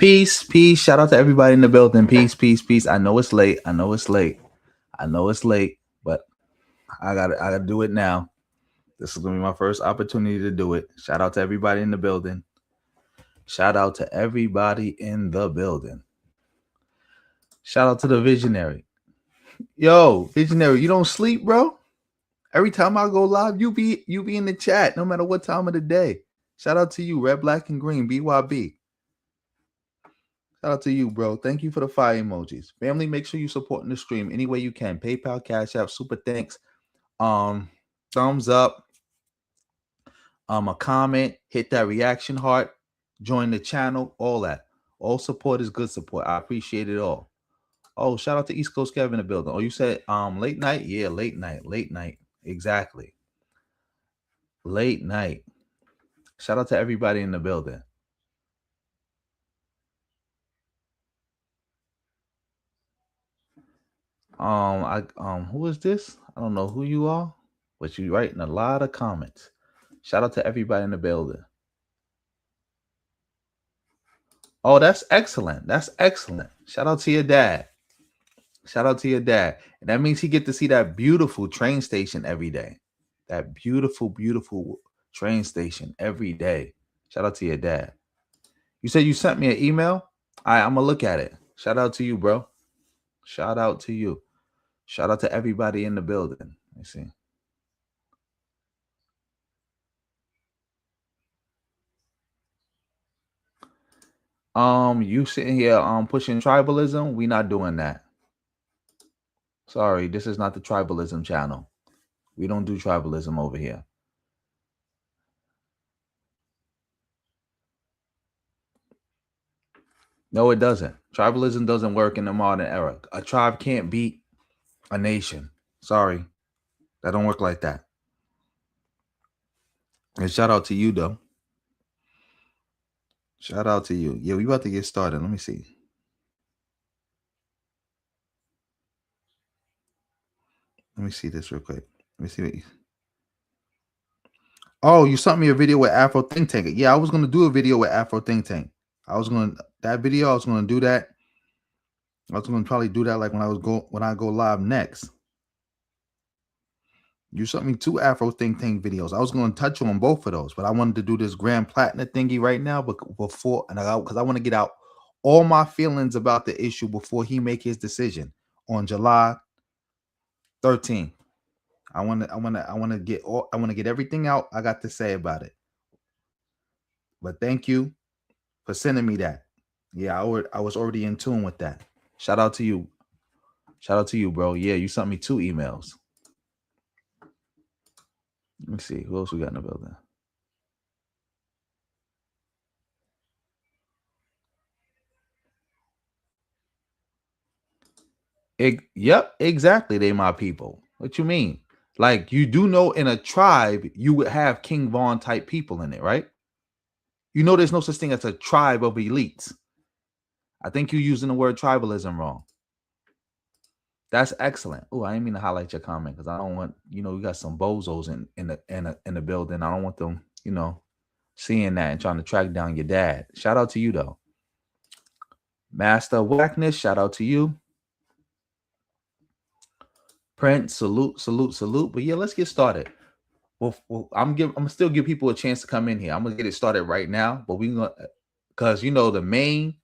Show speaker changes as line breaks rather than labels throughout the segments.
Peace, peace. Shout out to everybody in the building. Peace, peace, peace. I know it's late. I know it's late. I know it's late, but I gotta do it now. This is gonna be my first opportunity to do it. Shout out to everybody in the building. Shout out to everybody in the building. Shout out to the visionary. Yo, visionary, you don't sleep, bro? Every time I go live, you be in the chat, no matter what time of the day. Shout out to you, red, black, and green, BYB. Shout out to you, bro. Thank you for the fire emojis. Family, make sure you supporting the stream any way you can. PayPal, Cash App, super thanks. Thumbs up. A comment, hit that reaction heart, join the channel, all that. All support is good support. I appreciate it all. Oh, shout out to East Coast Kevin in the building. Oh, you said late night? Yeah, late night. Exactly. Late night. Shout out to everybody in the building. Who is this? I don't know who you are, but you writing a lot of comments. Shout out to everybody in the building. Oh, that's excellent. That's excellent. Shout out to your dad. Shout out to your dad. And that means he get to see that beautiful train station every day. That beautiful, beautiful train station every day. Shout out to your dad. You said you sent me an email? All right, I'm going to look at it. Shout out to you, bro. Shout out to you. Shout out to everybody in the building. Let me see. You sitting here pushing tribalism? We not doing that. Sorry, this is not the tribalism channel. We don't do tribalism over here. No, it doesn't. Tribalism doesn't work in the modern era. A tribe can't beat a nation. Sorry. That don't work like that. And shout out to you, though. Shout out to you. Yeah, we about to get started. Let me see. Let me see this real quick. Let me see what you... Oh, you sent me a video with Afro Think Tank. Yeah, I was going to do a video with Afro Think Tank. I was going to do that. I was going to probably do that like when I go live next. You sent me 2 Afro Think Tank videos. I was going to touch on both of those, but I wanted to do this Grand Platner thingy right now, but before, and because I want to get out all my feelings about the issue before he make his decision on July 13th. I want to get everything out I got to say about it. But thank you for sending me that. Yeah, I was already in tune with that. Shout out to you. Shout out to you, bro. Yeah, you sent me 2 emails. Let me see. Who else we got in the building? Yep, exactly. They my people. What you mean? Like, you do know in a tribe, you would have King Vaughn type people in it, right? You know there's no such thing as a tribe of elites. I think you're using the word tribalism wrong. That's excellent. Oh, I didn't mean to highlight your comment because I don't want, we got some bozos in the building. I don't want them, seeing that and trying to track down your dad. Shout out to you though. Master Whackness, shout out to you. Prince, salute. But yeah, let's get started. Well, I'm gonna still give people a chance to come in here. I'm gonna get it started right now, but because the main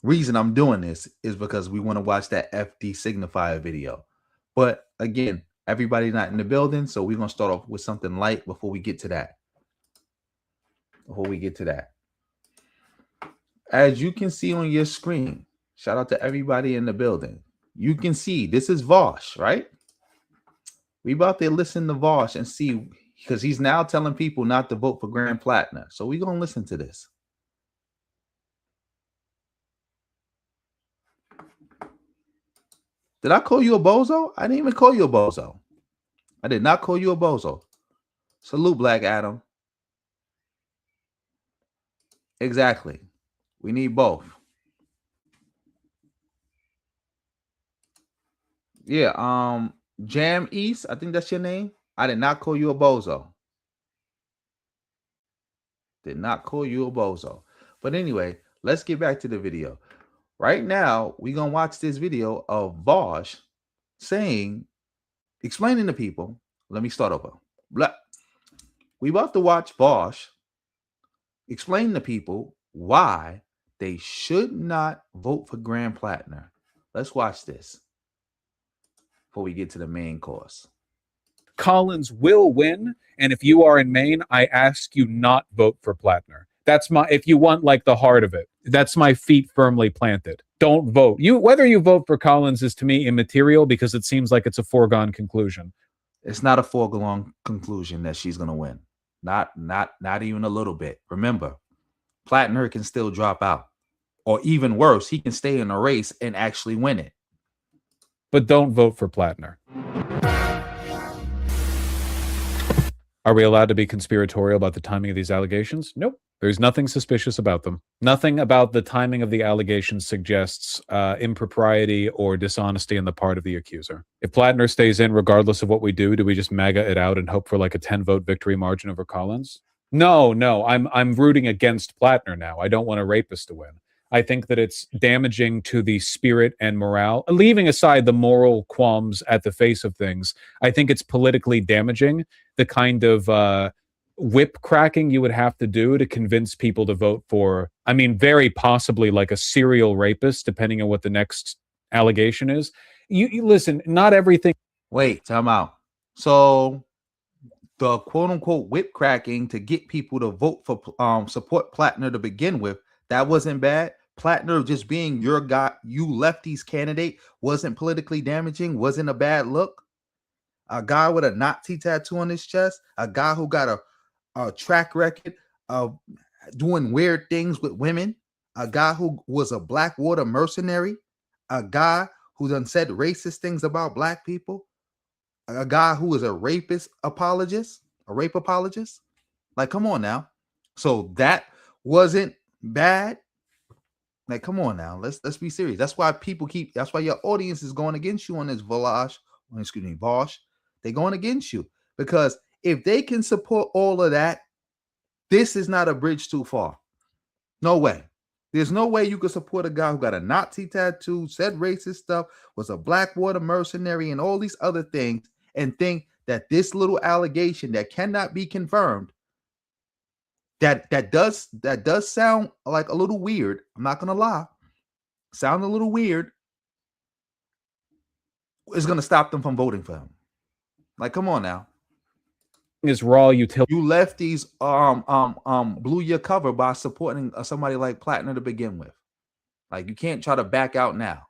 reason I'm doing this is because we want to watch that FD Signifier video. But again, everybody's not in the building, so we're gonna start off with something light before we get to that. As you can see on your screen, shout out to everybody in the building. You can see this is Vaush, right? We about to listen to Vaush and see, because he's now telling people not to vote for Grand Platner. So we're gonna listen to this. Did I call you a bozo? I didn't even call you a bozo. I did not call you a bozo. Salute, Black Adam. Exactly. We need both. Yeah, Jam East, I think that's your name. I did not call you a bozo. Did not call you a bozo. But anyway, let's get back to the video. Right now, we're gonna watch this video of Vaush saying, explaining to people. Let me start over. We about to watch Vaush explain to people why they should not vote for Grand Platner. Let's watch this before we get to the main course.
Collins will win, and if you are in Maine, I ask you not vote for Platner. That's my, if you want like the heart of it, that's my feet firmly planted. Don't vote. Whether you vote for Collins is to me immaterial because it seems like it's a foregone conclusion.
It's not a foregone conclusion that she's gonna win. Not even a little bit. Remember, Platner can still drop out. Or even worse, he can stay in the race and actually win it.
But don't vote for Platner. Are we allowed to be conspiratorial about the timing of these allegations? Nope. There's nothing suspicious about them. Nothing about the timing of the allegations suggests impropriety or dishonesty on the part of the accuser. If Platner stays in, regardless of what we do we just MAGA it out and hope for like a 10-vote victory margin over Collins? No. I'm rooting against Platner now. I don't want a rapist to win. I think that it's damaging to the spirit and morale. Leaving aside the moral qualms at the face of things, I think it's politically damaging, the kind of whip cracking you would have to do to convince people to vote for, I mean, very possibly like a serial rapist, depending on what the next allegation is. You listen, not everything.
Wait, time out. So the quote unquote whip cracking to get people to vote for support Platner to begin with, that wasn't bad. Platner just being your guy, you lefties candidate, wasn't politically damaging, wasn't a bad look. A guy with a Nazi tattoo on his chest, a guy who got a track record of doing weird things with women, a guy who was a Blackwater mercenary, a guy who done said racist things about black people, a guy who was a rapist apologist, a rape apologist. Like, come on now. So that wasn't bad. Like, come on now. Let's be serious. That's why that's why your audience is going against you on this Vaush. They're going against you because if they can support all of that, this is not a bridge too far. No way. There's no way you could support a guy who got a Nazi tattoo, said racist stuff, was a Blackwater mercenary, and all these other things, and think that this little allegation that cannot be confirmed, that does sound like a little weird. I'm not gonna lie, sound a little weird. Is gonna stop them from voting for him. Like, come on now.
Is raw utility.
You lefties blew your cover by supporting somebody like Platner to begin with. Like, you can't try to back out now.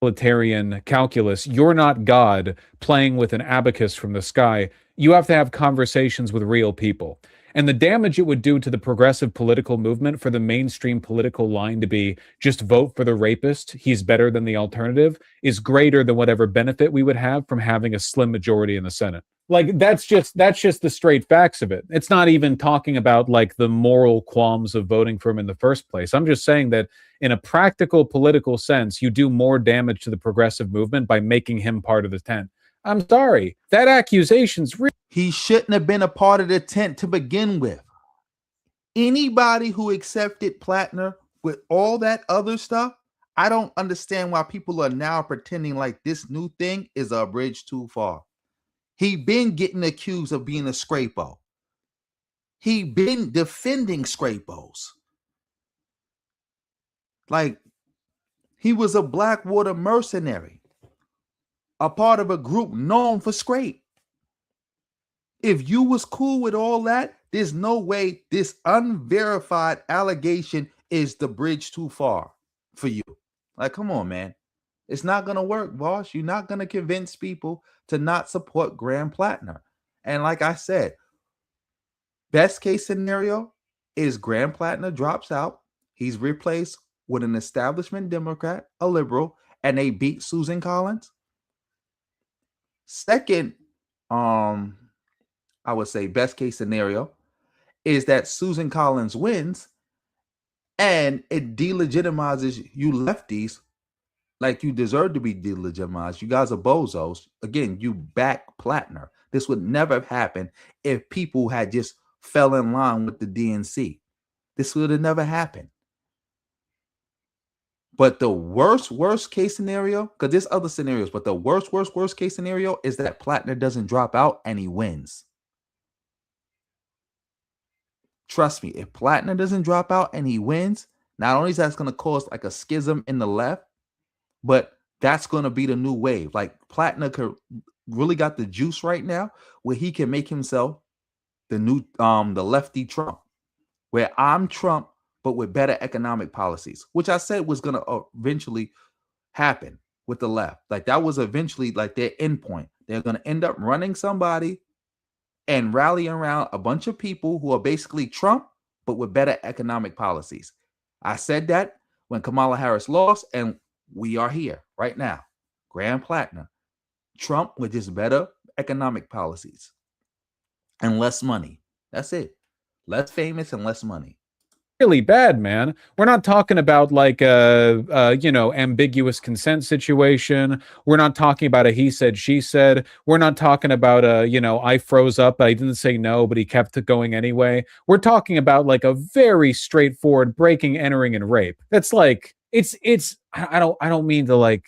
Utilitarian calculus. You're not God playing with an abacus from the sky. You have to have conversations with real people. And the damage it would do to the progressive political movement for the mainstream political line to be just vote for the rapist, he's better than the alternative, is greater than whatever benefit we would have from having a slim majority in the Senate. Like, that's just the straight facts of it. It's not even talking about like the moral qualms of voting for him in the first place. I'm just saying that in a practical political sense, you do more damage to the progressive movement by making him part of the tent. I'm sorry, that accusation's real.
He shouldn't have been a part of the tent to begin with. Anybody who accepted Platner with all that other stuff, I don't understand why people are now pretending like this new thing is a bridge too far. He been getting accused of being a scrapo. He been defending scrapos. Like, he was a Blackwater mercenary, a part of a group known for scrape. If you was cool with all that, there's no way this unverified allegation is the bridge too far for you. Like, come on, man. It's not going to work, boss. You're not going to convince people to not support Grand Platner. And like I said, best case scenario is Grand Platner drops out. He's replaced with an establishment Democrat, a liberal, and they beat Susan Collins. Second, I would say best case scenario is that Susan Collins wins and it delegitimizes you lefties like you deserve to be delegitimized. You guys are bozos. Again, you back Platner. This would never have happened if people had just fell in line with the DNC. This would have never happened. But the worst case scenario, because there's other scenarios, but the worst case scenario is that Platner doesn't drop out and he wins. Trust me, if Platner doesn't drop out and he wins, not only is that going to cause like a schism in the left, but that's going to be the new wave. Like Platner could really got the juice right now where he can make himself the new the lefty Trump, where I'm Trump but with better economic policies, which I said was going to eventually happen with the left. Like that was eventually like their end point. They're going to end up running somebody and rallying around a bunch of people who are basically Trump but with better economic policies. I said that when Kamala Harris lost, and we are here right now. Graham Platner, Trump with just better economic policies and less money. That's it. Less famous and less money.
Really bad, man. We're not talking about like ambiguous consent situation. We're not talking about a he said, she said. We're not talking about I froze up, but I didn't say no, but he kept it going anyway. We're talking about like a very straightforward breaking, entering, and rape. That's like it's I don't mean to like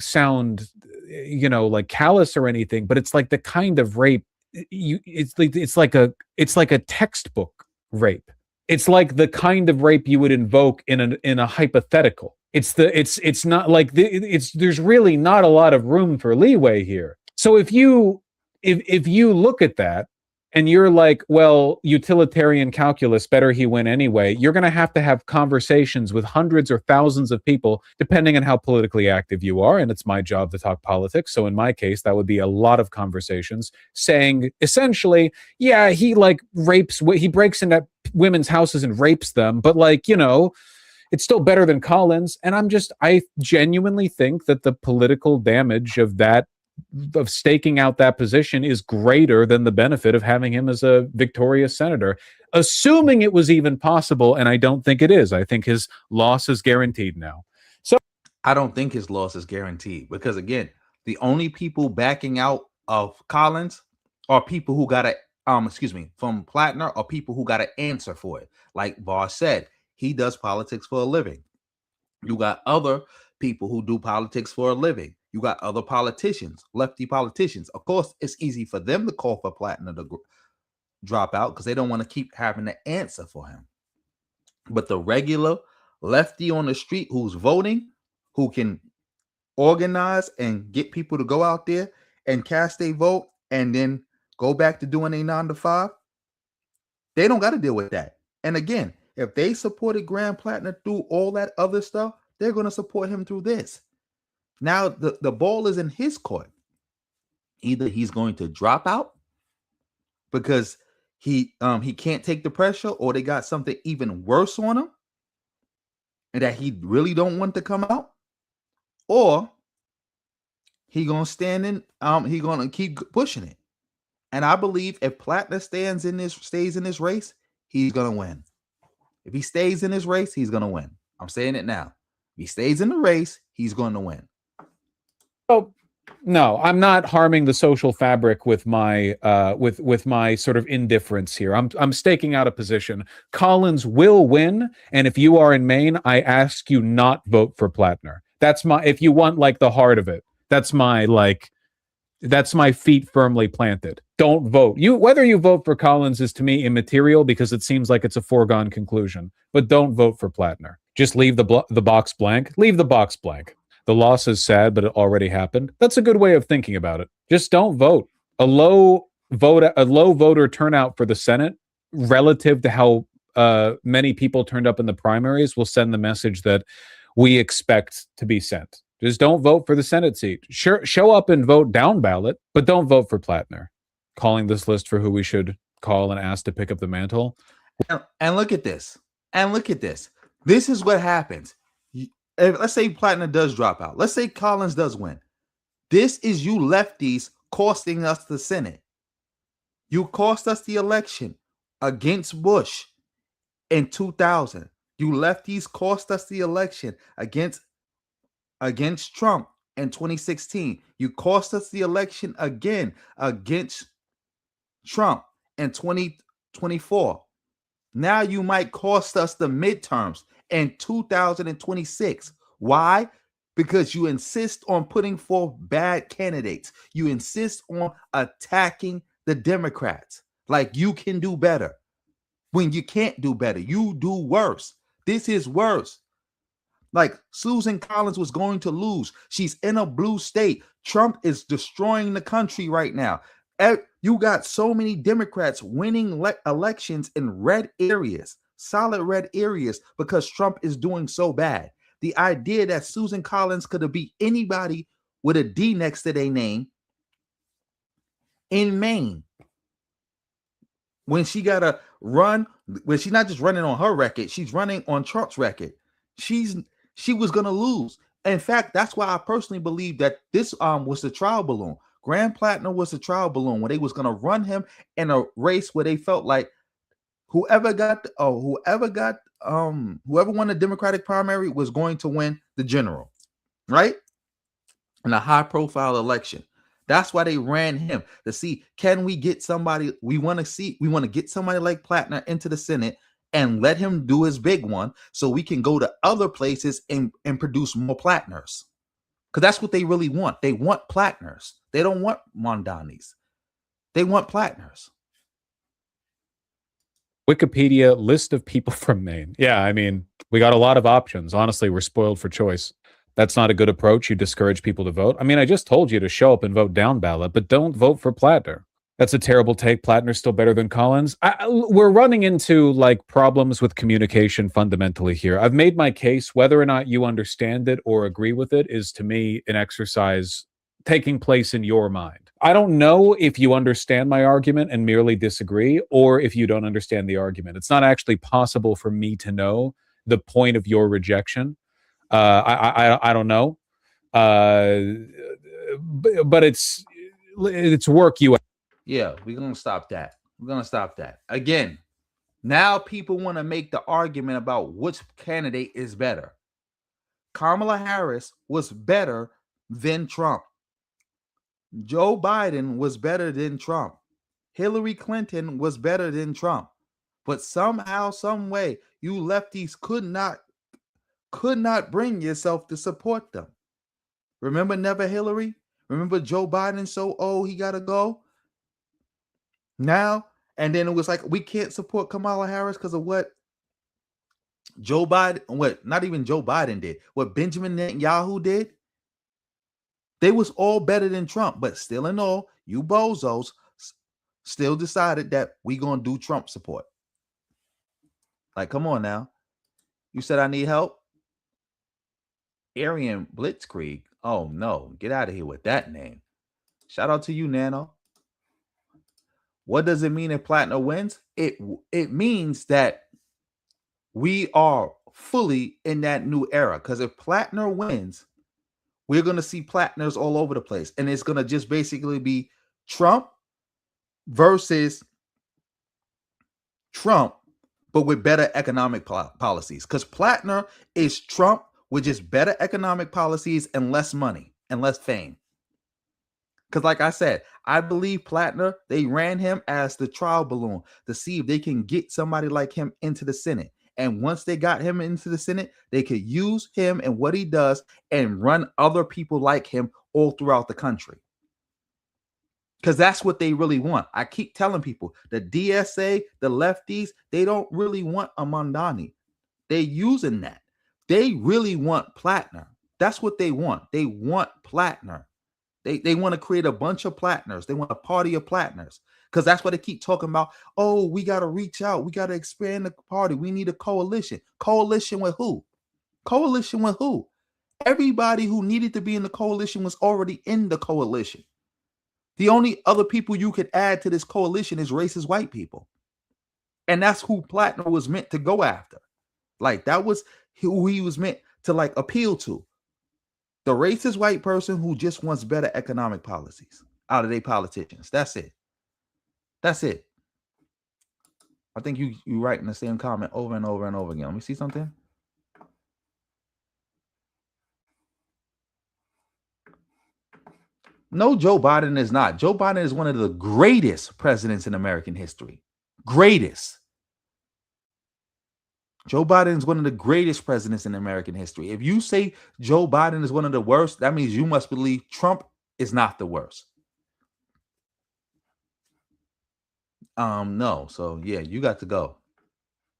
sound like callous or anything, but it's like the kind of rape it's like a textbook rape. It's like the kind of rape you would invoke in a hypothetical. It's not like there's really not a lot of room for leeway here. So if you look at that and you're like, well, utilitarian calculus, better he win anyway, you're going to have conversations with hundreds or thousands of people, depending on how politically active you are. And it's my job to talk politics. So in my case, that would be a lot of conversations saying essentially, yeah, he breaks into women's houses and rapes them. But it's still better than Collins. And I genuinely think that the political damage of staking out that position is greater than the benefit of having him as a victorious senator, assuming it was even possible. And I don't think it is. I think his loss is guaranteed now. So
I don't think his loss is guaranteed because, again, the only people backing out of Collins are people who got from Platner, are people who got to answer for it. Like Vaush said, he does politics for a living. You got other people who do politics for a living. You got other politicians, lefty politicians. Of course, it's easy for them to call for Platner to drop out because they don't want to keep having to answer for him. But the regular lefty on the street who's voting, who can organize and get people to go out there and cast a vote and then go back to doing a 9 to 5, they don't got to deal with that. And again, if they supported Graham Platner through all that other stuff, they're going to support him through this. Now the ball is in his court. Either he's going to drop out because he can't take the pressure, or they got something even worse on him and that he really don't want to come out, or he gonna stand in. He gonna keep pushing it. And I believe if Platner stays in this race, he's gonna win. If he stays in this race, he's gonna win. I'm saying it now. If he stays in the race, he's going to win.
Oh, no, I'm not harming the social fabric with my with my sort of indifference here. I'm staking out a position. Collins will win, and if you are in Maine, I ask you not vote for Platner. That's my, if you want like the heart of it. That's my feet firmly planted. Don't vote. Whether you vote for Collins is to me immaterial because it seems like it's a foregone conclusion. But don't vote for Platner. Just leave the box blank. Leave the box blank. The loss is sad, but it already happened. That's a good way of thinking about it. Just don't vote. A low voter turnout for the Senate relative to how many people turned up in the primaries will send the message that we expect to be sent. Just don't vote for the Senate seat. Sure, show up and vote down ballot, but don't vote for Platner. Calling this list for who we should call and ask to pick up the mantle.
And look at this. This is what happens. Let's say Platner does drop out. Let's say Collins does win. This is you lefties costing us the Senate. You cost us the election against Bush in 2000. You lefties cost us the election against Trump in 2016. You cost us the election again against Trump in 2024. Now you might cost us the midterms in 2026. Why? Because you insist on putting forth bad candidates. You insist on attacking the Democrats like you can do better. When you can't do better, you do worse. This is worse. Like Susan Collins was going to lose. She's in a blue state. Trump is destroying the country right now. You got so many Democrats winning elections in red areas, solid red areas, because Trump is doing so bad. The idea that Susan Collins could have beat anybody with a D next to their name in Maine, when she got to run, when she's not just running on her record, she's running on Trump's record. She was going to lose. In fact, that's why I personally believe that this was the trial balloon. Graham Platner was the trial balloon when they was going to run him in a race where they felt like whoever won the Democratic primary was going to win the general, right? In a high profile election. That's why they ran him, to see, can we get somebody we want to get somebody like Platner into the Senate and let him do his big one so we can go to other places and produce more Platners. Because that's what they really want. They want Platners. They don't want Mamdanis. They want Platners.
Wikipedia list of people from Maine. Yeah, I mean, we got a lot of options. Honestly, we're spoiled for choice. That's not a good approach. You discourage people to vote. I mean, I just told you to show up and vote down ballot, but don't vote for Platner. That's a terrible take. Platner's still better than Collins. We're running into like problems with communication fundamentally here. I've made my case. Whether or not you understand it or agree with it is, to me, an exercise taking place in your mind. I don't know if you understand my argument and merely disagree, or if you don't understand the argument. It's not actually possible for me to know the point of your rejection. I don't know, but it's work you.
Yeah, we're gonna stop that. We're gonna stop that again. Now people want to make the argument about which candidate is better. Kamala Harris was better than Trump. Joe Biden was better than Trump. Hillary Clinton was better than Trump. But somehow, some way, you lefties could not bring yourself to support them. Remember Never Hillary? Remember Joe Biden so he gotta go? Now, and then it was like, we can't support Kamala Harris because of what Joe Biden, what not even Joe Biden did, what Benjamin Netanyahu did. They was all better than Trump, but still in all, you bozos still decided that we gonna do Trump support. Like, come on now. You said I need help? Aryan Blitzkrieg. Oh no, get out of here with that name. Shout out to you, Nano. What does it mean if Platner wins? It means that we are fully in that new era. Because if Platner wins, we're going to see Platners all over the place. And it's going to just basically be Trump versus Trump, but with better economic policies. Because Platner is Trump with just better economic policies and less money and less fame. Because like I said, I believe Platner, they ran him as the trial balloon to see if they can get somebody like him into the Senate. And once they got him into the Senate, they could use him and what he does and run other people like him all throughout the country. Because that's what they really want. I keep telling people, the DSA, the lefties, they don't really want a Mamdani. They're using that. They really want Platner. That's what they want. They want Platner. They want to create a bunch of Platners. They want a party of Platners. Because that's what they keep talking about. Oh, we got to reach out. We got to expand the party. We need a coalition. Coalition with who? Coalition with who? Everybody who needed to be in the coalition was already in the coalition. The only other people you could add to this coalition is racist white people. And that's who Platner was meant to go after. Like, that was who he was meant to like appeal to. The racist white person who just wants better economic policies out of their politicians. That's it. That's it. I think you writing the same comment over and over and over again. Let me see something. No, Joe Biden is not. Joe Biden is one of the greatest presidents in American history. Greatest. Joe Biden is one of the greatest presidents in American history. If you say Joe Biden is one of the worst, that means you must believe Trump is not the worst. No. So yeah, you got to go.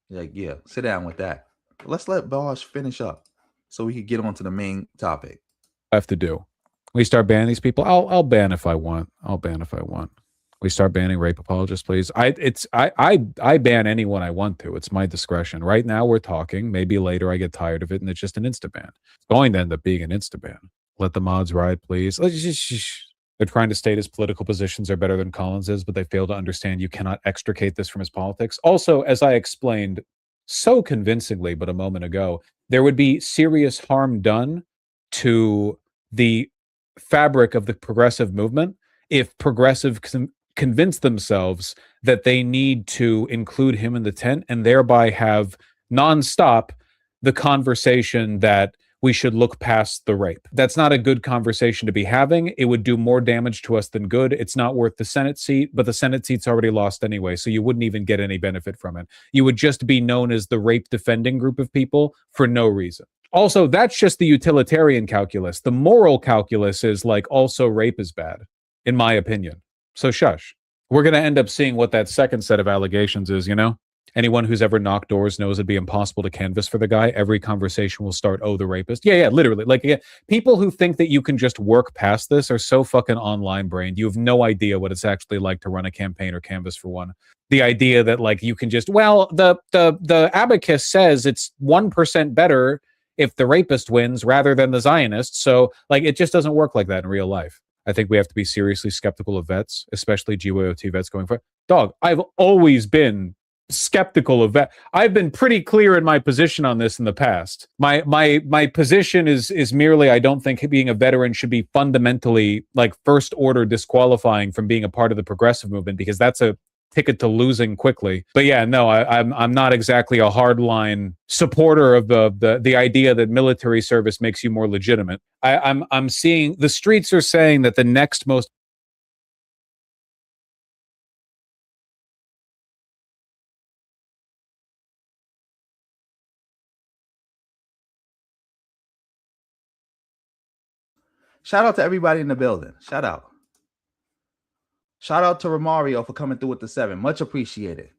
Like, yeah, sit down with that. Let's let Vaush finish up so we can get on to the main topic.
I have to do. We start banning these people. I'll ban if I want. I'll ban if I want. We start banning rape apologists, please. I ban anyone I want to. It's my discretion. Right now we're talking. Maybe later I get tired of it and it's just an insta ban. It's going to end up being an insta ban. Let the mods ride, please. They're trying to state his political positions are better than Collins's, but they fail to understand you cannot extricate this from his politics. Also, as I explained so convincingly, but a moment ago, there would be serious harm done to the fabric of the progressive movement if progressive convince themselves that they need to include him in the tent and thereby have nonstop the conversation that we should look past the rape. That's not a good conversation to be having. It would do more damage to us than good. It's not worth the Senate seat, but the Senate seat's already lost anyway, so you wouldn't even get any benefit from it. You would just be known as the rape defending group of people for no reason. Also, that's just the utilitarian calculus. The moral calculus is like also rape is bad, in my opinion. So shush. We're going to end up seeing what that second set of allegations is, you know? Anyone who's ever knocked doors knows it'd be impossible to canvass for the guy. Every conversation will start, oh, the rapist. Yeah, literally. Like, yeah, people who think that you can just work past this are so fucking online brained. You have no idea what it's actually like to run a campaign or canvass for one. The idea that like you can just, well, the abacus says it's 1% better if the rapist wins rather than the Zionist. So like it just doesn't work like that in real life. I think we have to be seriously skeptical of vets, especially GYOT vets going for it. Dog, I've always been skeptical of that. I've been pretty clear in my position on this in the past. My position is merely I don't think being a veteran should be fundamentally like first order disqualifying from being a part of the progressive movement because that's a ticket to losing quickly. But yeah, no, I'm not exactly a hardline supporter of the idea that military service makes you more legitimate. I'm seeing the streets are saying that the next most
Shout out to everybody in the building. Shout out. Shout out to Romario for coming through with the 7. Much appreciated.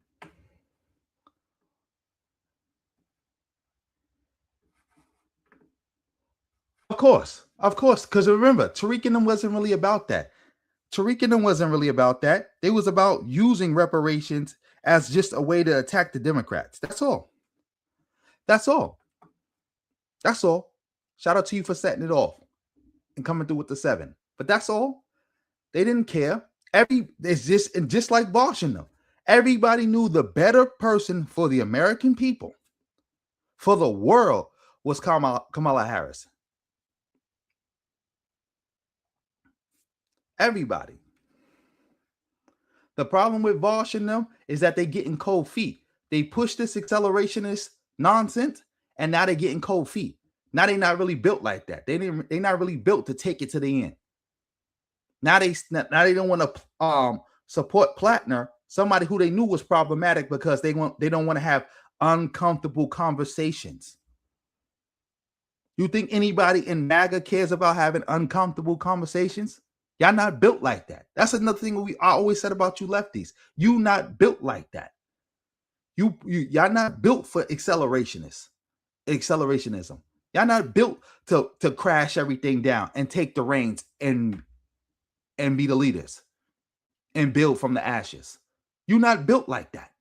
Of course. Because remember, Tariq and them wasn't really about that. They was about using reparations as just a way to attack the Democrats. That's all. Shout out to you for setting it off and coming through with the 7. But that's all. They didn't care. It's just like Vaush and them. Everybody knew the better person for the American people, for the world, was Kamala Harris. Everybody. The problem with Vaush and them is that they getting cold feet. They push this accelerationist nonsense, and now they're getting cold feet. Now they're not really built like that. They're not really built to take it to the end. Now they don't want to support Platner, somebody who they knew was problematic because they don't want to have uncomfortable conversations. You think anybody in MAGA cares about having uncomfortable conversations? Y'all not built like that. That's another thing I always said about you lefties. You not built like that. Y'all not built for accelerationism. Y'all not built to crash everything down and take the reins and be the leaders and build from the ashes. You're not built like that.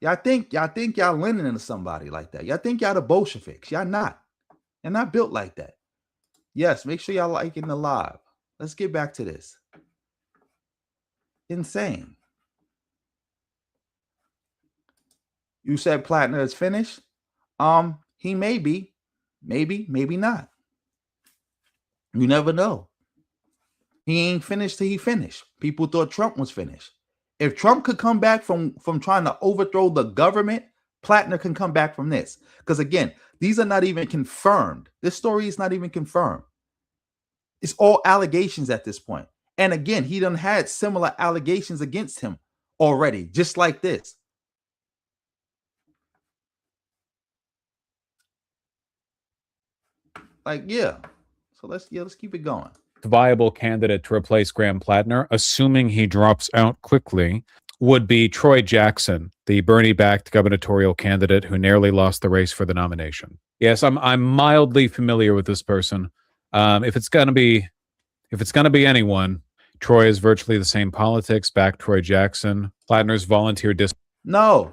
Y'all think y'all Lenin into somebody like that. Y'all think y'all the Bolsheviks. Y'all not. You're not built like that. Yes, make sure y'all liking the live. Let's get back to this. Insane. You said Platner is finished. He may be, maybe not. You never know. He ain't finished till he finished. People thought Trump was finished. If Trump could come back from trying to overthrow the government, Platner can come back from this. Because again, these are not even confirmed. This story is not even confirmed. It's all allegations at this point. And again, he done had similar allegations against him already, just like this. Like, yeah. So let's keep it going.
Viable candidate to replace Graham Platner, assuming he drops out quickly, would be Troy Jackson, the Bernie-backed gubernatorial candidate who narrowly lost the race for the nomination. Yes, I'm mildly familiar with this person. If it's gonna be anyone, Troy is virtually the same politics. Back Troy Jackson. Platner's volunteer
No.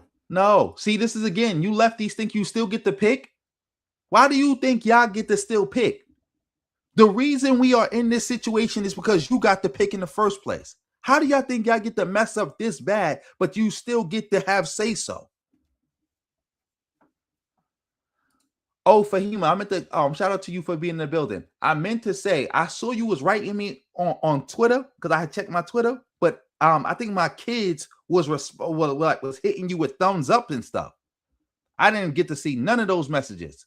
See, this is again, you lefties think you still get to pick. Why do you think y'all get to still pick? The reason we are in this situation is because you got to pick in the first place. How do y'all think y'all get to mess up this bad, but you still get to have say so? Oh, Fahima, I meant to shout out to you for being in the building. I meant to say I saw you was writing me on Twitter because I had checked my Twitter, but I think my kids was hitting you with thumbs up and stuff. I didn't get to see none of those messages.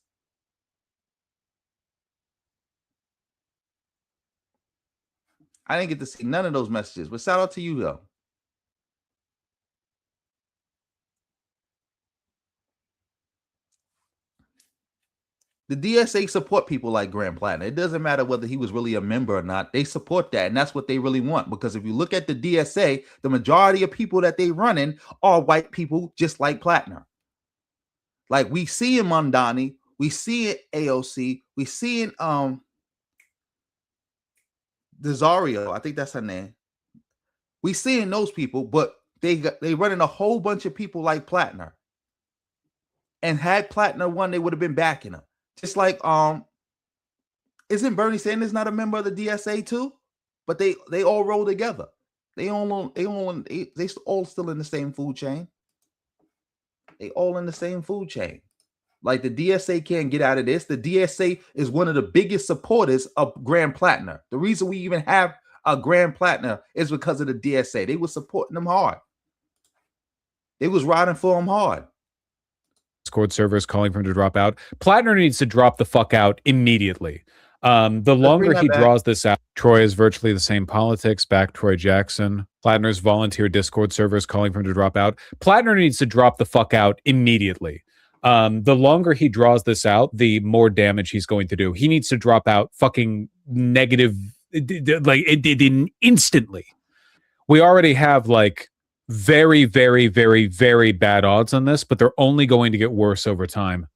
I didn't get to see none of those messages, but shout out to you though. The DSA support people like Graham Platner. It doesn't matter whether he was really a member or not. They support that, and that's what they really want. Because if you look at the DSA, the majority of people that they running are white people just like Platner. Like we see in Mamdani, we see it AOC, we see in Desario, I think that's her name. We see in those people, but they running a whole bunch of people like Platner. And had Platner won, they would have been backing him. Just like isn't Bernie Sanders not a member of the DSA too? But they all roll together. They all still in the same food chain. They all in the same food chain. Like the DSA can't get out of this. The DSA is one of the biggest supporters of Graham Platner. The reason we even have a Graham Platner is because of the DSA. They were supporting him hard. They was riding for him hard.
Discord servers calling for him to drop out. Platner needs to drop the fuck out immediately. The longer he draws this out, Troy is virtually the same politics. Back Troy Jackson. Platner's volunteer Discord servers calling for him to drop out. Platner needs to drop the fuck out immediately. The longer he draws this out, the more damage he's going to do. He needs to drop out fucking negative, like instantly. We already have like very, very, very, very bad odds on this, but they're only going to get worse over time.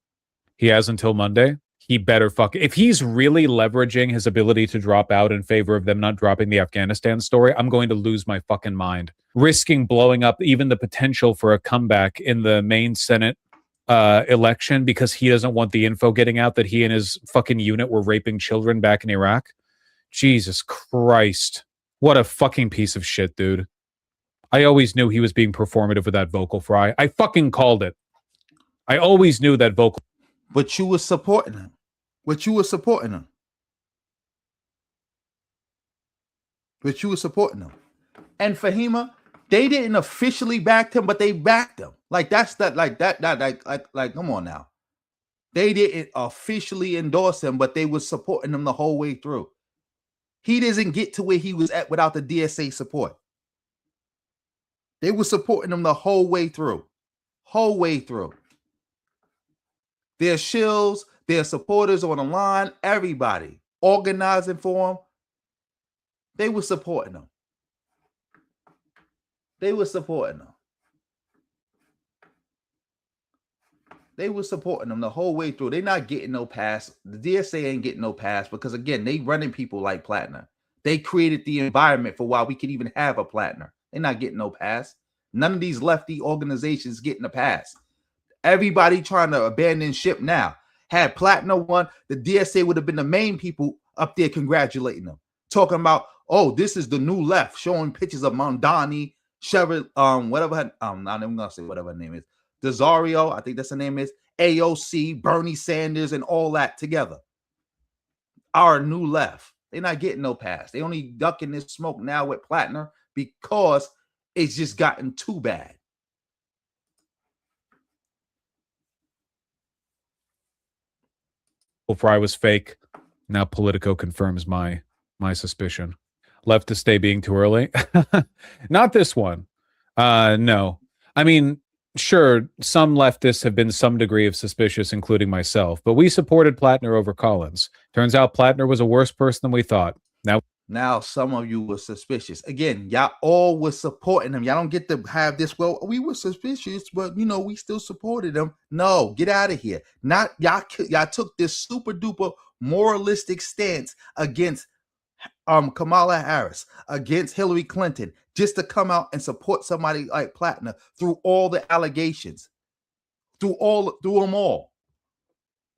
He has until Monday. He better if he's really leveraging his ability to drop out in favor of them not dropping the Afghanistan story, I'm going to lose my fucking mind. Risking blowing up even the potential for a comeback in the main Senate election because he doesn't want the info getting out that he and his fucking unit were raping children back in Iraq. Jesus Christ. What a fucking piece of shit, dude. I always knew he was being performative with that vocal fry. I fucking called it. I always knew that vocal.
But you were supporting him. But you were supporting him. And Fahima, they didn't officially back him, but they backed him. Like that's that. Like come on now. They didn't officially endorse him, but they were supporting him the whole way through. He doesn't get to where he was at without the DSA support. They were supporting him the whole way through. Their shills, their supporters on the line, everybody organizing for him. They were supporting him. They were supporting him the whole way through. They're not getting no pass. The DSA ain't getting no pass because, again, they running people like Platner. They created the environment for why we could even have a Platner. They're not getting no pass. None of these lefty organizations getting a pass. Everybody trying to abandon ship now. Had Platner won, the DSA would have been the main people up there congratulating them. Talking about, oh, this is the new left, showing pictures of Mamdani, Sherry, whatever her, I'm not even gonna say whatever her name is. Desario, I think that's her name is, AOC, Bernie Sanders, and all that together. Our new left. They're not getting no pass. They only ducking this smoke now with Platner because it's just gotten too bad.
Fry was fake. Now Politico confirms my suspicion. Left to stay being too early. Not this one. No. I mean, sure, some leftists have been some degree of suspicious, including myself, but we supported Platner over Collins. Turns out Platner was a worse person than we thought.
Now some of you were suspicious. Again, y'all all was supporting him. Y'all don't get to have this. Well, we were suspicious, but we still supported him. No, get out of here. Not y'all. Y'all took this super duper moralistic stance against Kamala Harris, against Hillary Clinton, just to come out and support somebody like Platner through all the allegations, through them all.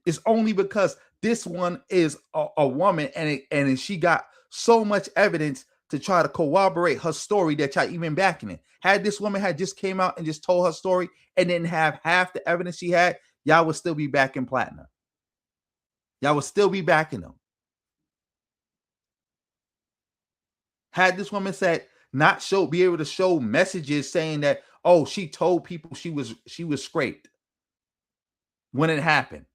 It's only because this one is a woman, and she got so much evidence to try to corroborate her story that y'all even backing it. Had this woman had just came out and just told her story and didn't have half the evidence she had, y'all would still be backing Platner. Y'all would still be backing them. Had this woman said be able to show messages saying that, oh, she told people she was scraped when it happened,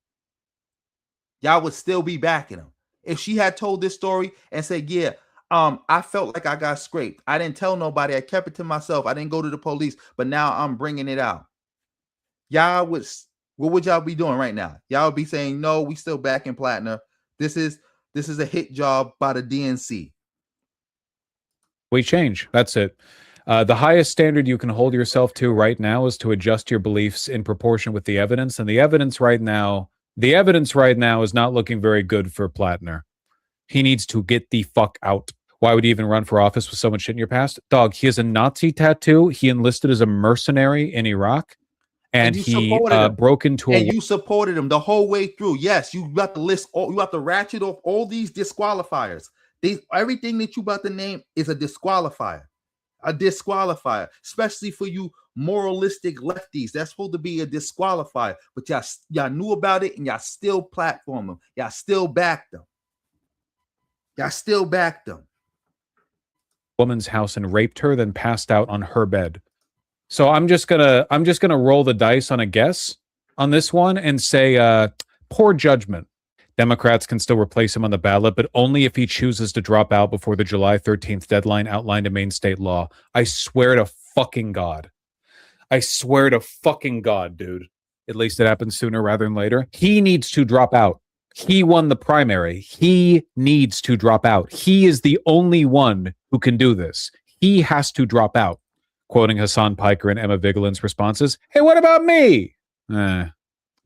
y'all would still be backing him. If she had told this story and said, yeah, I felt like I got scraped. I didn't tell nobody. I kept it to myself. I didn't go to the police, but now I'm bringing it out. What would y'all be doing right now? Y'all would be saying, no, we still backing Platner. This is a hit job by the DNC.
We change. That's it. The highest standard you can hold yourself to right now is to adjust your beliefs in proportion with the evidence. And the evidence right now is not looking very good for Platner. He needs to get the fuck out. Why would he even run for office with so much shit in your past? Dog, he has a Nazi tattoo. He enlisted as a mercenary in Iraq. And he broke into
and you supported him the whole way through. Yes, you got to you got to ratchet off all these disqualifiers. Everything that you about to name is a disqualifier. Especially for you moralistic lefties. That's supposed to be a disqualifier. But y'all knew about it and y'all still platformed them. Y'all still backed them.
Woman's house and raped her, then passed out on her bed. So I'm just gonna roll the dice on a guess on this one and say poor judgment. Democrats can still replace him on the ballot, but only if he chooses to drop out before the July 13th deadline outlined in Maine state law. I swear to fucking God. Dude. At least it happens sooner rather than later. He needs to drop out. He won the primary. He needs to drop out. He is the only one who can do this. He has to drop out. Quoting Hassan Piker and Emma Vigeland's responses, hey, what about me?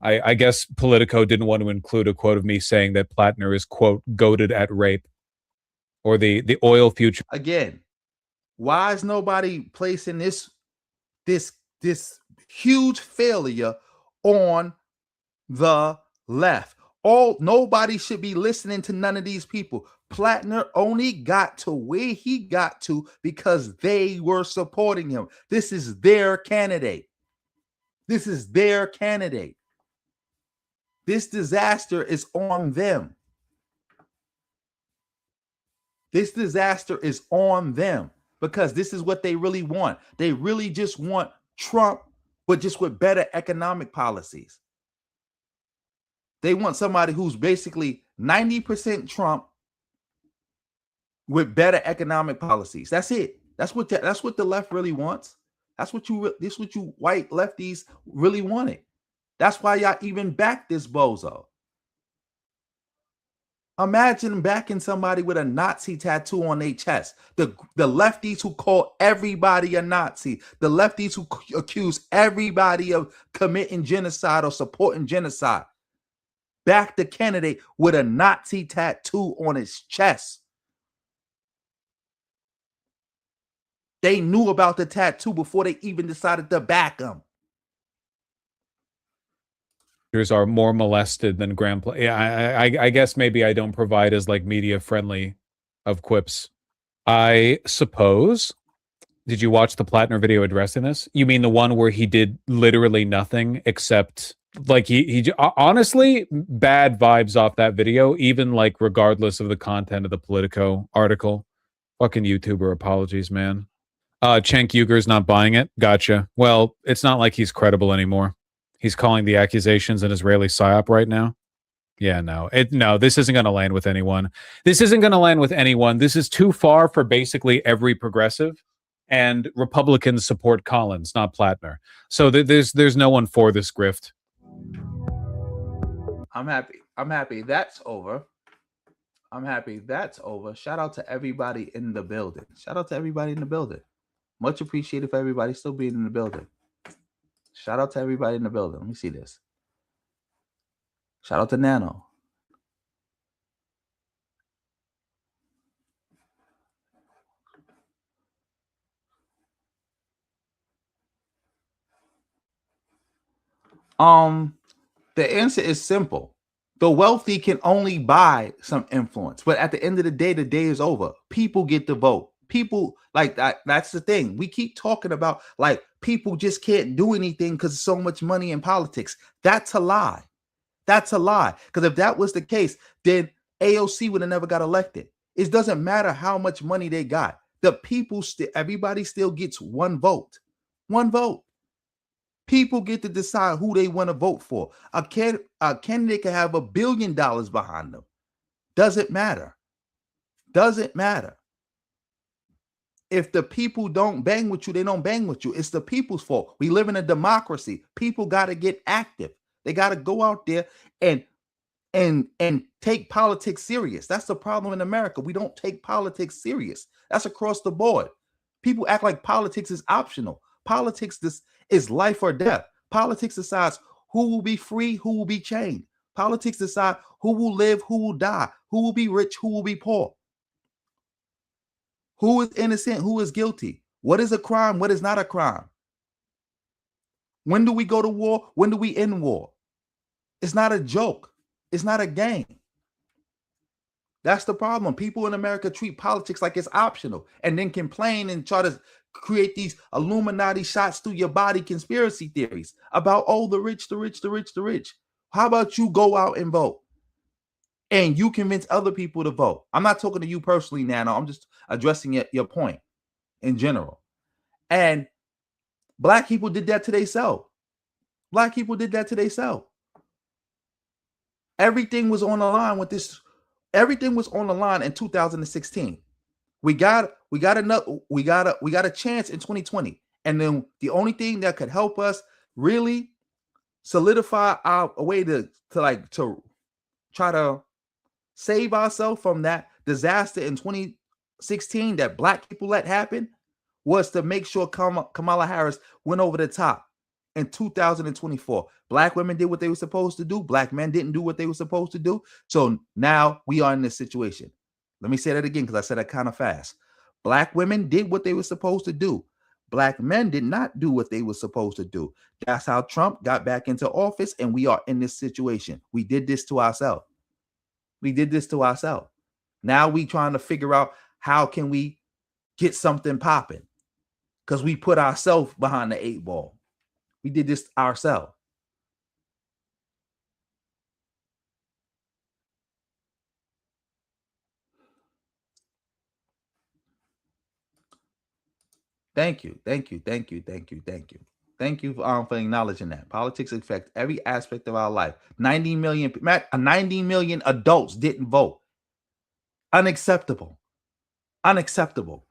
I guess Politico didn't want to include a quote of me saying that Platner is, quote, goated at rape. Or the oil future.
Again, why is nobody placing this huge failure on the left? Nobody should be listening to none of these people. Platner only got to where he got to because they were supporting him. This is their candidate. This disaster is on them. Because this is what they really want. They really just want Trump, but just with better economic policies. They want somebody who's basically 90% Trump with better economic policies. That's it. That's what the left really wants. This what you white lefties really wanted. That's why y'all even backed this bozo. Imagine backing somebody with a Nazi tattoo on their chest. The lefties who call everybody a Nazi. The lefties who accuse everybody of committing genocide or supporting genocide. Back the candidate with a Nazi tattoo on his chest. They knew about the tattoo before they even decided to back him.
Are more molested than grandpa. Yeah, I guess maybe I don't provide as like media friendly of quips. I suppose. Did you watch the Platner video addressing this? You mean the one where he did literally nothing except like he honestly bad vibes off that video, even like regardless of the content of the Politico article. Fucking YouTuber apologies, man. Cenk Uyghur's not buying it. Gotcha. Well, it's not like he's credible anymore. He's calling the accusations an Israeli psyop right now. Yeah, no, this isn't going to land with anyone. This is too far for basically every progressive. and Republicans support Collins, not Platner. So there's no one for this grift.
I'm happy. I'm happy that's over. I'm happy that's over. Shout out to everybody in the building. Shout out to everybody in the building. Much appreciated for everybody still being in the building. Shout out to everybody in the building. Let me see this. Shout out to Nano. The answer is simple. The wealthy can only buy some influence, but at the end of the day is over. People get to vote. People like that. That's the thing. We keep talking about like people just can't do anything because so much money in politics. That's a lie. That's a lie. Because if that was the case, then AOC would have never got elected. It doesn't matter how much money they got. The people still, everybody still gets one vote. One vote. People get to decide who they want to vote for. A candidate can have $1 billion behind them. Doesn't matter. Doesn't matter. If the people don't bang with you, they don't bang with you. It's the people's fault. We live in a democracy. People got to get active. They got to go out there and take politics serious. That's the problem in America. We don't take politics serious. That's across the board. People act like politics is optional. Politics is life or death. Politics decides who will be free, who will be chained. Politics decide who will live, who will die, who will be rich, who will be poor. Who is innocent, who is guilty? What is a crime, what is not a crime? When do we go to war? When do we end war? It's not a joke. It's not a game. That's the problem. People in America treat politics like it's optional and then complain and try to create these Illuminati shots through your body conspiracy theories about, oh, the rich, the rich, the rich, the rich. How about you go out and vote and you convince other people to vote? I'm not talking to you personally, Nano. I'm just addressing your point in general. And black people did that to themselves. Black people did that to themselves. Everything was on the line with this. Everything was on the line in 2016. We got a chance in 2020. And then the only thing that could help us really solidify a way to try to save ourselves from that disaster in 2016 that black people let happen was to make sure Kamala Harris went over the top in 2024. Black women did what they were supposed to do. Black men didn't do what they were supposed to do. So now we are in this situation. Let me say that again because I said that kind of fast. Black women did what they were supposed to do. Black men did not do what they were supposed to do. That's how Trump got back into office, and we are in this situation. We did this to ourselves. We did this to ourselves. Now we trying to figure out how can we get something popping because we put ourselves behind the 8 ball. We did this ourselves. Thank you. Thank you. Thank you. Thank you. Thank you. Thank you for acknowledging that. Politics affect every aspect of our life. 90 million adults didn't vote. Unacceptable. Unacceptable.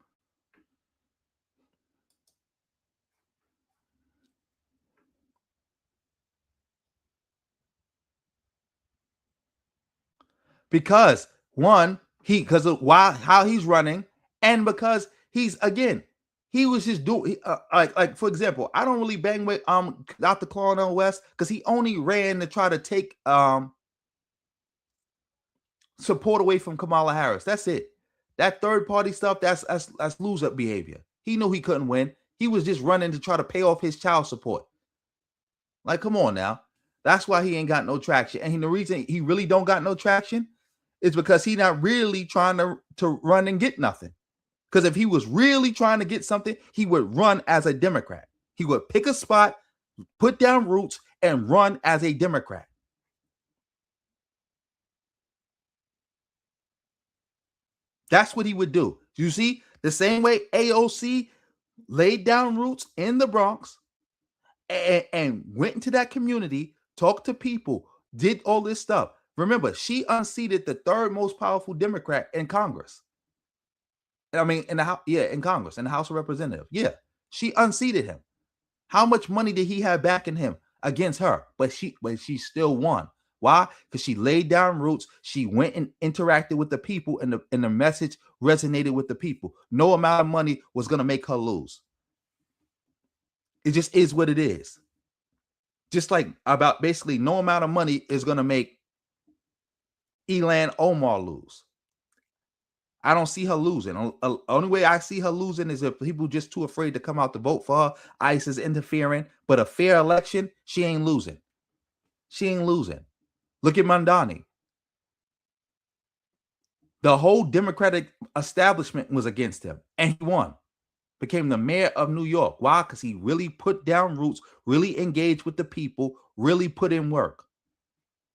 Because one, because of how he's running, and because he's again, he was just doing like for example, I don't really bang with Dr. Cornel West because he only ran to try to take support away from Kamala Harris. That's it. That third party stuff, that's loser behavior. He knew he couldn't win. He was just running to try to pay off his child support. Like, come on now. That's why he ain't got no traction. And the reason he really don't got no traction is because he not really trying to run and get nothing. Because if he was really trying to get something, he would run as a Democrat. He would pick a spot, put down roots, and run as a Democrat. That's what he would do. You see, the same way AOC laid down roots in the Bronx and went into that community, talked to people, did all this stuff. Remember, she unseated the third most powerful Democrat in Congress. I mean, in the house, yeah, in Congress, in the House of Representatives. Yeah, she unseated him. How much money did he have backing him against her? But she still won. Why? Because she laid down roots. She went and interacted with the people, and the message resonated with the people. No amount of money was gonna make her lose. It just is what it is. Just like about basically no amount of money is gonna make Elan Omar lose. I don't see her losing. Only way I see her losing is if people just too afraid to come out to vote for her. ICE is interfering. But a fair election, she ain't losing. She ain't losing. Look at Mamdani. The whole Democratic establishment was against him, and he won. Became the mayor of New York. Why? Because he really put down roots, really engaged with the people, really put in work.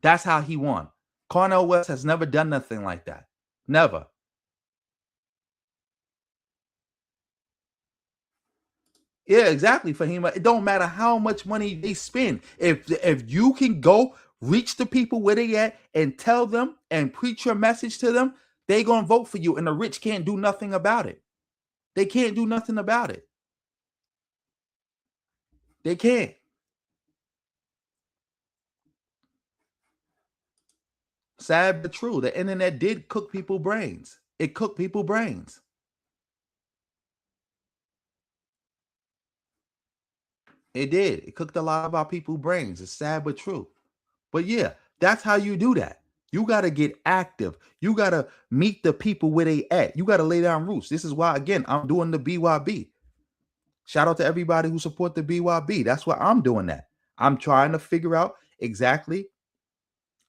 That's how he won. Cornel West has never done nothing like that. Never. Yeah, exactly, Fahima. It don't matter how much money they spend. If you can go reach the people where they at and tell them and preach your message to them, they gonna vote for you. And the rich can't do nothing about it. They can't do nothing about it. They can't. Sad but true. The internet did cook people's brains. It cooked people's brains. It did. It cooked a lot of our people's brains. It's sad but true. But yeah, that's how you do that. You got to get active. You got to meet the people where they at. You got to lay down roots. This is why, again, I'm doing the BYB. Shout out to everybody who support the BYB. That's why I'm doing that. I'm trying to figure out exactly.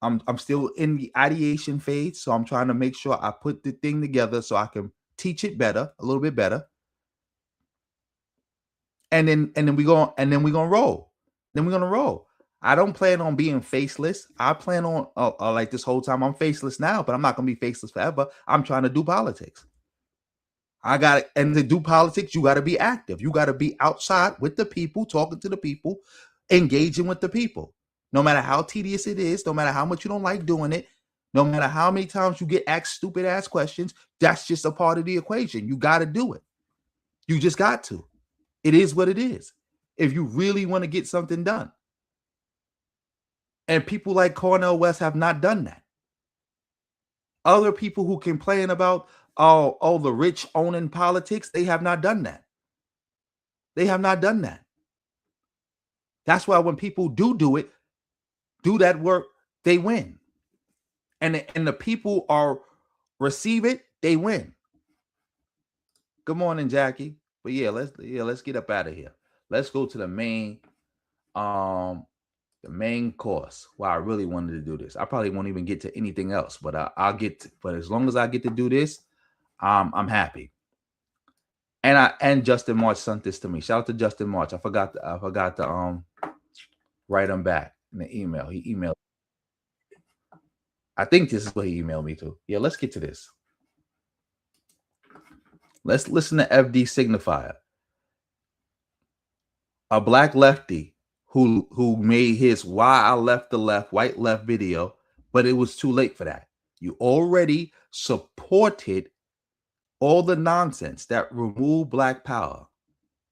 I'm still in the ideation phase, so I'm trying to make sure I put the thing together so I can teach it better, a little bit better. And then we're gonna roll. Then we're gonna roll. I don't plan on being faceless. I plan on like this whole time I'm faceless now, but I'm not gonna be faceless forever. I'm trying to do politics. And to do politics, you got to be active. You got to be outside with the people, talking to the people, engaging with the people. No matter how tedious it is, no matter how much you don't like doing it, no matter how many times you get asked stupid ass questions, that's just a part of the equation. You got to do it. You just got to. It is what it is. If you really want to get something done. And people like Cornel West have not done that. Other people who complain about the rich owning politics, they have not done that. They have not done that. That's why when people do it, do that work, they win. And the people are receive it, they win. Good morning, Jackie. But let's get up out of here. Let's go to the main course. Wow, I really wanted to do this. I probably won't even get to anything else, but I'll get to, but as long as I get to do this, I'm happy. And Justin March sent this to me. Shout out to Justin March. I forgot to write him back in the email. He emailed. I think this is what he emailed me to. Yeah, let's get to this. Let's listen to FD Signifier, a black lefty who made his "Why I Left the Left" white left video, but it was too late for that. You already supported all the nonsense that removed black power.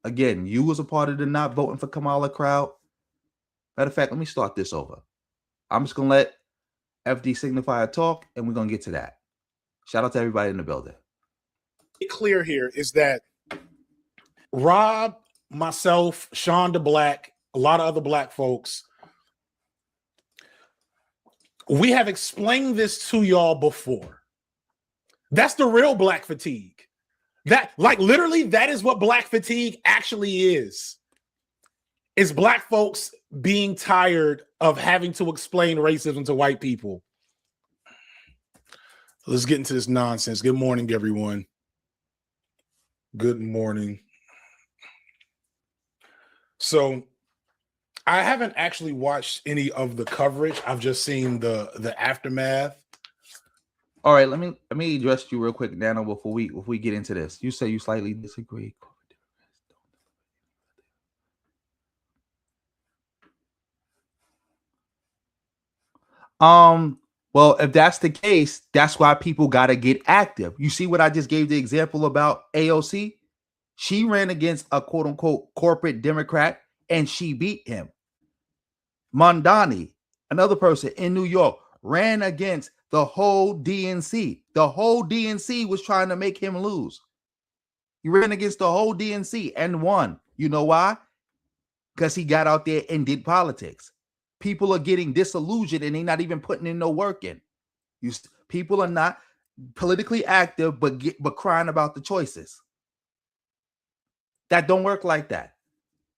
Again, you was a part of the not voting for Kamala crowd. Matter of fact, let me start this over. I'm just gonna let FD Signifier talk, and we're gonna get to that. Shout out to everybody in the building.
Clear here is that Rob, myself, Sean DeBlack, a lot of other black folks, we have explained this to y'all before. That's the real black fatigue. That, like, literally, that is what black fatigue actually is. Is black folks being tired of having to explain racism to white people. Let's get into this nonsense. Good morning, everyone. Good morning. So I haven't actually watched any of the coverage. I've just seen the aftermath.
All right, let me address you real quick, Nano, before we get into this. You say you slightly disagree. Well, if that's the case, that's why people got to get active. You see what I just gave the example about AOC? She ran against a quote unquote corporate Democrat and she beat him. Mamdani, another person in New York, ran against the whole DNC. The whole DNC was trying to make him lose. He ran against the whole DNC and won. You know why? Because he got out there and did politics. People are getting disillusioned and they're not even putting in no work in. People are not politically active, but crying about the choices. That don't work like that.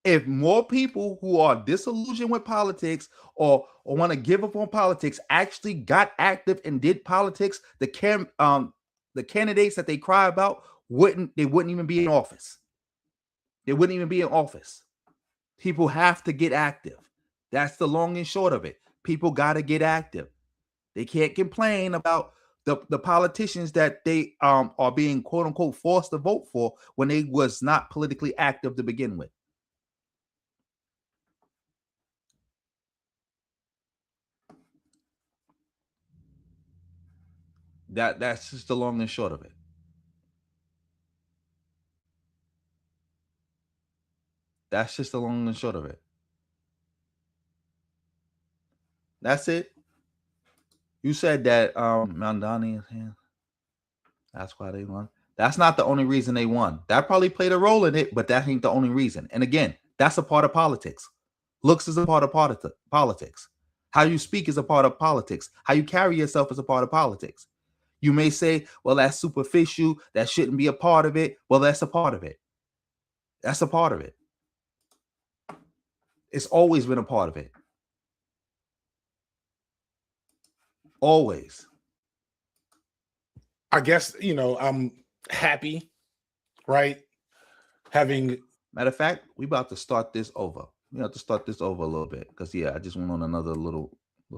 If more people who are disillusioned with politics or want to give up on politics actually got active and did politics, the candidates that they cry about wouldn't even be in office. They wouldn't even be in office. People have to get active. That's the long and short of it. People got to get active. They can't complain about the politicians that they are being quote unquote forced to vote for when they was not politically active to begin with. That's just the long and short of it. That's just the long and short of it. That's it. You said that Mamdani is here. That's why they won. That's not the only reason they won. That probably played a role in it, but that ain't the only reason. And again, that's a part of politics. Looks is a part of politics. How you speak is a part of politics. How you carry yourself is a part of politics. You may say, well, that's superficial. That shouldn't be a part of it. Well, that's a part of it. That's a part of it. It's always been a part of it. Always.
I guess, I'm happy, right? Having
Matter of fact, we about to start this over. We have to start this over a little bit because I just went on another little, a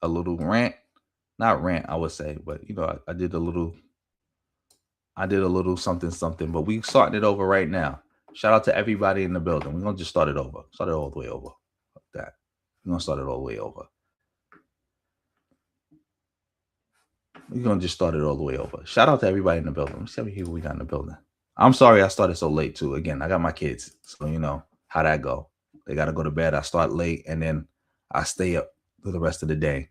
little rant. Not rant, I would say, but I did a little something, but we starting it over right now. Shout out to everybody in the building. We're gonna just start it over. Start it all the way over. Like that. We're gonna start it all the way over. We're gonna just start it all the way over. Shout out to everybody in the building. Let's see how many people we got in the building. I'm sorry I started so late too. Again, I got my kids, so you know how that go. They gotta go to bed. I start late and then I stay up for the rest of the day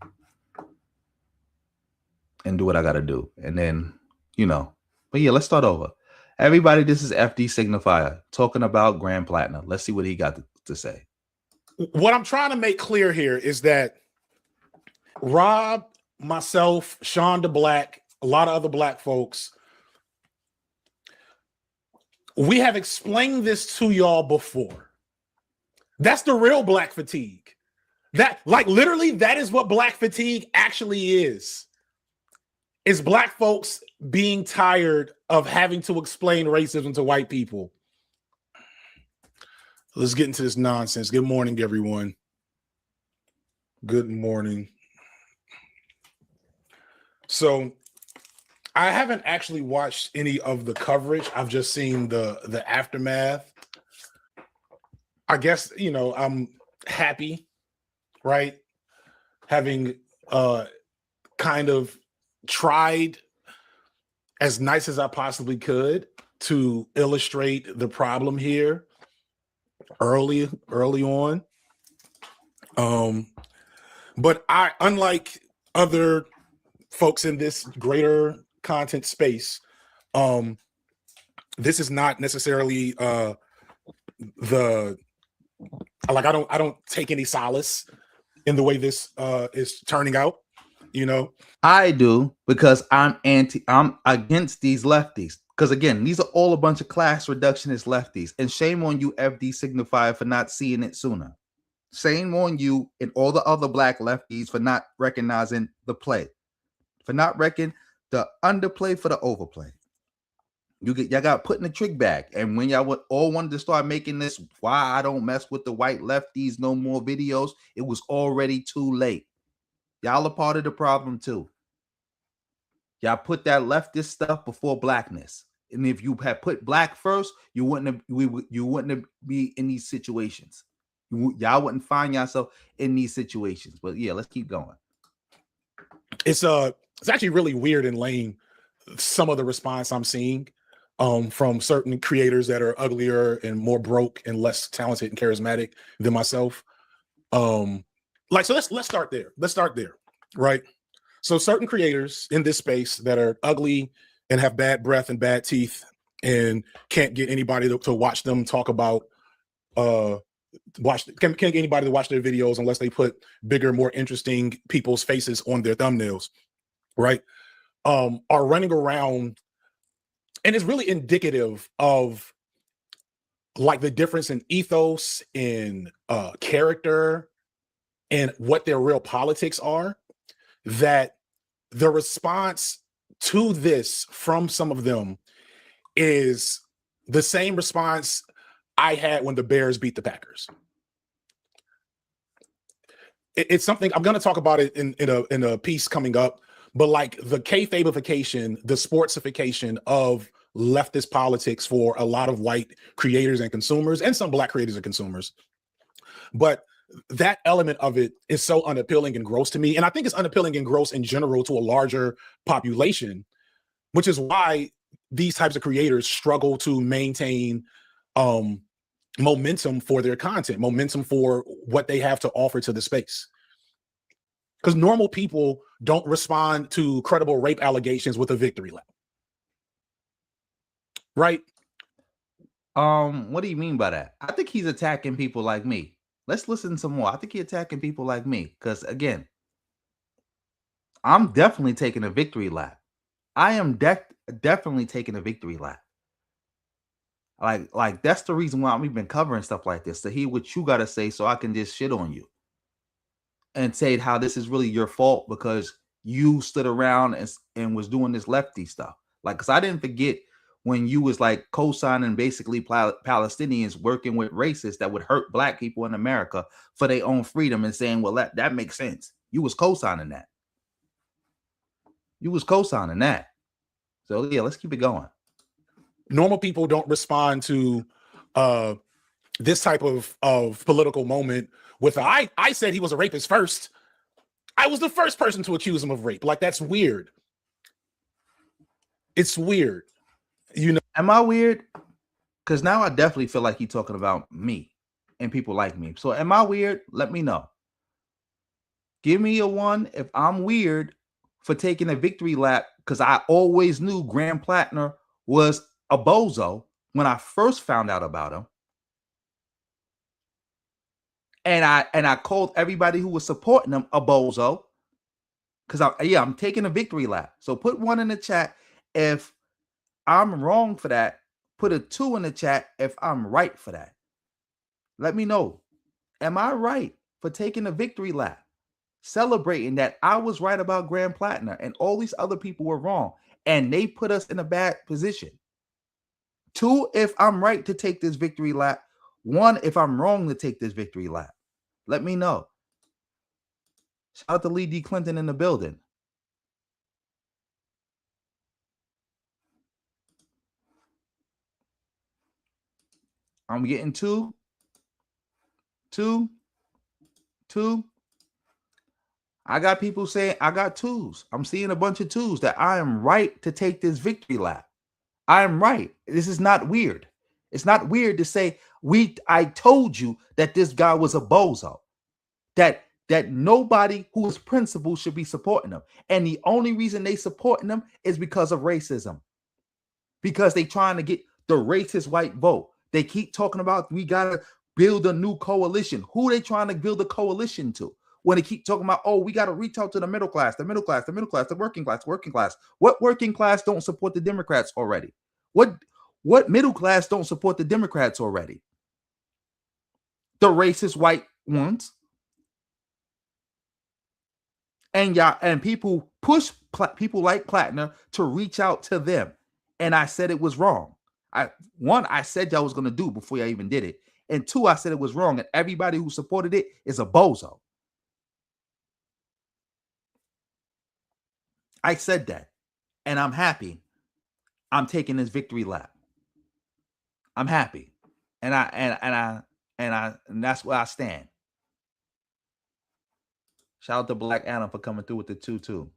and do what I gotta do. And then, but yeah, let's start over. Everybody, this is FD Signifier talking about Grand Platner. Let's see what he got to say.
What I'm trying to make clear here is that Rob, myself, Sean DeBlack, a lot of other black folks, we have explained this to y'all before. That's the real black fatigue. Literally, that is what black fatigue actually is. It's black folks being tired of having to explain racism to white people. Let's get into this nonsense. Good morning, everyone. Good morning. So I haven't actually watched any of the coverage. I've just seen the aftermath. I guess, I'm happy, right? Having kind of tried as nice as I possibly could to illustrate the problem here early on. But unlike other folks in this greater content space, this is not necessarily I don't take any solace in the way this is turning out,
I do, because I'm against these lefties. Because again, these are all a bunch of class reductionist lefties. And shame on you, FD Signifier, for not seeing it sooner. Shame on you and all the other black lefties for not recognizing the play, for not reckoning the underplay for the overplay. Y'all got put in the trick bag. And when y'all all wanted to start making this why I don't mess with the white lefties no more videos, it was already too late. Y'all are part of the problem too. Y'all put that leftist stuff before blackness. And if you had put black first, you wouldn't be in these situations. y'all wouldn't find yourself in these situations. But yeah, let's keep going.
It's actually really weird and lame, some of the response I'm seeing from certain creators that are uglier and more broke and less talented and charismatic than myself. Like, so let's start there. Let's start there, right? So certain creators in this space that are ugly and have bad breath and bad teeth and can't get anybody to watch them talk about can't get anybody to watch their videos unless they put bigger, more interesting people's faces on their thumbnails, right? Are running around, and it's really indicative of like the difference in ethos, in character, and what their real politics are, that the response to this from some of them is the same response I had when the Bears beat the Packers. It's something I'm going to talk about it in a piece coming up, but like the kayfabification, the sportsification of leftist politics for a lot of white creators and consumers, and some black creators and consumers. But that element of it is so unappealing and gross to me. And I think it's unappealing and gross in general to a larger population, which is why these types of creators struggle to maintain momentum for their content, momentum for what they have to offer to the space. Because normal people don't respond to credible rape allegations with a victory lap. Right?
What do you mean by that? I think he's attacking people like me. Let's listen some more. I think he's attacking people like me. Because again, I'm definitely taking a victory lap. I am definitely taking a victory lap. Like that's the reason why I'm even covering stuff like this, to hear what you gotta say so I can just shit on you and say how this is really your fault because you stood around and was doing this lefty stuff. Like, because I didn't forget when you was like co-signing basically Palestinians working with racists that would hurt black people in America for their own freedom and saying, well, that makes sense. You was co-signing that. You was co-signing that. So yeah, let's keep it going.
Normal people don't respond to this type of political moment with I said he was a rapist first. I was the first person to accuse him of rape. Like, that's weird. It's weird. You know,
am I weird? Because now I definitely feel like he's talking about me and people like me. So am I weird? Let me know. Give me a 1 if I'm weird for taking a victory lap, because I always knew Graham Platner was a bozo when I first found out about him. And I called everybody who was supporting him a bozo. Because I'm taking a victory lap. So put 1 in the chat if I'm wrong for that. Put a 2 in the chat if I'm right for that. Let me know. Am I right for taking a victory lap? Celebrating that I was right about Graham Platner and all these other people were wrong. And they put us in a bad position. 2, if I'm right to take this victory lap. 1, if I'm wrong to take this victory lap. Let me know. Shout out to Lee D. Clinton in the building. I'm getting 2. I got people saying I got 2s. I'm seeing a bunch of 2s that I am right to take this victory lap. I am right. This is not weird. It's not weird to say I told you that this guy was a bozo. That nobody who is principled should be supporting him. And the only reason they supporting him is because of racism. Because they trying to get the racist white vote. They keep talking about we gotta build a new coalition. Who are they trying to build a coalition to? When they keep talking about, oh, we got to reach out to the middle class, the working class. What working class don't support the Democrats already? What middle class don't support the Democrats already? The racist white ones. And people push people like Platner to reach out to them. And I said it was wrong. I said y'all was going to do before y'all even did it. And 2, I said it was wrong. And everybody who supported it is a bozo. I said that. And I'm happy. I'm taking this victory lap. I'm happy. And and that's where I stand. Shout out to Black Adam for coming through with the 2-2.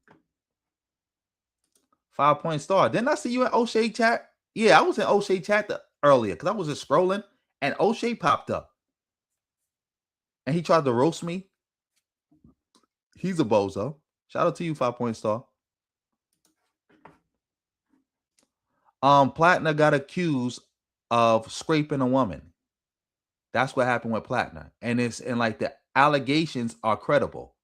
5-point star. Didn't I see you in O'Shea chat? Yeah, I was in O'Shea chat earlier because I was just scrolling and O'Shea popped up. And he tried to roast me. He's a bozo. Shout out to you, 5-point star. Platner got accused of scraping a woman. That's what happened with Platner. And like the allegations are credible.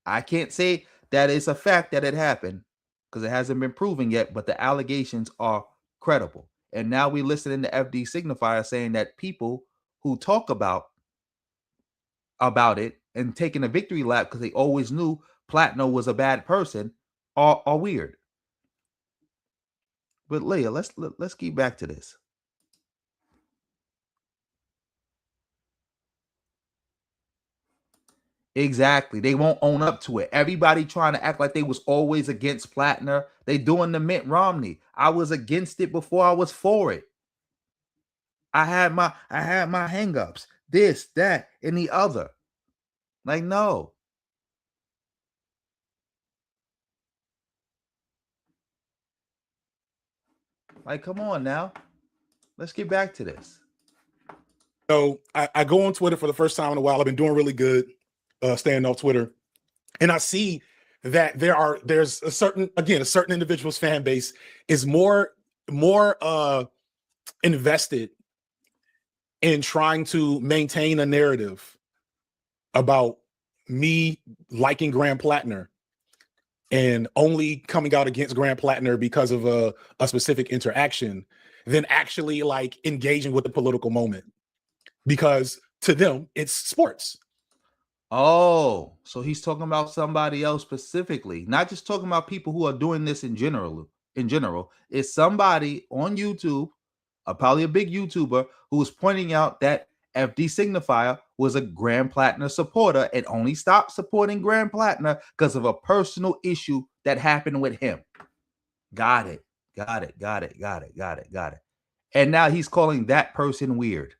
I can't say that it's a fact that it happened because it hasn't been proven yet, but the allegations are credible. And now we listening to FD Signifier saying that people who talk about it and taking a victory lap because they always knew Platner was a bad person are weird. But Leah, let's get back to this. Exactly. They won't own up to it. Everybody trying to act like they was always against Platner. They doing the Mitt Romney. I was against it before I was for it. I had my hangups. This, that, and the other. Like, no. Like, come on now. Let's get back to this.
So I go on Twitter for the first time in a while. I've been doing really good staying off Twitter. And I see that there's a certain individual's fan base is more invested in trying to maintain a narrative about me liking Graham Platner and only coming out against Graham Platner because of a specific interaction than actually like engaging with the political moment. Because to them, it's sports.
Oh, so he's talking about somebody else specifically, not just talking about people who are doing this in general. It's somebody on YouTube, probably a big YouTuber, who was pointing out that FD Signifier was a Graham Platner supporter and only stopped supporting Graham Platner because of a personal issue that happened with him. Got it. And now he's calling that person weird.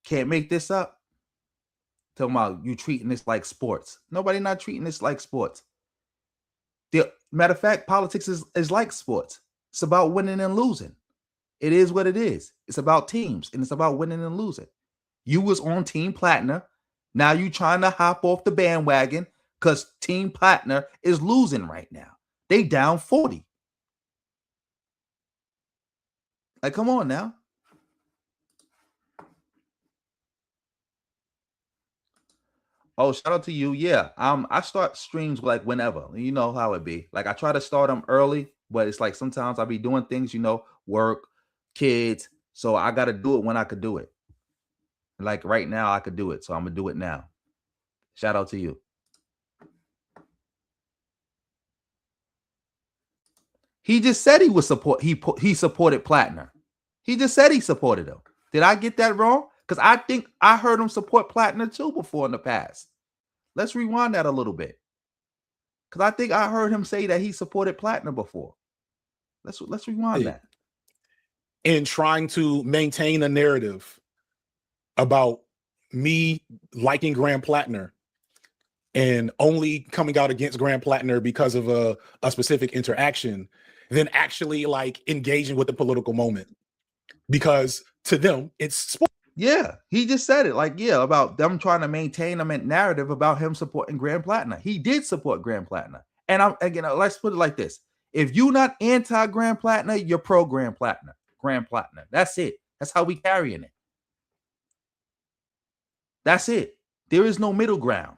Can't make this up. Talking about you treating this like sports. Nobody not treating this like sports. The matter of fact, politics is like sports. It's about winning and losing. It is what it is. It's about teams and it's about winning and losing. You was on Team Platner. Now you trying to hop off the bandwagon because Team Platner is losing right now. They down 40. Like, come on now. Oh, shout out to you. Yeah. I start streams like whenever. You know how it be. Like I try to start them early, but it's like sometimes I'll be doing things, work, kids. So I gotta do it when I could do it. Like right now, I could do it. So I'm gonna do it now. Shout out to you. He just said he was he supported Platner. He just said he supported him. Did I get that wrong? Because I think I heard him support Platner too before in the past. Let's rewind that a little bit. Because I think I heard him say that he supported Platner before. Let's rewind that.
In trying to maintain a narrative about me liking Graham Platner and only coming out against Graham Platner because of a specific interaction than actually like engaging with the political moment. Because to them, it's sports.
Yeah, he just said it. Like, yeah, about them trying to maintain a narrative about him supporting Graham Platner. He did support Graham Platner. And let's put it like this. If you're not anti-Graham Platner, you're pro-Graham Platner. Graham Platner. That's it. That's how we carrying it. That's it. There is no middle ground.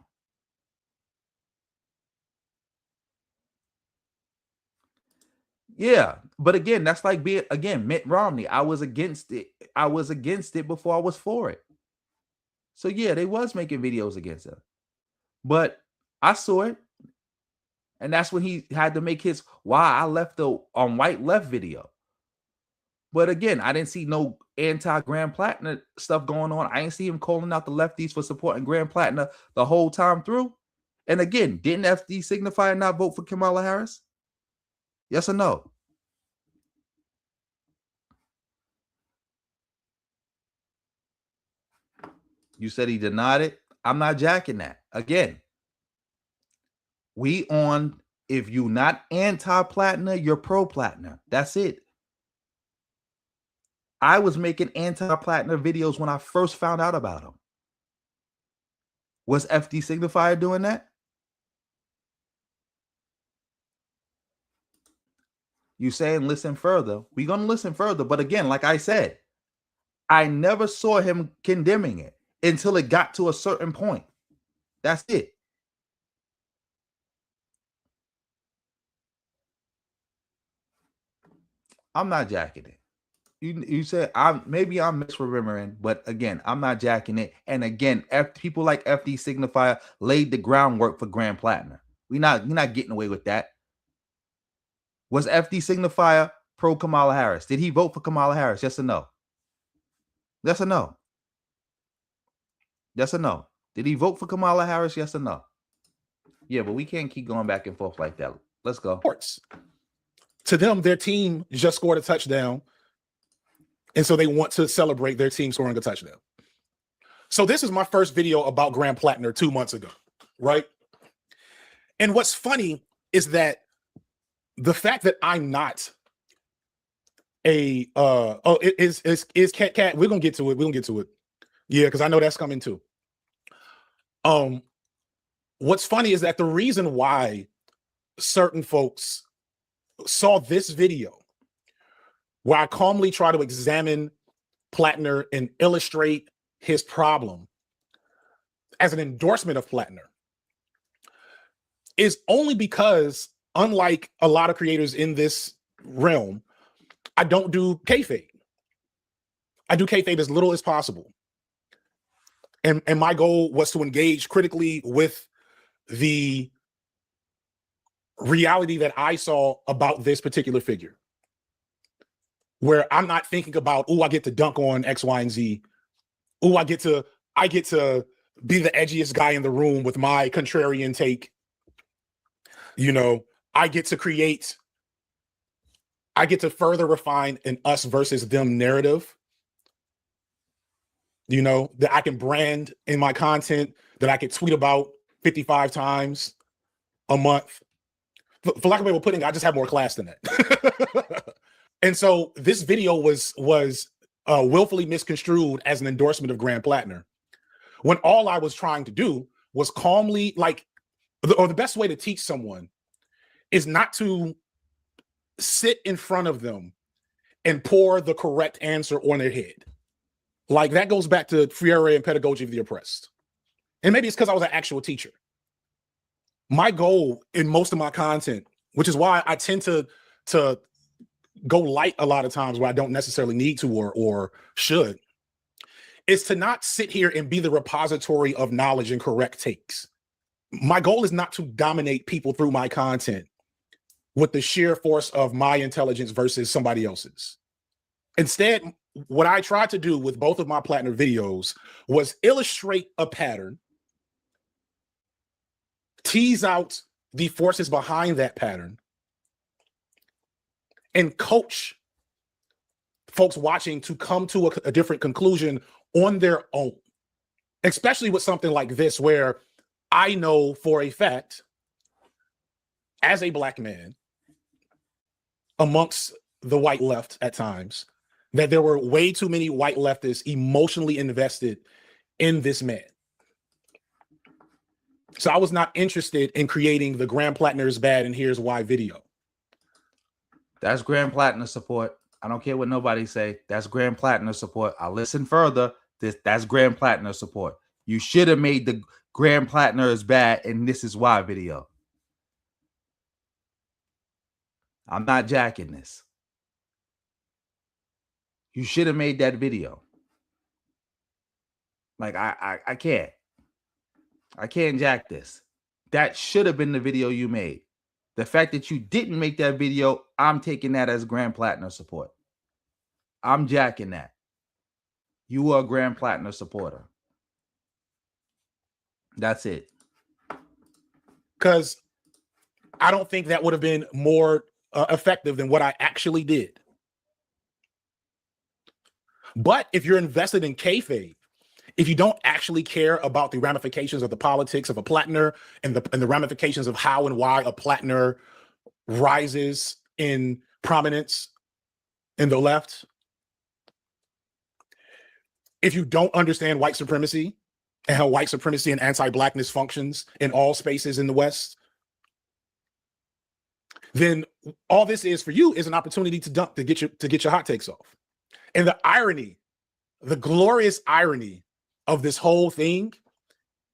Yeah, but again, that's like being Mitt Romney. I was against it. I was against it before I was for it. So yeah, they was making videos against him. But I saw it. And that's when he had to make his why I left the white left video. But again, I didn't see no anti-Graham Platner stuff going on. I didn't see him calling out the lefties for supporting Graham Platner the whole time through. And again, didn't FD Signifier not vote for Kamala Harris? Yes or no? You said he denied it. I'm not jacking that. Again, we on, if you not anti-Platner, you're pro-Platner. That's it. I was making anti-Platner videos when I first found out about him. Was FD Signifier doing that? You saying listen further. We're going to listen further. But again, like I said, I never saw him condemning it until it got to a certain point. That's it. I'm not jacking it. You said maybe I'm misremembering, but again, I'm not jacking it. And again, people like FD Signifier laid the groundwork for Grand Platner. We're not getting away with that. Was FD Signifier pro Kamala Harris? Did he vote for Kamala Harris? Yes or no? Yes or no? Yes or no? Did he vote for Kamala Harris? Yes or no? Yeah, but we can't keep going back and forth like that. Let's go.
To them, their team just scored a touchdown, and so they want to celebrate their team scoring a touchdown. So this is my first video about Grand Platner 2 months ago, right? And what's funny is that the fact that I'm not a is cat. We're gonna get to it. We're gonna get to it. Yeah, because I know that's coming too. What's funny is that the reason why certain folks saw this video, where I calmly try to examine Platner and illustrate his problem as an endorsement of Platner, is only because, unlike a lot of creators in this realm, I don't do kayfabe. I do kayfabe as little as possible. And my goal was to engage critically with the reality that I saw about this particular figure, where I'm not thinking about, oh, I get to dunk on X, Y, and Z. Oh, I get to be the edgiest guy in the room with my contrarian take. You know, I get to further refine an us versus them narrative, you know, that I can brand in my content, that I can tweet about 55 times a month. For lack of a better way of putting it, I just have more class than that. And so this video was willfully misconstrued as an endorsement of Grand Platner, when all I was trying to do was calmly, the best way to teach someone is not to sit in front of them and pour the correct answer on their head. Like, that goes back to Freire and Pedagogy of the Oppressed. And maybe it's because I was an actual teacher. My goal in most of my content, which is why I tend to go light a lot of times where I don't necessarily need to or should, is to not sit here and be the repository of knowledge and correct takes. My goal is not to dominate people through my content with the sheer force of my intelligence versus somebody else's. Instead, what I tried to do with both of my Platner videos was illustrate a pattern, tease out the forces behind that pattern, and coach folks watching to come to a different conclusion on their own, especially with something like this, where I know for a fact, as a Black man amongst the white left at times, that there were way too many white leftists emotionally invested in this man. So I was not interested in creating the Grand Platner is bad and here's why video.
That's Grand Platner support. I don't care what nobody say. That's Grand Platner support. I listen further. That's Grand Platner support. You should have made the Grand Platner is bad and this is why video. I'm not jacking this. You should have made that video. Like, I can't. I can't jack this. That should have been the video you made. The fact that you didn't make that video, I'm taking that as Grand Platner support. I'm jacking that. You are a Grand Platner supporter. That's it.
Because I don't think that would have been more effective than what I actually did. But if you're invested in kayfabe, if you don't actually care about the ramifications of the politics of a Platner and the ramifications of how and why a Platner rises in prominence in the left, if you don't understand white supremacy and how white supremacy and anti-blackness functions in all spaces in the West, then all this is for you is an opportunity to get your hot takes off. And the irony, the glorious irony of this whole thing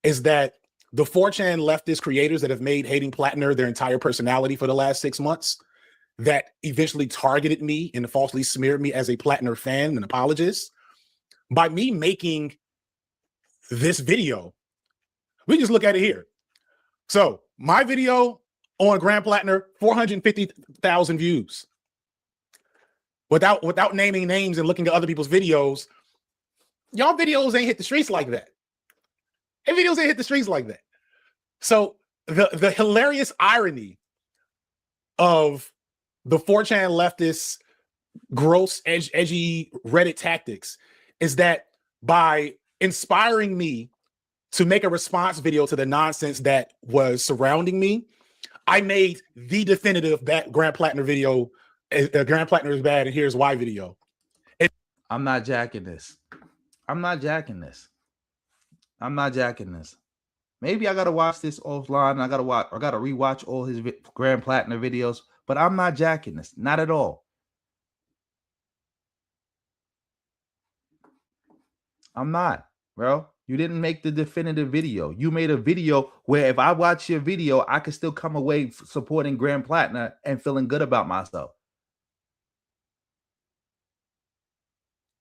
is that the 4chan leftist creators that have made hating Platner their entire personality for the last 6 months, that eventually targeted me and falsely smeared me as a Platner fan and apologist, by me making this video, we just look at it here. So my video on Grand Platner, 450,000 views. Without naming names and looking at other people's videos, y'all videos ain't hit the streets like that. And videos ain't hit the streets like that. So the hilarious irony of the 4chan leftists' gross, edgy Reddit tactics is that by inspiring me to make a response video to the nonsense that was surrounding me, I made the definitive Grand Platner video. Grand Platner is bad, and here's why video.
I'm not jacking this. I'm not jacking this. I'm not jacking this. Maybe I gotta watch this offline. I gotta rewatch all his Grand Platner videos, but I'm not jacking this. Not at all. I'm not, bro. You didn't make the definitive video. You made a video where if I watch your video, I can still come away supporting Grand Platner and feeling good about myself.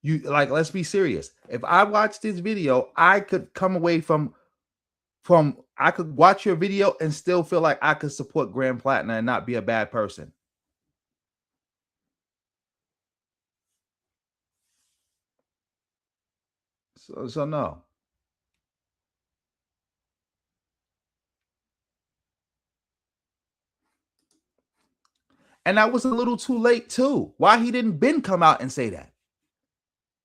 You like, let's be serious. If I watch this video, I could come away from I could watch your video and still feel like I could support Grand Platner and not be a bad person. So no. And that was a little too late too. Why he didn't come out and say that?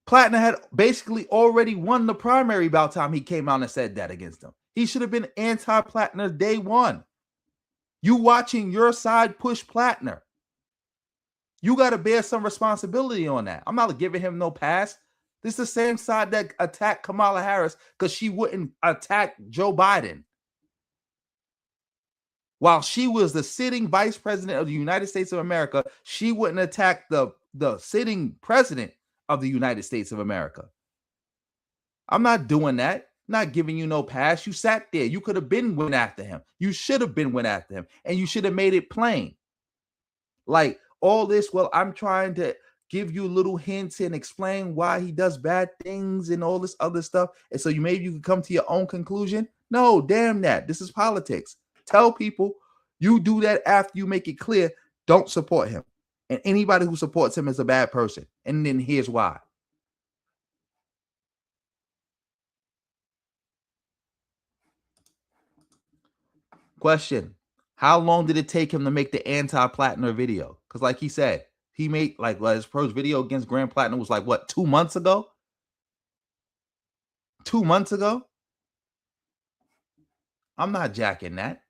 Platner had basically already won the primary by the time he came out and said that against him. He should have been anti-Platner day one. You watching your side push Platner. You got to bear some responsibility on that. I'm not giving him no pass. This is the same side that attacked Kamala Harris because she wouldn't attack Joe Biden. While she was the sitting vice president of the United States of America, she wouldn't attack the sitting president of the United States of America. I'm not doing that. Not giving you no pass. You sat there. You could have been went after him. You should have been went after him. And you should have made it plain. Like all this, well, I'm trying to give you little hints and explain why he does bad things and all this other stuff. And so maybe you can come to your own conclusion. No, damn that. This is politics. Tell people you do that after you make it clear, don't support him. And anybody who supports him is a bad person. And then here's why. Question. How long did it take him to make the anti-Platner video? Because like he said, he made his first video against Grand Platner was like, what, 2 months ago? 2 months ago? I'm not jacking that.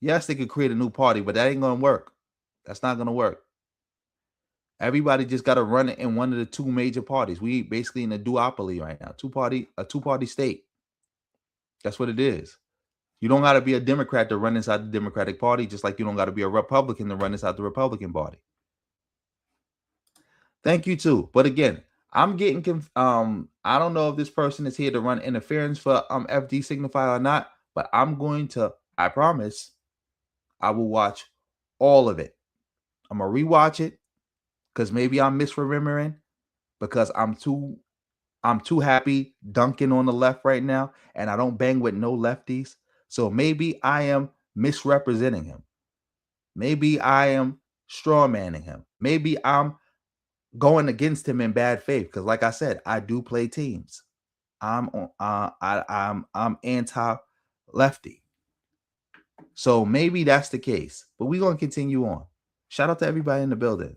Yes, they could create a new party, but that ain't going to work. That's not going to work. Everybody just got to run it in one of the two major parties. We basically in a duopoly right now. A two-party state. That's what it is. You don't got to be a Democrat to run inside the Democratic Party, just like you don't got to be a Republican to run inside the Republican Party. Thank you too. But again, I'm getting I don't know if this person is here to run interference for FD Signifier or not, but I'm going to, I promise, I will watch all of it. I'm gonna rewatch it because maybe I'm misremembering because I'm too happy dunking on the left right now, and I don't bang with no lefties. So maybe I am misrepresenting him. Maybe I am strawmanning him. Maybe I'm going against him in bad faith because, like I said, I do play teams. I'm anti-lefty. So maybe that's the case. But we're gonna continue on. Shout out to everybody in the building.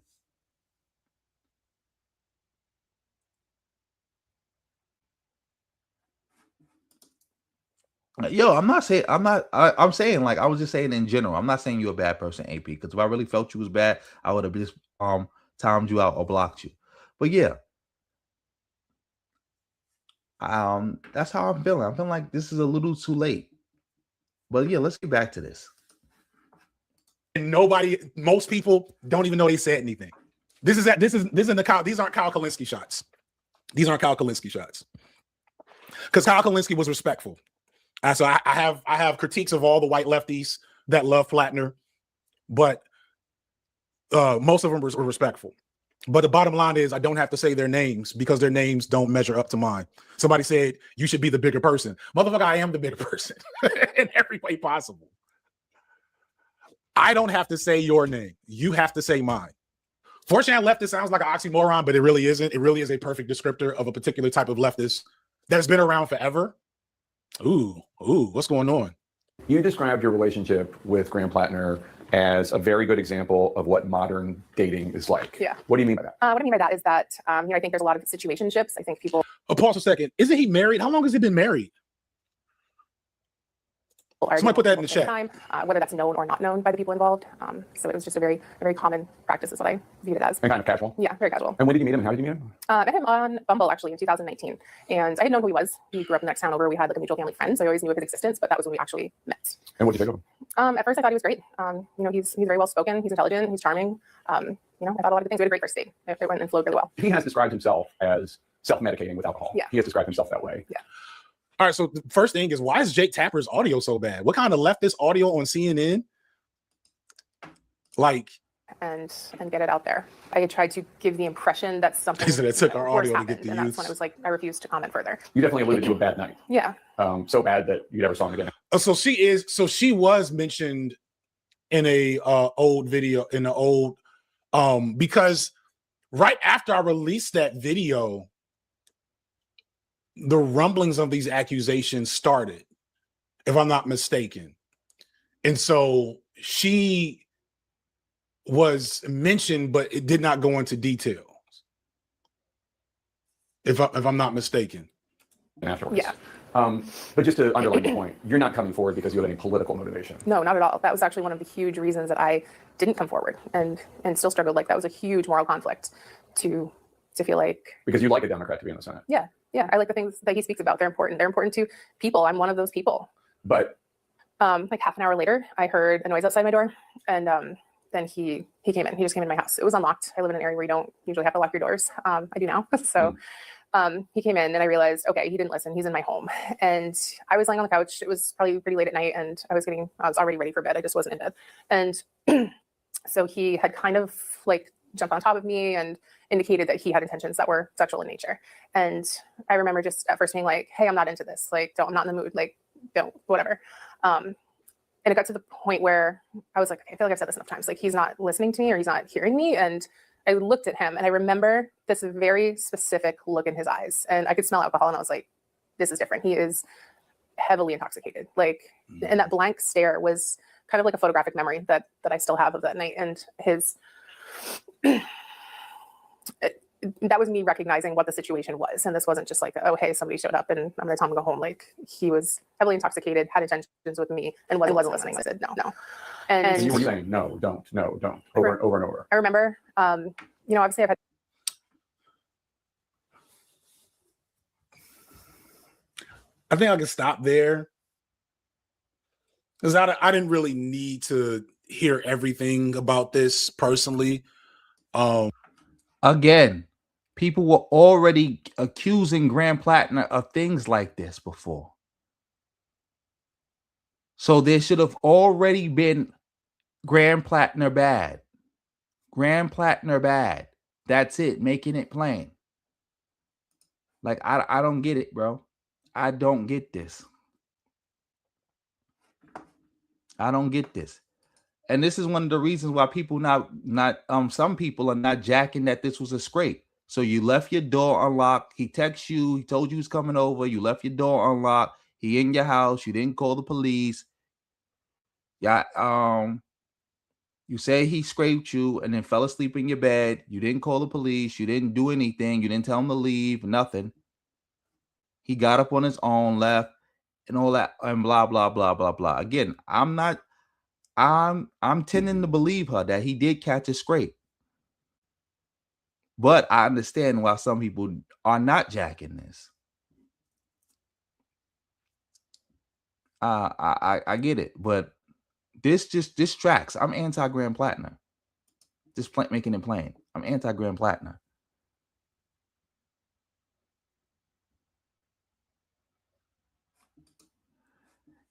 Yo, I'm not saying I'm saying like I was just saying in general. I'm not saying you're a bad person, AP. Because if I really felt you was bad, I would have just timed you out or blocked you. But yeah, that's how I'm feeling. I'm feeling like this is a little too late. But yeah, let's get back to this.
And most people don't even know they said anything. These aren't Kyle Kalinske shots. These aren't Kyle Kalinske shots. Because Kyle Kalinske was respectful. So I have critiques of all the white lefties that love Platner, but most of them were respectful. But the bottom line is I don't have to say their names because their names don't measure up to mine. Somebody said, you should be the bigger person. Motherfucker, I am the bigger person in every way possible. I don't have to say your name. You have to say mine. Fortunately, leftist sounds like an oxymoron, but it really isn't. It really is a perfect descriptor of a particular type of leftist that's been around forever. Ooh, what's going on?
You described your relationship with Graham Platner as a very good example of what modern dating is like.
Yeah.
What do you mean by that?
What I mean by that is that, I think there's a lot of situationships. I think people.
Pause a second. Isn't he married? How long has he been married? Somebody put that in the chat.
Time, whether that's known or not known by the people involved. So it was just a very common practice is what I viewed it as.
And kind of casual?
Yeah, very casual.
And when did you meet him? How did you meet him?
I met him on Bumble actually in 2019. And I had known who he was. He grew up in the next town over. We had like a mutual family friend. So I always knew of his existence, but that was when we actually met.
And what did you think of him?
At first I thought he was great. He's very well spoken. He's intelligent. He's charming. I thought a lot of things. We had a great first date. It went and flowed really well.
He has described himself as self-medicating with alcohol.
Yeah.
He has described himself that way.
Yeah.
All right, so the first thing is, why is Jake Tapper's audio so bad? What kind of leftist audio on CNN? Like,
and get it out there. I tried to give the impression that something
that took our
worse
audio to
happened,
get the
and that's
use.
when it was like I refused to comment further.
You definitely alluded to a bad night.
Yeah.
So bad that you never saw him again.
So she was mentioned in a old video, because right after I released that video, the rumblings of these accusations started, if I'm not mistaken. And so she was mentioned, but it did not go into details, if I'm not mistaken.
And afterwards.
Yeah.
But just to underline the point, you're not coming forward because you have any political motivation.
No, not at all. That was actually one of the huge reasons that I didn't come forward and still struggled. Like that was a huge moral conflict to feel like.
Because you'd like a Democrat to be in the Senate.
Yeah. Yeah. I like the things that he speaks about. They're important. They're important to people. I'm one of those people.
But
like half an hour later, I heard a noise outside my door, and then he came in. He just came in my house. It was unlocked. I live in an area where you don't usually have to lock your doors. I do now. So he came in, and I realized, okay, he didn't listen. He's in my home, and I was lying on the couch. It was probably pretty late at night, and I was already ready for bed. I just wasn't in bed, and so he had kind of like jumped on top of me and indicated that he had intentions that were sexual in nature. And I remember just at first being like, hey, I'm not into this. Like, I'm not in the mood. Like, don't, whatever. And it got to the point where I was like, okay, I feel like I've said this enough times. Like, he's not listening to me or he's not hearing me. And I looked at him and I remember this very specific look in his eyes. And I could smell alcohol. And I was like, this is different. He is heavily intoxicated. Like, and that blank stare was kind of like a photographic memory that I still have of that night. And his... that was me recognizing what the situation was. And this wasn't just like, oh, hey, somebody showed up and I'm going to tell him to go home. Like, he was heavily intoxicated, had intentions with me, and wasn't listening. I said, no. And
you were saying, no, don't, over and over.
I remember, obviously I've had.
I think I can stop there, because I didn't really need to hear everything about this personally.
Again, people were already accusing Graham Platner of things like this before. So there should have already been Graham Platner bad. Graham Platner bad. That's it, making it plain. Like, I don't get it, bro. I don't get this. I don't get this. And this is one of the reasons why people some people are not jacking that this was a scrape. So you left your door unlocked. He texted you. He told you he was coming over. You left your door unlocked. He in your house. You didn't call the police. Yeah. You say he scraped you and then fell asleep in your bed. You didn't call the police. You didn't do anything. You didn't tell him to leave. Nothing. He got up on his own, left. and all that and blah blah blah blah blah. Again, I'm tending to believe her that he did catch a scrape. But I understand why some people are not jacking this. I get it, but this tracks. I'm anti-Grand Platner. Just making it plain. I'm anti-Grand Platner.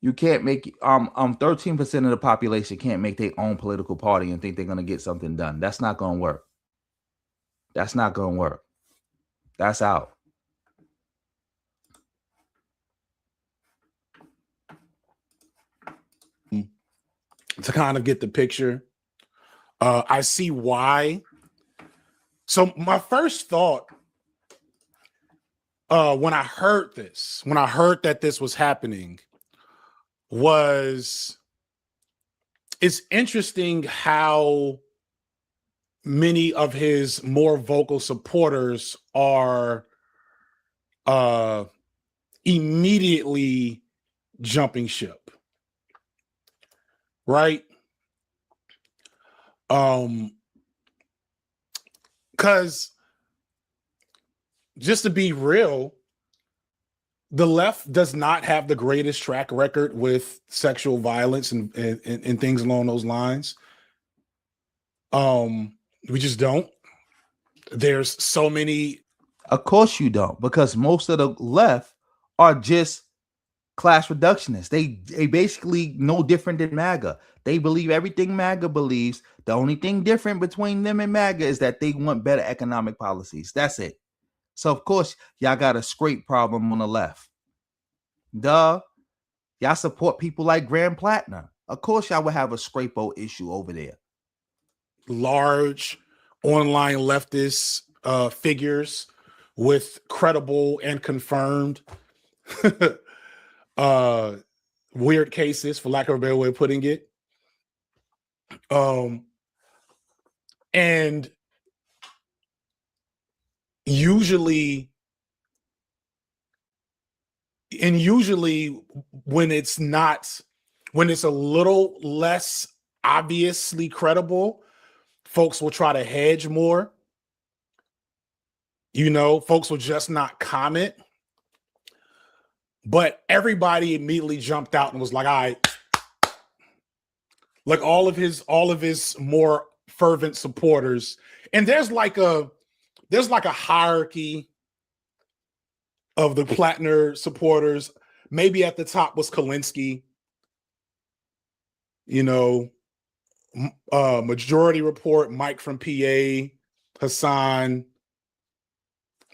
You can't make 13% of the population can't make their own political party and think they're gonna get something done. That's not gonna work. That's not gonna work. That's out.
To kind of get the picture, I see why. So my first thought when I heard that this was happening, was it's interesting how many of his more vocal supporters are immediately jumping ship, right? Because just to be real, the left does not have the greatest track record with sexual violence and things along those lines. We just don't. There's so many.
Of course you don't, because most of the left are just class reductionists. They basically no different than MAGA. They believe everything MAGA believes. The only thing different between them and MAGA is that they want better economic policies. That's it. So of course y'all got a scrape problem on the left. Duh. Y'all support people like Grand Platner. Of course y'all would have a scrapo issue over there.
Large online leftist figures with credible and confirmed weird cases, for lack of a better way of putting it. And usually when it's a little less obviously credible, folks will try to hedge more. Folks will just not comment. But everybody immediately jumped out and was like, all right. Like all of his more fervent supporters. And there's like a hierarchy of the Platner supporters. Maybe at the top was Kalinsky. Majority Report, Mike from PA, Hassan.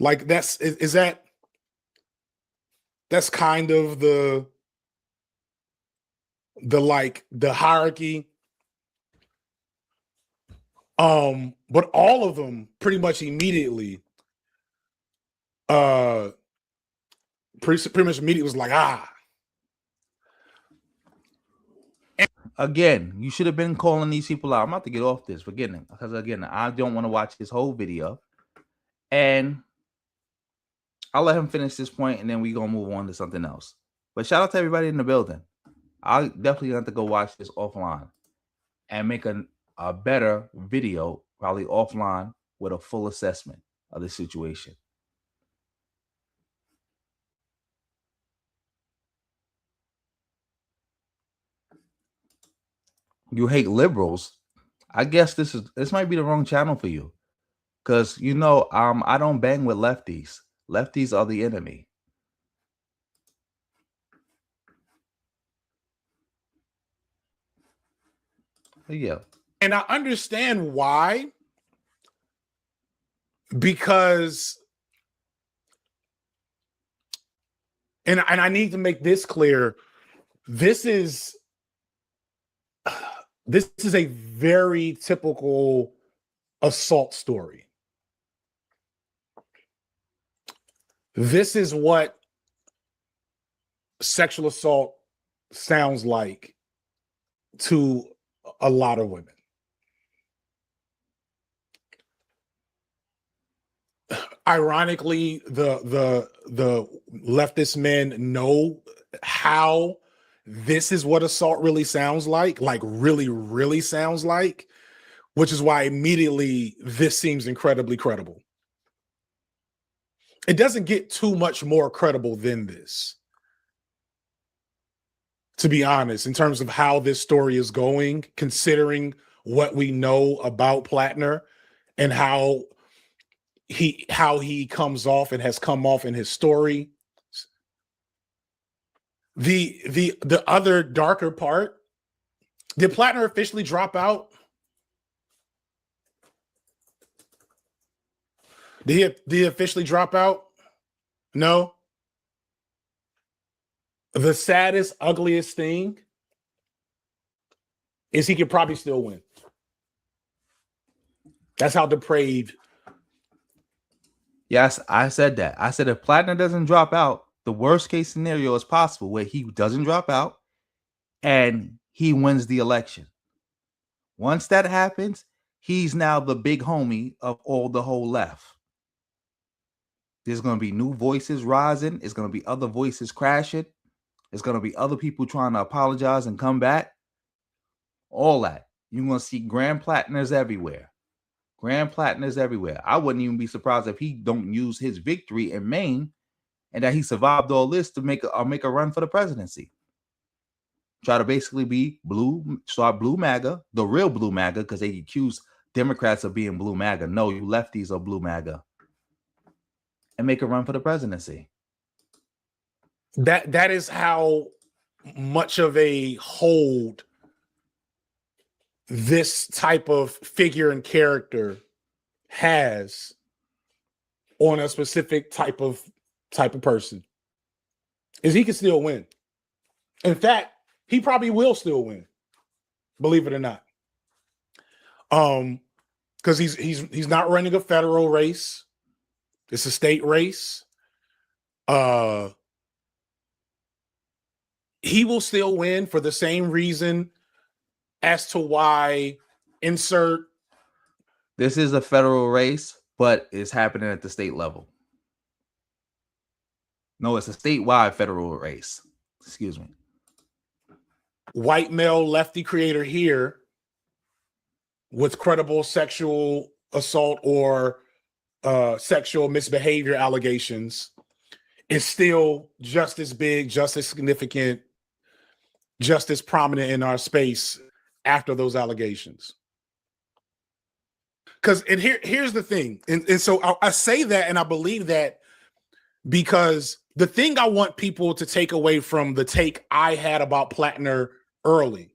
Like that's kind of the hierarchy. But all of them pretty much immediately pretty much immediately was like,
Again, you should have been calling these people out. I'm about to get off this, because I don't want to watch this whole video. And I'll let him finish this point, and then we're going to move on to something else. But shout out to everybody in the building. I'll definitely have to go watch this offline and make a better video, probably offline, with a full assessment of the situation. You hate liberals. I guess this might be the wrong channel for you. Because, I don't bang with lefties. Lefties are the enemy. Yeah.
and I understand why. Because, and I need to make this clear, this is a very typical assault story. This is what sexual assault sounds like to a lot of women. Ironically, the leftist men know how this is what assault really sounds like really, really sounds like, which is why immediately this seems incredibly credible. It doesn't get too much more credible than this, to be honest, in terms of how this story is going, considering what we know about Platner and how he comes off and has come off in his story. The other darker part, did Platner officially drop out? Did he officially drop out? No. The saddest, ugliest thing is he could probably still win. That's how depraved.
Yes, I said that. I said if Platner doesn't drop out, the worst case scenario is possible where he doesn't drop out and he wins the election. Once that happens, he's now the big homie of all the whole left. There's going to be new voices rising. It's going to be other voices crashing. It's going to be other people trying to apologize and come back. All that. You're going to see Grand Platners everywhere. Grand Platners everywhere. I wouldn't even be surprised if he don't use his victory in Maine and that he survived all this to make a run for the presidency. Try to basically be start blue MAGA, the real blue MAGA, because they accuse Democrats of being blue MAGA. No, you lefties are blue MAGA. And make a run for the presidency.
That is how much of a hold this type of figure and character has on a specific type of person. Is he can still win. In fact, he probably will still win, believe it or not. Because he's not running a federal race. It's a state race. He will still win for the same reason as to why insert.
This is a federal race, but it's happening at the state level. No, it's a statewide federal race. Excuse me.
White male lefty creator here with credible sexual assault or sexual misbehavior allegations is still just as big, just as significant, just as prominent in our space after those allegations. Because here's the thing, and so I say that and I believe that because the thing I want people to take away from the take I had about Platner early,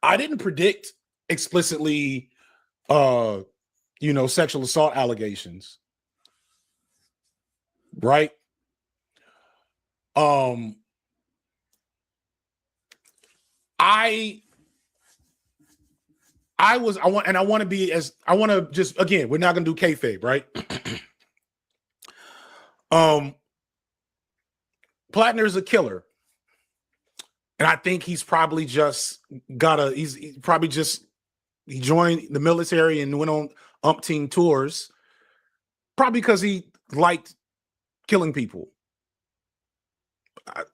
I didn't predict explicitly sexual assault allegations, right? I want to just, again, we're not going to do kayfabe, right? Platner is a killer. And I think he's probably just he joined the military and went on umpteen tours, probably because he liked killing people.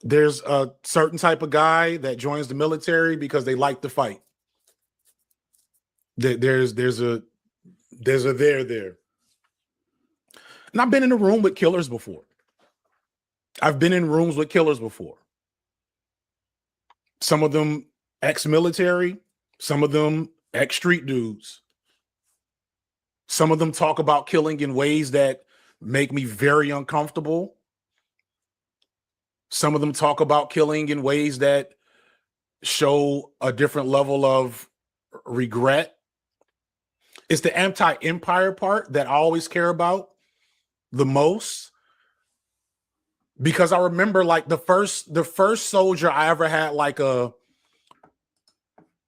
There's a certain type of guy that joins the military because they like to fight. There's a there. And I've been in a room with killers before. I've been in rooms with killers before. Some of them ex-military, some of them ex-street dudes. Some of them talk about killing in ways that make me very uncomfortable. Some of them talk about killing in ways that show a different level of regret. It's the anti-empire part that I always care about the most. Because I remember like the first soldier I ever had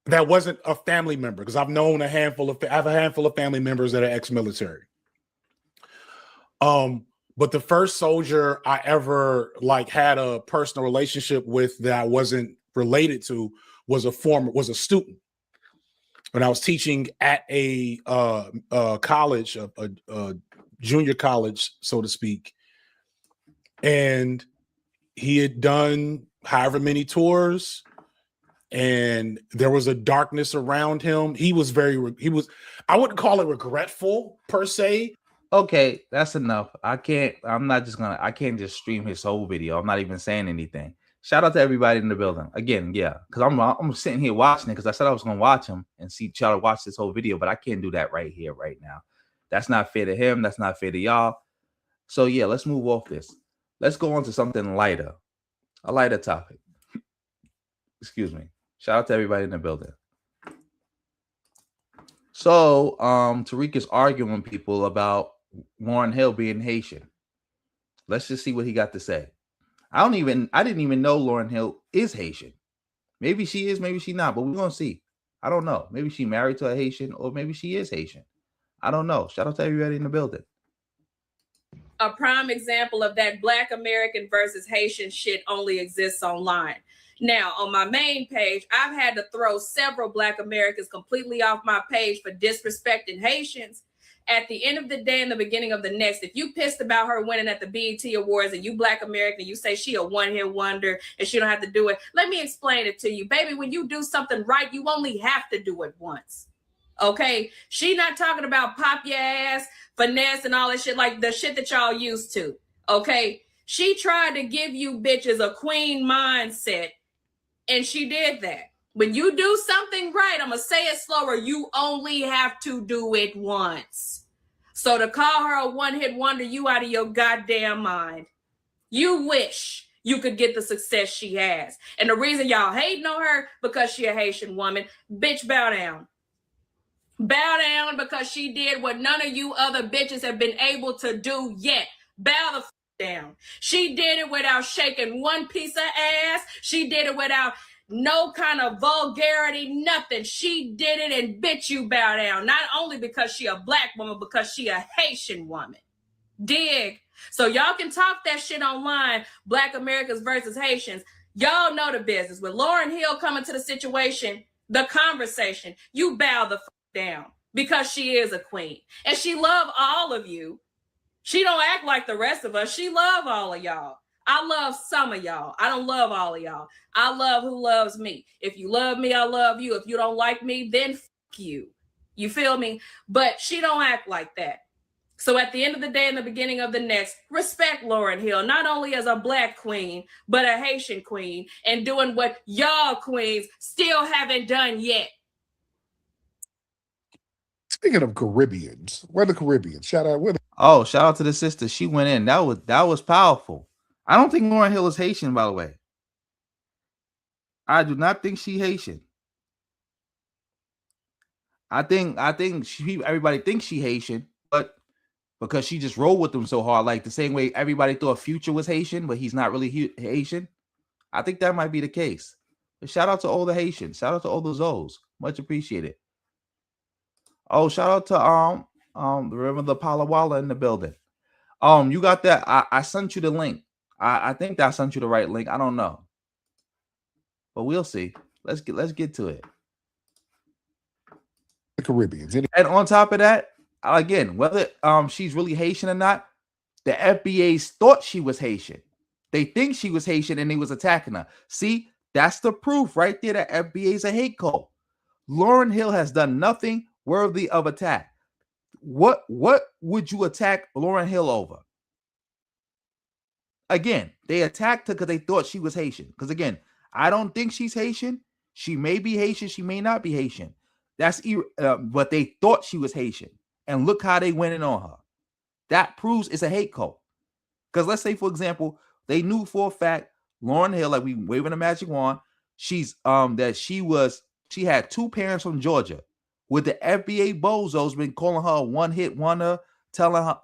that wasn't a family member, because I've known I have a handful of family members that are ex-military. But the first soldier I ever had a personal relationship with that I wasn't related to was a student. When I was teaching at a college, a junior college, so to speak. And he had done however many tours, and there was a darkness around him. He was I wouldn't call it regretful per se.
Okay, that's enough. I can't just stream his whole video. I'm not even saying anything. Shout out to everybody in the building. Again, yeah, because I'm sitting here watching it because I said I was gonna watch him and try to watch this whole video, but I can't do that right here, right now. That's not fair to him. That's not fair to y'all. So yeah, let's move off this. Let's go on to something lighter, a lighter topic. Excuse me. Shout out to everybody in the building. So Tariq is arguing with people about Lauryn Hill being Haitian. Let's just see what he got to say. I didn't even know Lauryn Hill is Haitian. Maybe she is, maybe she not, but we're gonna see. I don't know. Maybe she married to a Haitian, or maybe she is Haitian. I don't know. Shout out to everybody in the building.
A prime example of that Black American versus Haitian shit only exists online. Now, on my main page, I've had to throw several Black Americans completely off my page for disrespecting Haitians. At the end of the day and the beginning of the next, if you pissed about her winning at the BET Awards and you Black American, you say she a one-hit wonder and she don't have to do it. Let me explain it to you. Baby, when you do something right, you only have to do it once. Okay? She not talking about pop your ass, finesse and all that shit, like the shit that y'all used to. Okay? She tried to give you bitches a queen mindset, and she did that. When you do something right, I'm going to say it slower, you only have to do it once. So to call her a one-hit wonder, you out of your goddamn mind. You wish you could get the success she has. And the reason y'all hating on her, because she a Haitian woman. Bitch, bow down. Bow down, because she did what none of you other bitches have been able to do yet. Bow the f*** down. She did it without shaking one piece of ass. She did it without no kind of vulgarity, nothing. She did it, and bitch, you bow down. Not only because she a Black woman, because she a Haitian woman. Dig? So y'all can talk that shit online, Black Americans versus Haitians. Y'all know the business. With Lauryn Hill coming to the situation, the conversation, you bow the f*** down, because she is a queen. And she love all of you. She don't act like the rest of us. She love all of y'all. I love some of y'all. I don't love all of y'all. I love who loves me. If you love me, I love you. If you don't like me, then fuck you. You feel me? But she don't act like that. So at the end of the day and the beginning of the next, respect Lauryn Hill, not only as a Black queen, but a Haitian queen, and doing what y'all queens still haven't done yet.
Speaking of Caribbeans, where the Caribbeans? Shout out with.
Oh, shout out to the sister. She went in. That was powerful. I don't think Lauryn Hill is Haitian, by the way. I do not think she Haitian. I think everybody thinks she Haitian, but because she just rolled with them so hard, like the same way everybody thought Future was Haitian, but he's not really Haitian. I think that might be the case. But shout out to all the Haitians. Shout out to all the Zoes. Much appreciated. Oh, shout out to the River the Palawala in the building. You got that? I sent you the link. I think that I sent you the right link. I don't know, but we'll see. Let's get to it.
The Caribbeans.
And on top of that, again, whether she's really Haitian or not, the FBA's thought she was Haitian. They think she was Haitian and they was attacking her. See, that's the proof right there that FBA's a hate cult. Lauryn Hill has done nothing worthy of attack. What would you attack Lauryn Hill over? Again, they attacked her because they thought she was Haitian. Because again, I don't think she's Haitian. She may be Haitian. She may not be Haitian. But they thought she was Haitian. And look how they went in on her. That proves it's a hate cult. Because let's say, for example, they knew for a fact Lauryn Hill, like we waving a magic wand, she had two parents from Georgia. With the FBA bozos been calling her a one-hit wonder,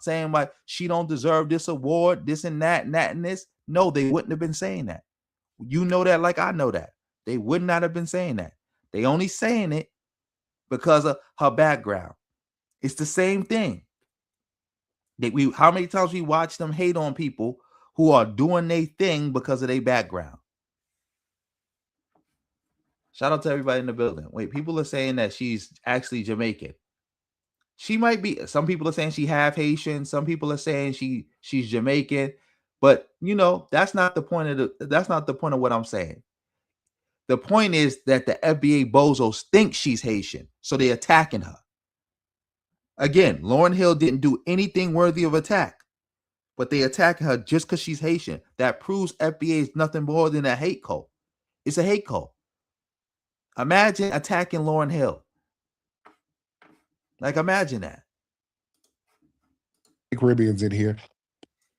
saying like she don't deserve this award, this and that and this. No, they wouldn't have been saying that. You know that, like I know that. They would not have been saying that. They only saying it because of her background. It's the same thing. How many times we watch them hate on people who are doing their thing because of their background? Shout out to everybody in the building. Wait, people are saying that she's actually Jamaican. She might be. Some people are saying she half Haitian. Some people are saying she's Jamaican. But you know, that's not the point of what I'm saying. The point is that the FBA bozos think she's Haitian, so they're attacking her. Again, Lauryn Hill didn't do anything worthy of attack, but they attack her just because she's Haitian. That proves FBA is nothing more than a hate cult. It's a hate cult. Imagine attacking Lauryn Hill. Like, imagine that.
Caribbeans in here.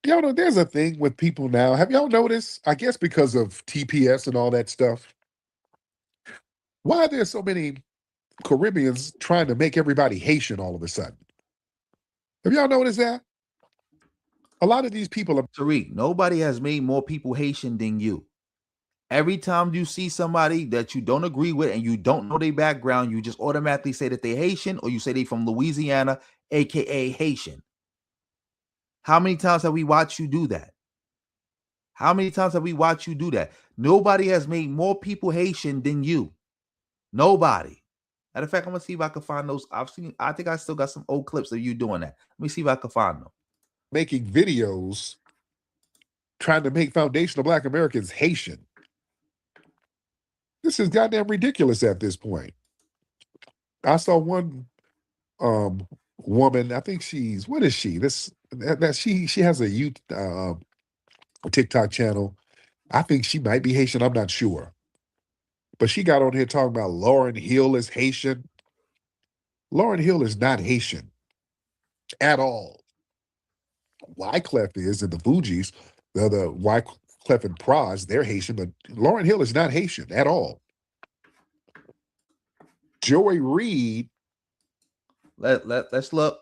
Y'all know there's a thing with people now. Have y'all noticed? I guess because of TPS and all that stuff. Why are there so many Caribbeans trying to make everybody Haitian all of a sudden? Have y'all noticed that? A lot of these people are.
Tariq, nobody has made more people Haitian than you. Every time you see somebody that you don't agree with and you don't know their background, you just automatically say that they're Haitian, or you say they from Louisiana, aka Haitian. How many times have we watched you do that? How many times have we watched you do that? Nobody has made more people Haitian than you. Nobody. Matter of fact, I'm gonna see if I can find those. I think I still got some old clips of you doing that. Let me see if I can find them.
Making videos trying to make foundational Black Americans Haitian. This is goddamn ridiculous at this point. I saw one woman, I think she's, what is she? She has a youth TikTok channel. I think she might be Haitian, I'm not sure. But she got on here talking about Lauryn Hill is Haitian. Lauryn Hill is not Haitian at all. Wyclef is, and the Fugees, the other Wyclef and Pras, they're Haitian, but Lauryn Hill is not Haitian at all. Joy Reid.
Let's look.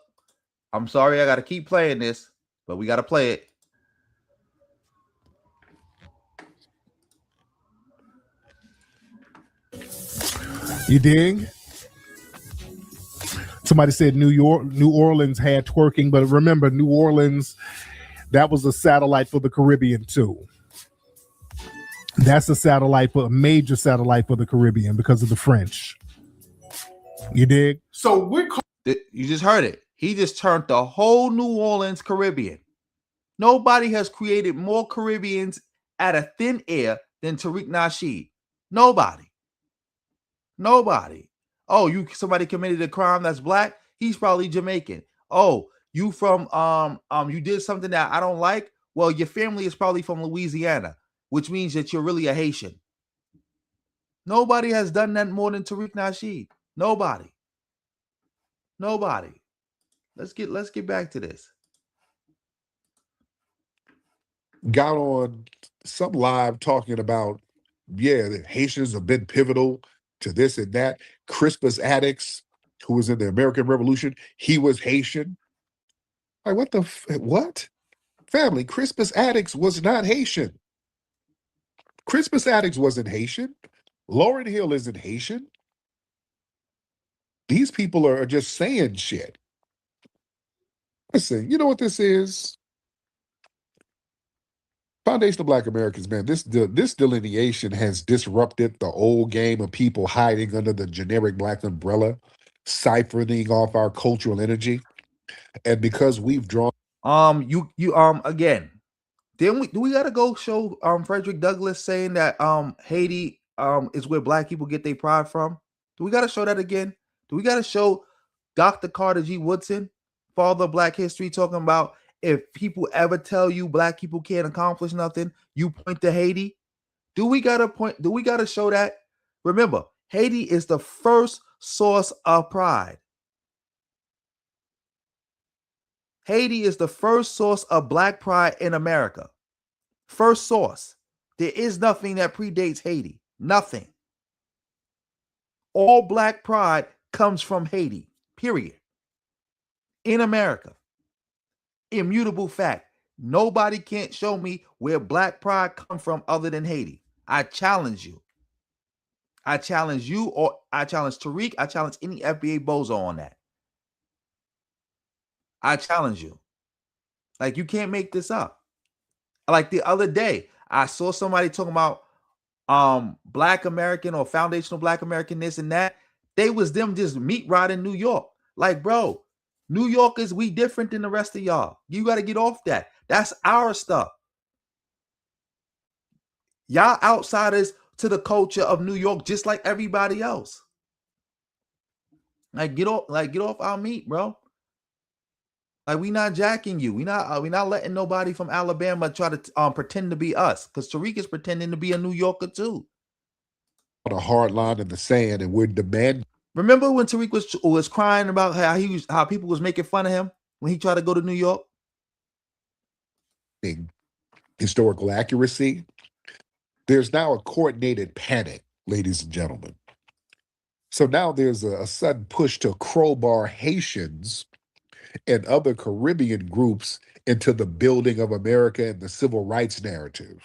I'm sorry, I got to keep playing this, but we got to play it.
You dig? Somebody said New Orleans had twerking, but remember, New Orleans, that was a satellite for the Caribbean too. That's a major satellite for the Caribbean because of the French. You dig?
So
You just heard it. He just turned the whole New Orleans Caribbean. Nobody has created more Caribbeans out of thin air than Tariq Nasheed. Nobody. Oh, somebody committed a crime that's Black? He's probably Jamaican. Oh, you from you did something that I don't like? Well, your family is probably from Louisiana, which means that you're really a Haitian. Nobody has done that more than Tariq Nasheed. Nobody. Let's get back to this.
Got on some live talking about, the Haitians have been pivotal to this and that. Crispus Attucks, who was in the American Revolution, he was Haitian. Like, what? Family, Crispus Attucks was not Haitian. Crispus Attucks wasn't Haitian. Lauryn Hill isn't Haitian. These people are just saying shit. Listen, you know what this is? Foundational Black Americans, man, this delineation has disrupted the old game of people hiding under the generic Black umbrella, siphoning off our cultural energy. And because we've drawn
Again, do we gotta go show Frederick Douglass saying that Haiti is where Black people get their pride from? Do we gotta show that again? Do we gotta show Dr. Carter G. Woodson, father of Black history, talking about if people ever tell you Black people can't accomplish nothing, you point to Haiti? Do we gotta show that? Remember, Haiti is the first source of pride. Haiti is the first source of Black pride in America. First source. There is nothing that predates Haiti. Nothing. All Black pride comes from Haiti, period. In America. Immutable fact. Nobody can't show me where Black pride come from other than Haiti. I challenge you. I challenge you, or I challenge Tariq. I challenge any FBA bozo on that. I challenge you. Like, you can't make this up. Like the other day, I saw somebody talking about Black American or foundational Black American, this and that. They was them just meat riding New York. Like, bro, New Yorkers, we different than the rest of y'all. You got to get off that. That's our stuff. Y'all outsiders to the culture of New York, just like everybody else. Like get off our meat, bro. Like we not jacking you. We not letting nobody from Alabama try to pretend to be us, because Tariq is pretending to be a New Yorker too.
On a hard line in the sand, and we're demanding.
Remember when Tariq was crying about how people was making fun of him when he tried to go to New York?
Historical accuracy. There's now a coordinated panic, ladies and gentlemen. So now there's a sudden push to crowbar Haitians and other Caribbean groups into the building of America and the civil rights narrative.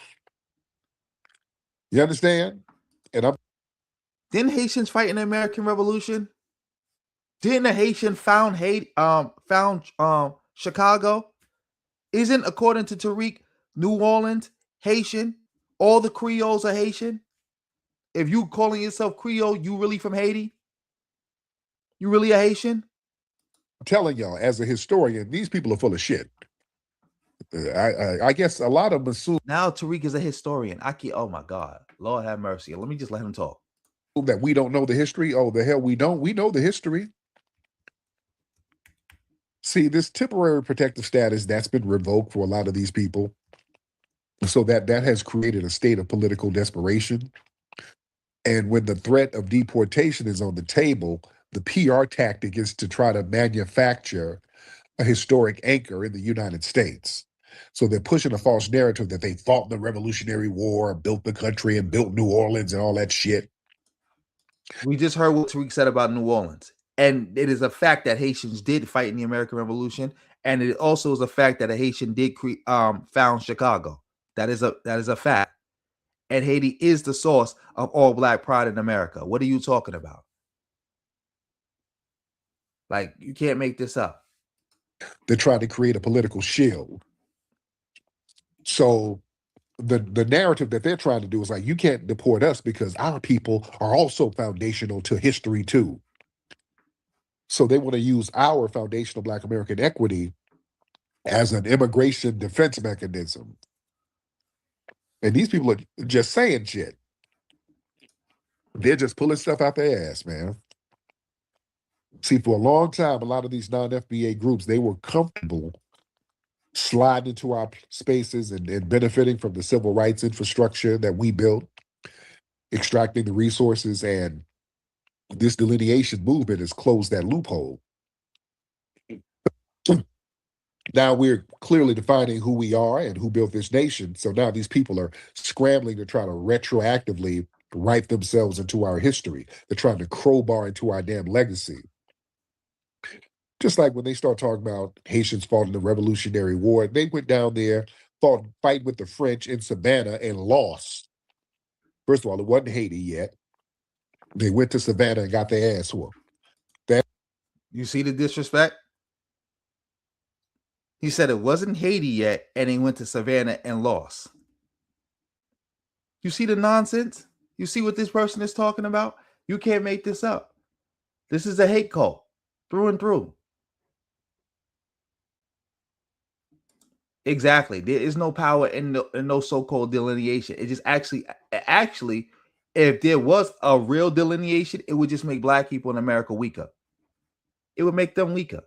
You understand? And
Didn't Haitians fight in the American Revolution? Didn't a Haitian found Chicago? Isn't, according to Tariq, New Orleans Haitian? All the Creoles are Haitian? If you calling yourself Creole, you really from Haiti? You really a Haitian?
I'm telling y'all, as a historian, these people are full of shit. I guess a lot of them assume
now Tariq is a historian. Oh my God, Lord have mercy. Let me just let him talk.
That we don't know the history. Oh, the hell we don't. We know the history. See, this temporary protective status, that's been revoked for a lot of these people. So that has created a state of political desperation. And when the threat of deportation is on the table, the PR tactic is to try to manufacture a historic anchor in the United States. So they're pushing a false narrative that they fought in the Revolutionary War, built the country, and built New Orleans and all that shit.
We just heard what Tariq said about New Orleans. And it is a fact that Haitians did fight in the American Revolution. And it also is a fact that a Haitian did found Chicago. That is a fact. And Haiti is the source of all Black pride in America. What are you talking about? Like, you can't make this up.
They're trying to create a political shield. So the narrative that they're trying to do is like, you can't deport us because our people are also foundational to history too. So they want to use our foundational Black American equity as an immigration defense mechanism. And these people are just saying shit. They're just pulling stuff out their ass, man. See, for a long time, a lot of these non-FBA groups, they were comfortable sliding into our spaces and benefiting from the civil rights infrastructure that we built, extracting the resources, and this delineation movement has closed that loophole. Now we're clearly defining who we are and who built this nation. So now these people are scrambling to try to retroactively write themselves into our history. They're trying to crowbar into our damn legacy. Just like when they start talking about Haitians fought in the Revolutionary War, they went down there, fight with the French in Savannah and lost. First of all, it wasn't Haiti yet. They went to Savannah and got their ass whooped.
You see the disrespect? He said it wasn't Haiti yet, and he went to Savannah and lost. You see the nonsense? You see what this person is talking about? You can't make this up. This is a hate cult through and through. Exactly. There is no power in no so-called delineation. It just actually, if there was a real delineation, it would just make Black people in America weaker. It would make them weaker.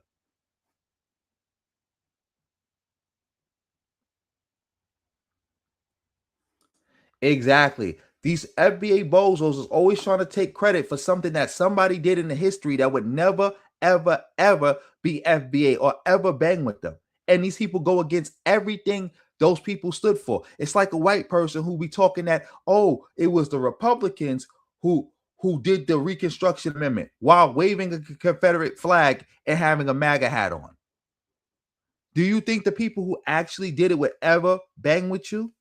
Exactly. These FBA bozos is always trying to take credit for something that somebody did in the history that would never, ever, ever be FBA or ever bang with them. And these people go against everything those people stood for. It's like a white person who be talking that, oh, it was the Republicans who did the Reconstruction Amendment while waving a Confederate flag and having a MAGA hat on. Do you think the people who actually did it would ever bang with you?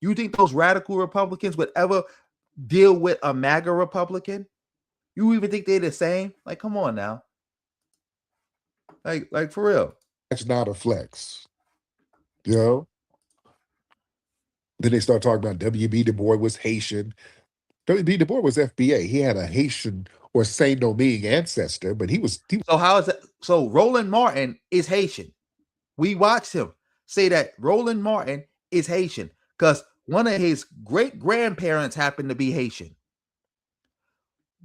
You think those radical Republicans would ever deal with a MAGA Republican? You even think they're the same? Like, come on now. Like for real.
That's not a flex. You know? Then they start talking about W.B. Du Bois was Haitian. W.B. Du Bois was FBA. He had a Haitian or Saint-Domingue ancestor, but he was.
So how is that? So Roland Martin is Haitian. We watched him say that Roland Martin is Haitian because one of his great grandparents happened to be Haitian.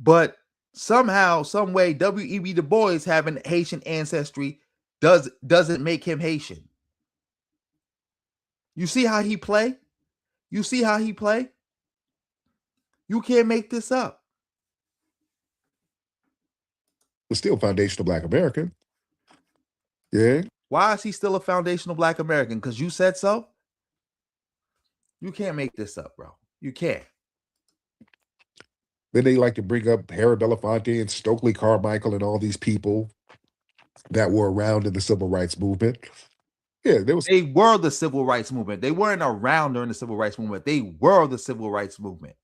But somehow, some way, W.E.B. Du Bois having Haitian ancestry doesn't make him Haitian. You see how he play? You see how he play? You can't make this up.
Was still foundational Black American. Yeah.
Why is he still a foundational Black American? Because you said so? You can't make this up, bro. You can't.
Then they like to bring up Harry Belafonte and Stokely Carmichael and all these people that were around in the civil rights movement. Yeah, there was.
They were the civil rights movement. They weren't around during the civil rights movement. They were the civil rights movement.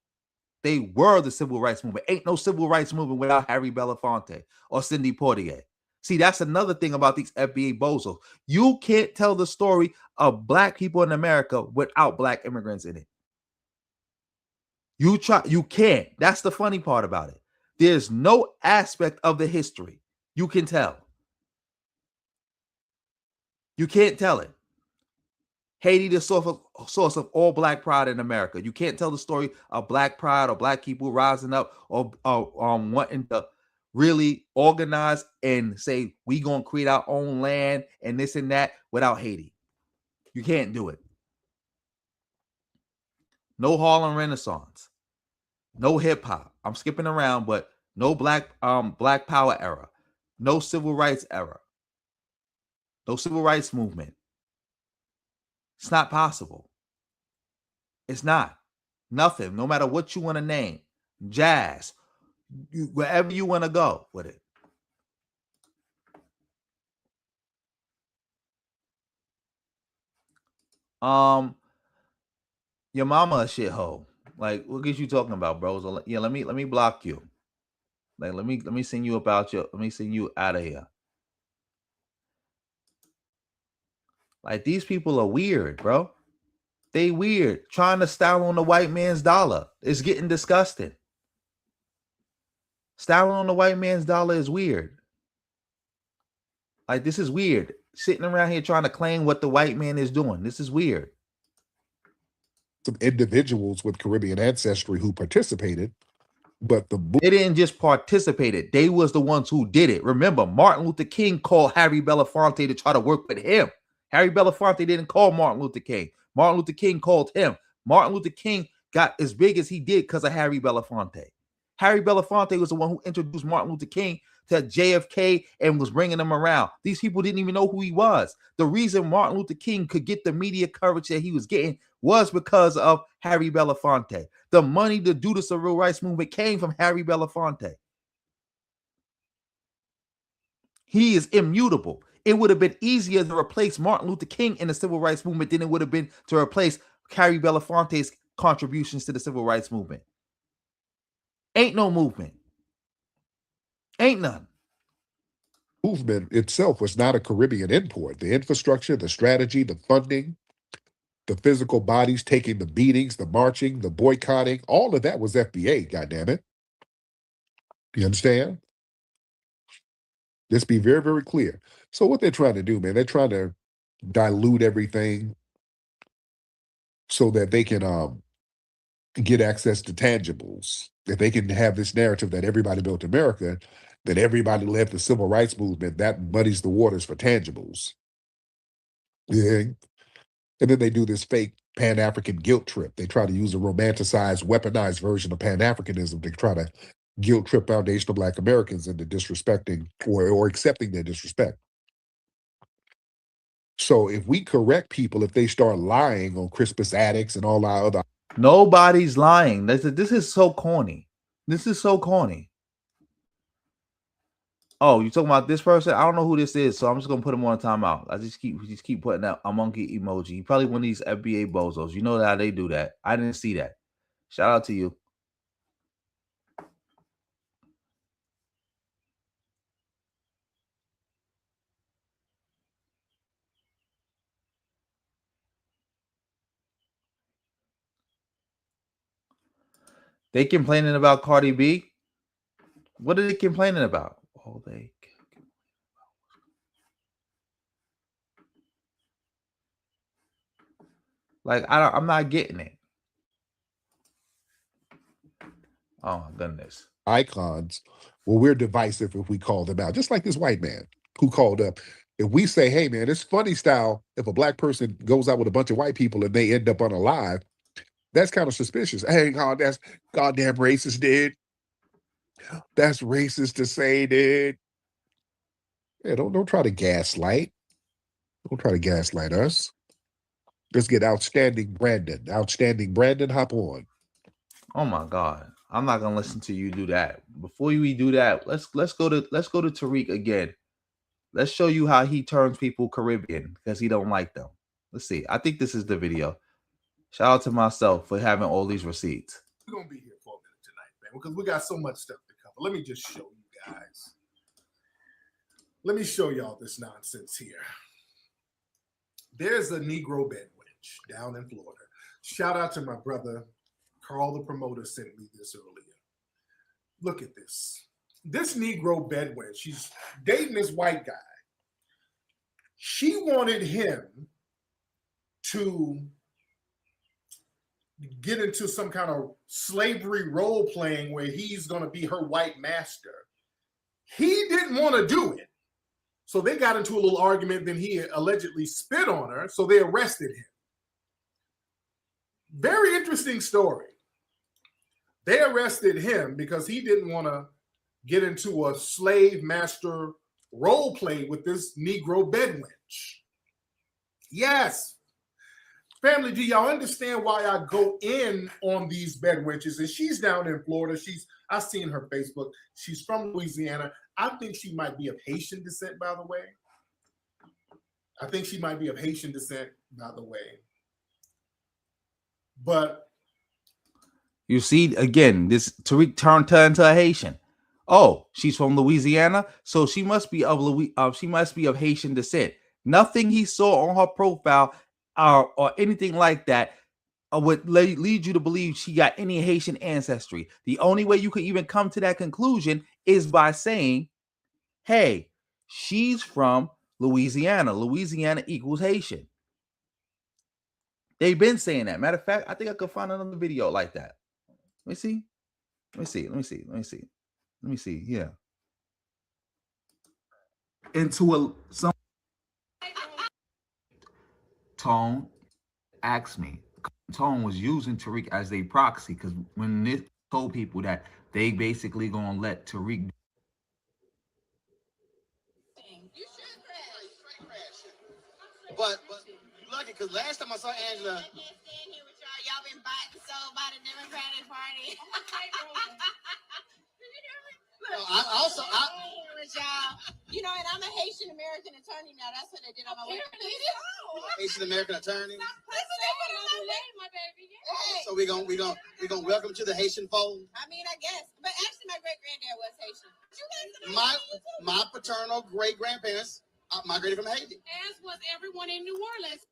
They were the civil rights movement. Ain't no civil rights movement without Harry Belafonte or Cindy Poitier. See, that's another thing about these FBA bozos. You can't tell the story of Black people in America without Black immigrants in it. You can't. That's the funny part about it. There's no aspect of the history you can tell. You can't tell it. Haiti, the source of all Black pride in America. You can't tell the story of Black pride or Black people rising up or wanting to really organize and say we gonna create our own land and this and that without Haiti. You can't do it. No Harlem Renaissance, no hip hop. I'm skipping around, but no Black Power era, no civil rights era, no civil rights movement. It's not possible. It's not. Nothing. No matter what you want to name. Jazz. Wherever you want to go with it. Your mama a shithole. Like, what is you talking about, bro? So, yeah, let me block you. Like, let me send you about your. Let me send you out of here. Like, these people are weird, bro. They weird. Trying to style on the white man's dollar. It's getting disgusting. Styling on the white man's dollar is weird. Like, this is weird. Sitting around here trying to claim what the white man is doing. This is weird.
Some individuals with Caribbean ancestry who participated, but
they didn't just participate. They was the ones who did it. Remember, Martin Luther King called Harry Belafonte to try to work with him. Harry Belafonte didn't call Martin Luther King. Martin Luther King called him. Martin Luther King got as big as he did because of Harry Belafonte. Harry Belafonte was the one who introduced Martin Luther King to JFK and was bringing him around. These people didn't even know who he was. The reason Martin Luther King could get the media coverage that he was getting was because of Harry Belafonte. The money to do the civil rights movement came from Harry Belafonte. He is immutable. It would have been easier to replace Martin Luther King in the civil rights movement than it would have been to replace Harry Belafonte's contributions to the civil rights movement. Ain't no movement. Ain't none.
Movement itself was not a Caribbean import. The infrastructure, the strategy, the funding, the physical bodies taking the beatings, the marching, the boycotting, all of that was FBA, goddammit. You understand? Let's be very, very clear. So what they're trying to do, man, they're trying to dilute everything so that they can get access to tangibles. If they can have this narrative that everybody built America, that everybody led the civil rights movement, that muddies the waters for tangibles. Yeah. And then they do this fake Pan-African guilt trip. They try to use a romanticized, weaponized version of Pan-Africanism to try to guilt trip foundational Black Americans into disrespecting or accepting their disrespect. So if we correct people, if they start lying on Crispus Attucks and all our other...
Nobody's lying. This is so corny. This is so corny. Oh, you talking about this person? I don't know who this is, so I'm just gonna put him on a timeout. I just keep putting out a monkey emoji. He probably one of these FBA bozos. You know how they do that. I didn't see that. Shout out to you. They complaining about Cardi B. What are they complaining about? Oh, I'm not getting it. Oh my goodness.
icons, well, we're divisive if we call them out. Just like this white man who called up. If we say, hey man, it's funny style, if a black person goes out with a bunch of white people and they end up unalive, that's kind of suspicious. Hey, God, that's goddamn racist, dude. That's racist to say, dude. Yeah, don't try to gaslight. Don't try to gaslight us. Let's get outstanding Brandon. Outstanding Brandon, hop on.
Oh my God. I'm not gonna listen to you do that. Before we do that, let's go to Tariq again. Let's show you how he turns people Caribbean because he don't like them. Let's see. I think this is the video. Shout out to myself for having all these receipts.
We're gonna be here for a minute tonight, man, because we got so much stuff to cover. Let me just show you guys. Let me show y'all this nonsense here. There's a Negro bed wench down in Florida. Shout out to my brother, Carl the promoter sent me this earlier. Look at this. This Negro bed wench, she's dating this white guy. She wanted him to get into some kind of slavery role playing where he's going to be her white master. He didn't want to do it. So they got into a little argument. Then he allegedly spit on her. So they arrested him. Very interesting story. They arrested him because he didn't want to get into a slave master role play with this Negro bed wench. Yes. Family, do y'all understand why I go in on these bed wenches? And she's down in Florida. I've seen her Facebook. She's from Louisiana. I think she might be of Haitian descent, by the way. I think she might be of Haitian descent, by the way. But
you see, again, this Tariq turned her into a Haitian. Oh, she's from Louisiana, so she must be of Haitian descent. Nothing he saw on her profile or anything like that would lead you to believe she got any Haitian ancestry. The only way you could even come to that conclusion is by saying, hey, she's from Louisiana. Louisiana equals Haitian. They've been saying that. Matter of fact, I think I could find another video like that. Let me see. Yeah. Into some Tone asked me. Tone was using Tariq as a proxy because when they told people that they basically gonna let Tariq.
You should crash. But you lucky because last time I saw Angela. I can't stand here with y'all. Y'all been bought and sold by the Democratic Party. No, with y'all. You know, and I'm a Haitian American attorney now. That's what they did on my way. Haitian American attorney. My baby. Hey. So we gonna welcome to the Haitian fold. I mean, I guess, but actually, my great granddad was Haitian. My paternal great grandparents migrated from Haiti. As was everyone in New Orleans.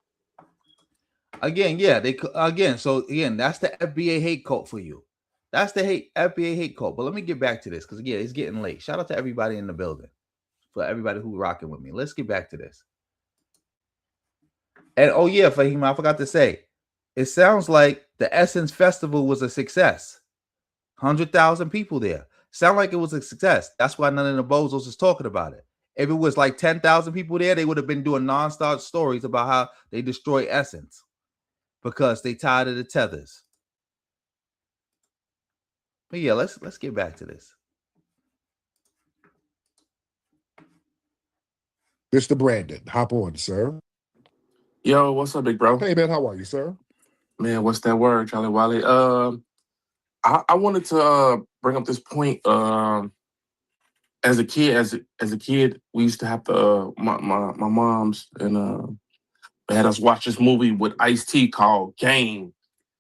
Again, yeah, So that's the FBA hate cult for you. That's the FBA hate cult. But let me get back to this because again, it's getting late. Shout out to everybody in the building, for everybody who rocking with me. Let's get back to this. And oh yeah, Fahima, I forgot to say, it sounds like the Essence Festival was a success. 100,000 people there. Sound like it was a success. That's why none of the bozos is talking about it. If it was like 10,000 people there, they would have been doing nonstop stories about how they destroy Essence because they tired of the tethers. But yeah, let's get back to this.
Mr. Brandon, hop on, sir.
Yo, what's up, big bro?
Hey, man, how are you, sir?
Man, what's that word, Charlie Wiley? I wanted to bring up this point. As a kid, we used to have to my moms and they had us watch this movie with Ice-T called Game.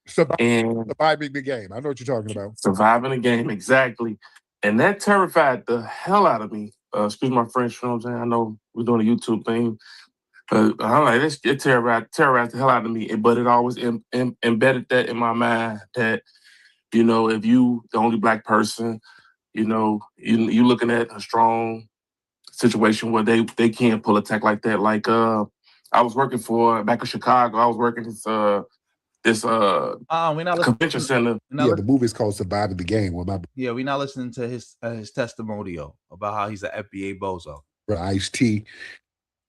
Surviving the game. I know what you're talking about.
Surviving the game, exactly. And that terrified the hell out of me. Excuse my French, you know what I'm saying? I know we're doing a YouTube thing. I'm like, it terrorized the hell out of me. But it always embedded that in my mind that, you know, if you the only black person, you know, you looking at a strong situation where they can't pull a tech like that. Like I was working back in Chicago, I was working this this
We're not listening.
convention center.
Yeah, the movie's called Surviving the Game. Well,
Yeah, we're not listening to his testimonial about how he's an FBA bozo.
Ice-T.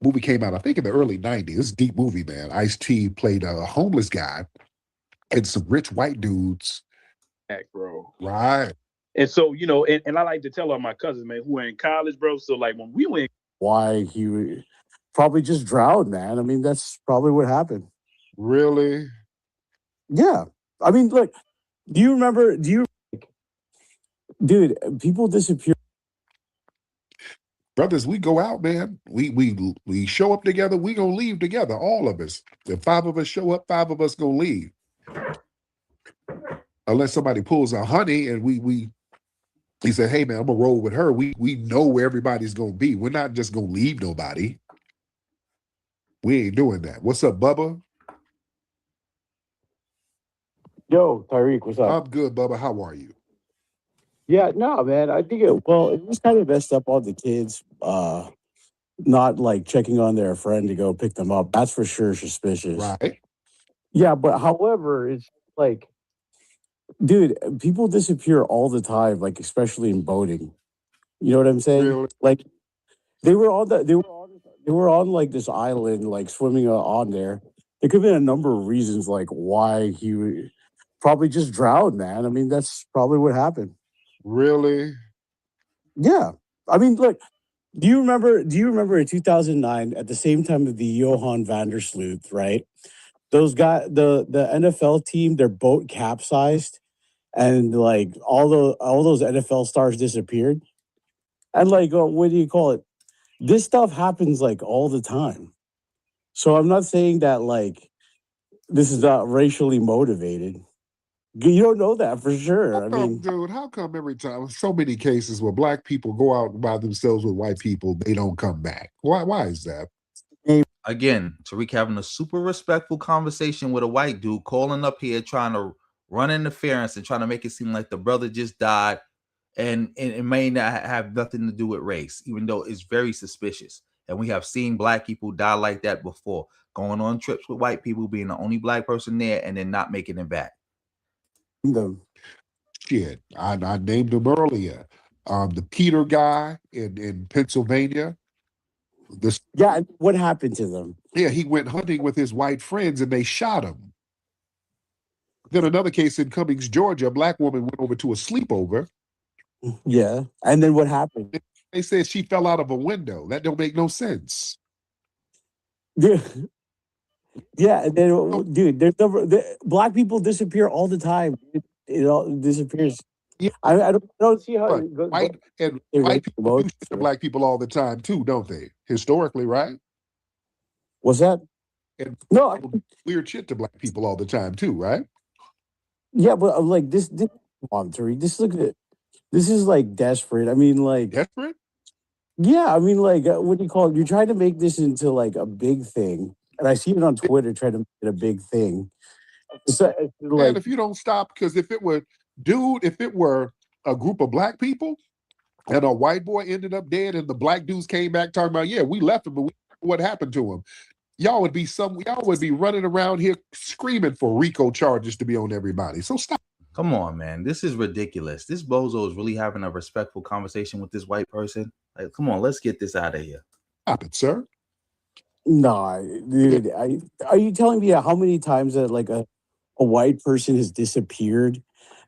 Movie came out, I think, in the early 90s. It's a deep movie, man. Ice-T played a homeless guy and some rich white dudes.
Bro.
Right.
And so, you know, and I like to tell all my cousins, man, who are in college, bro. So, like, when we went,
why he probably just drowned, man. I mean, that's probably what happened.
Really?
Yeah. I mean, look, dude, people disappear.
Brothers, we go out, man. We show up together. We gonna leave together, all of us. If 5 of us show up, 5 of us gonna leave. Unless somebody pulls a honey and he said, hey man, I'm gonna roll with her. We know where everybody's gonna be. We're not just gonna leave nobody. We ain't doing that. What's up, Bubba?
Yo, Tariq, what's up?
I'm good, Bubba. How are you?
Yeah, no, man. I think it was kind of messed up on the kids, not like checking on their friend to go pick them up. That's for sure suspicious.
Right.
Yeah, but however, it's like, dude, people disappear all the time, like especially in boating. You know what I'm saying?
Really?
Like they were on like this island, like swimming on there. There could have been a number of reasons, like why he probably just drowned, man. I mean, that's probably what happened.
Really?
Yeah. I mean, look, do you remember in 2009 at the same time of the Johan van der Sloot, right? Those guys, the NFL team, their boat capsized and like all those NFL stars disappeared. And like, what do you call it? This stuff happens like all the time. So I'm not saying that like this is not racially motivated. You don't know that for sure.
Dude, how come every time so many cases where black people go out by themselves with white people, they don't come back? Why is that?
Again, Tariq having a super respectful conversation with a white dude, calling up here trying to run interference and trying to make it seem like the brother just died, and it may not have nothing to do with race, even though it's very suspicious. And we have seen black people die like that before, going on trips with white people, being the only black person there, and then not making it back.
Shit, I named him earlier. The Peter guy in Pennsylvania.
Yeah, what happened to them?
Yeah, he went hunting with his white friends and they shot him. Then another case in Cummings, Georgia, a black woman went over to a sleepover.
Yeah, and then what happened?
They said she fell out of a window. That don't make no sense.
Yeah, yeah, and then, dude, black people disappear all the time. It all disappears.
Yeah.
I don't see how
white people do shit to black people all the time too, don't they? Historically, right?
What's that?
And
no,
weird shit to black people all the time too, right?
Yeah, but like this come on, Tariq. Look at it. This is like desperate. I mean, like
desperate.
Yeah, I mean, like what do you call it? You're trying to make this into like a big thing, and I see it on Twitter trying to make it a big thing. So, like,
and if you don't stop, because if it were a group of black people and a white boy ended up dead and the black dudes came back talking about, yeah, we left him, but what happened to him? Y'all would be running around here screaming for RICO charges to be on everybody. So stop.
Come on, man. This is ridiculous. This bozo is really having a respectful conversation with this white person. Like, come on, let's get this out of here.
Stop it, sir.
Nah, dude. Are you telling me how many times that like a white person has disappeared?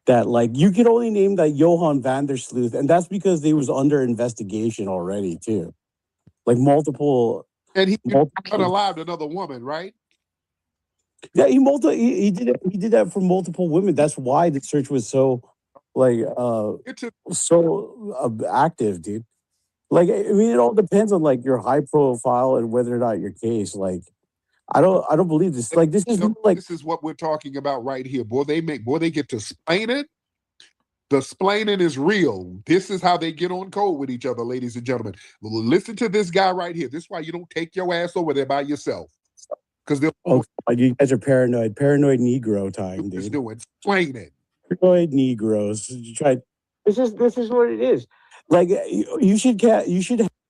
That like you can only name that Johan van der Sloot, and that's because they was under investigation already too. Like multiple.
And he unalived another woman, right?
Yeah, he did that for multiple women. That's why the search was so like active, dude. Like, I mean, it all depends on like your high profile and whether or not your case. Like, I don't believe this. Like, this is
this is what we're talking about right here. Boy, they get to explain it. The splaining is real. This is how they get on code with each other, ladies and gentlemen. Listen to this guy right here. This is why you don't take your ass over there by yourself. Because
you guys are paranoid Negro time, dude.
Doing explaining.
Paranoid Negroes. This is what it is. Like you should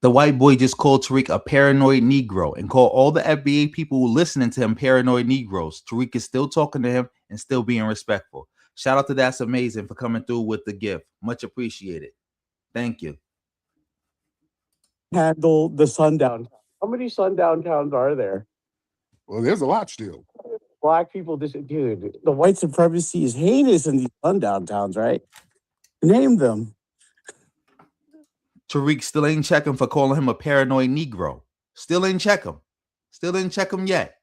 The white boy just called Tariq a paranoid Negro and called all the FBA people who listening to him paranoid Negroes. Tariq is still talking to him and still being respectful. Shout out to That's Amazing for coming through with the gift. Much appreciated. Thank you.
Handle the sundown. How many sundown towns are there?
Well, there's a lot still.
Black people, dude, the white supremacy is heinous in these sundown towns, right? Name them.
Tariq still ain't checking for calling him a paranoid Negro. Still ain't check him. Still didn't check him yet.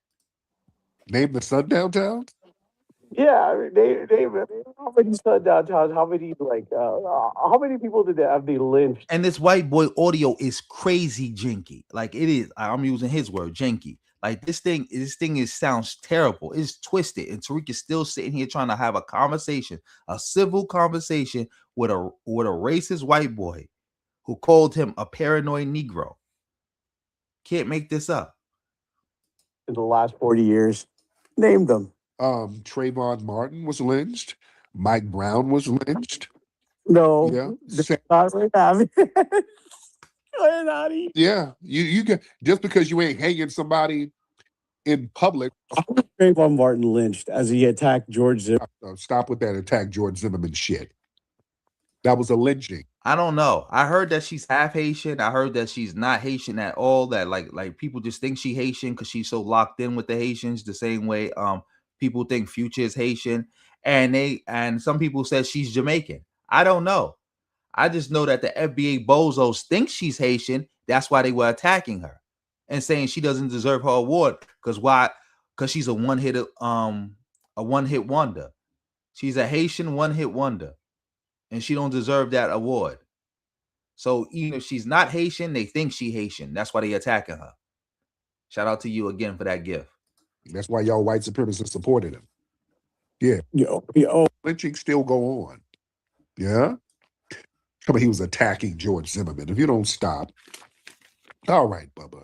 Name the sundown towns?
Yeah, I mean, name it. How many sundown towns? How many how many people did they have they lynched?
And this white boy audio is crazy janky. Like it is. I'm using his word, janky. Like this thing sounds terrible. It's twisted. And Tariq is still sitting here trying to have a conversation, a civil conversation with a racist white boy who called him a paranoid Negro. Can't make this up.
In the last 40 years, name them.
Trayvon Martin was lynched. Mike Brown was lynched.
No,
Yeah.
not right now.
Yeah, you can, just because you ain't hanging somebody in public.
Trayvon Martin lynched as he attacked George Zimmerman.
Stop with that attack George Zimmerman shit. That was a lynching.
I don't know. I heard that she's half Haitian. I heard that she's not Haitian at all. That like people just think she Haitian because she's so locked in with the Haitians. The same way people think Future is Haitian, and some people said she's Jamaican. I don't know. I just know that the FBA bozos think she's Haitian. That's why they were attacking her and saying she doesn't deserve her award. Because why? Because she's a one-hit wonder. She's a Haitian one-hit wonder, and she don't deserve that award. So even if she's not Haitian, they think she Haitian. That's why they attacking her. Shout out to you again for that gift.
That's why y'all white supremacists supported him. Yeah.
Yo.
Lynching still go on. Yeah. Come on, he was attacking George Zimmerman. If you don't stop. All right, Bubba.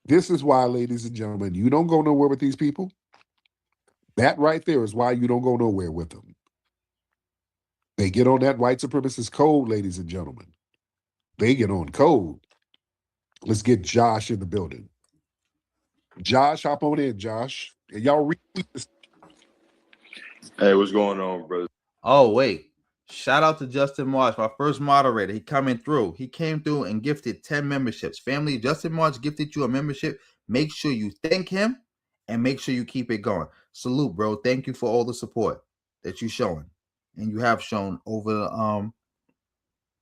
This is why, ladies and gentlemen, you don't go nowhere with these people. That right there is why you don't go nowhere with them. They get on that white supremacist code, ladies and gentlemen. They get on code. Let's get Josh in the building. Josh, hop on in, Josh. And y'all retweet this.
Hey, what's going on, brother?
Oh, wait. Shout out to Justin March, my first moderator. He coming through. He came through and gifted 10 memberships. Family, Justin March gifted you a membership. Make sure you thank him and make sure you keep it going. Salute, bro. Thank you for all the support that you're showing and you have shown over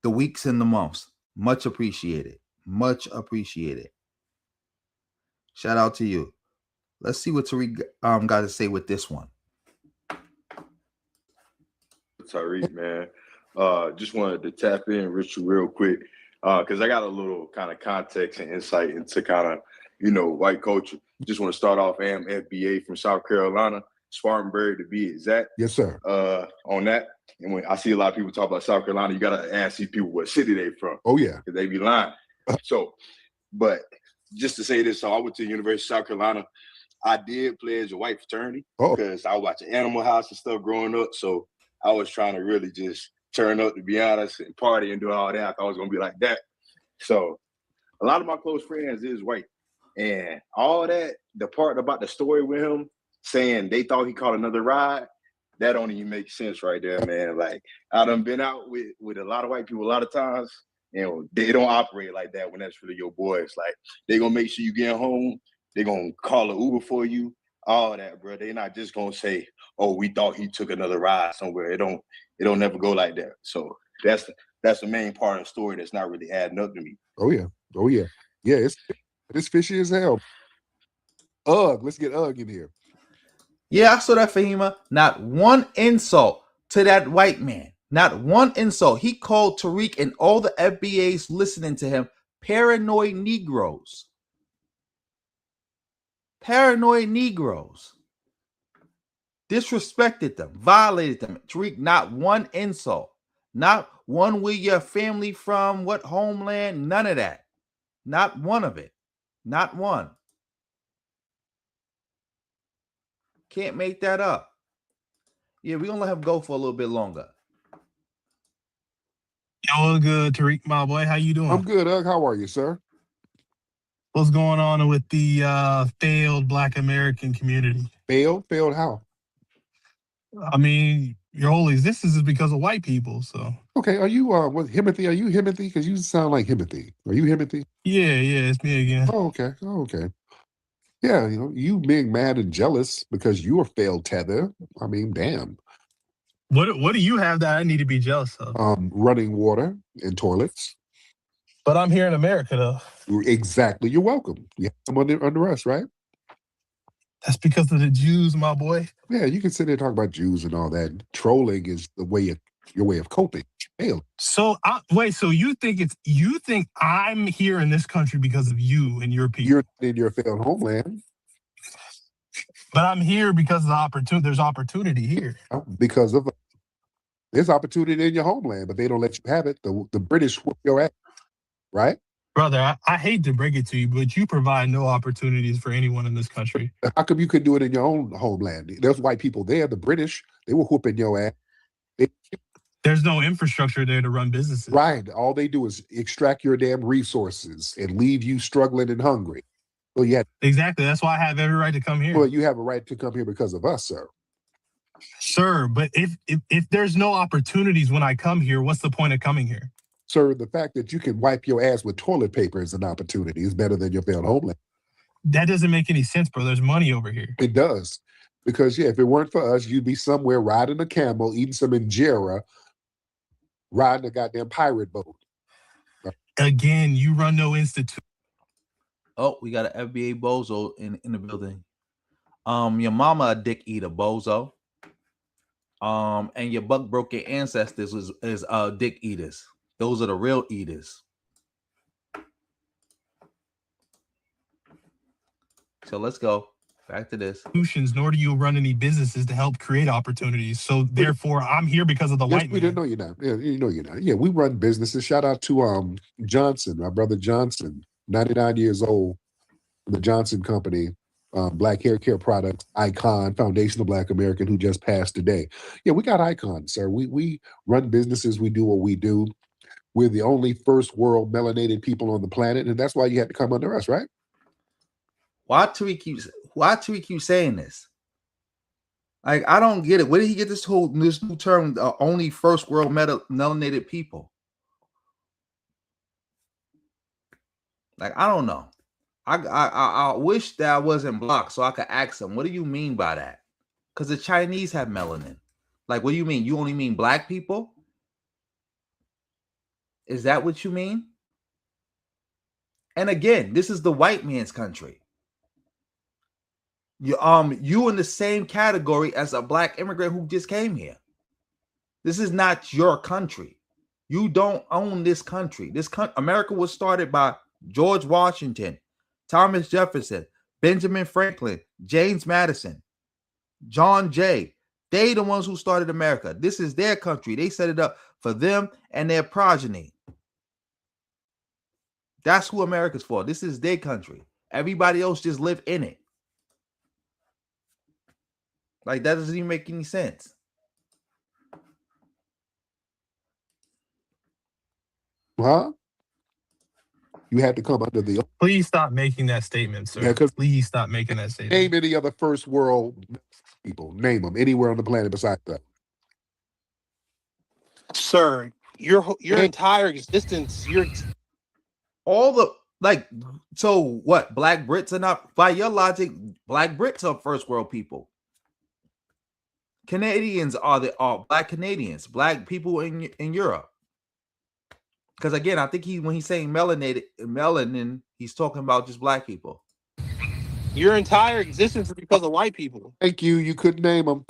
the weeks and the months. Much appreciated. Much appreciated. Shout out to you. Let's see what Tariq got to say with this one.
Tariq, man. Just wanted to tap in with you real quick because I got a little kind of context and insight into kind of, white culture. Just want to start off. I am FBA from South Carolina, Spartanburg to be exact.
Yes, sir.
On that. And when I see a lot of people talk about South Carolina, you got to ask these people what city they from.
Oh, yeah.
Because they be lying. So, but just to say this, so I went to the University of South Carolina. I did pledge a white fraternity because I was watching Animal House and stuff growing up. So I was trying to really just turn up, to be honest, and party and do all that. I thought it was going to be like that. So a lot of my close friends is white. And all that, the part about the story with him saying they thought he caught another ride, that don't even make sense right there, man. Like, I done been out with a lot of white people a lot of times, they don't operate like that when that's really your boys. Like, they going to make sure you get home. They going to call an Uber for you, all that, bro. They not just going to say, oh, we thought he took another ride somewhere. It don't never go like that. So that's the main part of the story that's not really adding up to me.
Oh, yeah. Oh, yeah. Yeah, it's fishy as hell. Let's get in here.
Yeah, I saw that, Fahima. Not one insult to that white man. Not one insult. He called Tariq and all the FBAs listening to him paranoid Negroes. Paranoid Negroes. Disrespected them. Violated them. Tariq, not one insult. Not one where your family from, what homeland, none of that. Not one of it. Not one. Can't make that up. Yeah, we're going to let him go for a little bit longer.
Yo, All good, Tariq, my boy. How you doing?
I'm good, Ugg. How are you, sir?
What's going on with the failed Black American community?
Failed? Failed how?
I mean, your whole existence is because of white people. So
Okay, are you what Himothy? Are you Himothy? Because you sound like Himothy. Are you Himothy?
yeah, it's me again.
Oh, okay. Oh, okay. Yeah, you being mad and jealous because you were failed tether. I mean, damn.
What do you have that I need to be jealous of?
Running water and toilets.
But I'm here in America, though.
Exactly. You're welcome. You have them under us, right?
That's because of the Jews, my boy.
Yeah, you can sit there and talk about Jews and all that. Trolling is the way your way of coping. Failed.
So wait, so you think I'm here in this country because of you and your people?
You're in your failed homeland.
But I'm here because of the opportunity. There's opportunity here.
Because of there's opportunity in your homeland, but they don't let you have it. The British whoop your ass, right?
Brother, I hate to break it to you, but you provide no opportunities for anyone in this country.
How come you could do it in your own homeland? There's white people there. The British, they were whooping your ass.
There's no infrastructure there to run businesses.
Right. All they do is extract your damn resources and leave you struggling and hungry. Well, yeah.
Exactly. That's why I have every right to come here.
Well, you have a right to come here because of us, sir.
Sir, but if there's no opportunities when I come here, what's the point of coming here?
Sir, the fact that you can wipe your ass with toilet paper is an opportunity. It's better than your failed homeland.
That doesn't make any sense, bro. There's money over here.
It does. Because, yeah, if it weren't for us, you'd be somewhere riding a camel, eating some injera, riding a goddamn pirate boat.
Again, you run no institute.
Oh, we got an FBA bozo in the building. Your mama a dick eater, bozo. And your buck broken ancestors is dick eaters. Those are the real eaters. So let's go back to this.
Nor do you run any businesses to help create opportunities. So therefore, I'm here because of the white man.
Didn't know you're not. Yeah, you know you're not. Yeah, we run businesses. Shout out to Johnson, my brother Johnson, 99 years old, the Johnson Company, Black Hair Care Products, Icon, Foundational Black American, who just passed today. Yeah, we got Icon, sir. We run businesses. We do what we do. We're the only first world melanated people on the planet, and that's why you had to come under us, right?
Why Tariq keeps saying this? Like, I don't get it. Where did he get this new term, only first world melanated people? Like, I don't know. I wish that I wasn't blocked so I could ask him, what do you mean by that? Because the Chinese have melanin. Like, what do you mean? You only mean black people? Is that what you mean? And again, this is the white man's country. You in the same category as a black immigrant who just came here. This is not your country. You don't own this country. America was started by George Washington, Thomas Jefferson, Benjamin Franklin, James Madison, John Jay. They the ones who started America. This is their country. They set it up for them and their progeny. That's who America's for. This is their country. Everybody else just live in it. Like, that doesn't even make any sense.
Huh? You had to come under the...
Please stop making that statement, sir.
Yeah,
please stop making that statement.
Name any other first world people. Name them anywhere on the planet besides that.
Sir, your entire existence,
all the, like, so what? Black Brits are not, by your logic, Black Brits are first world people. Canadians are black Canadians, black people in Europe. Because again, I think when he's saying melanin, he's talking about just black people.
Your entire existence is because of white people.
Thank you. You couldn't name them.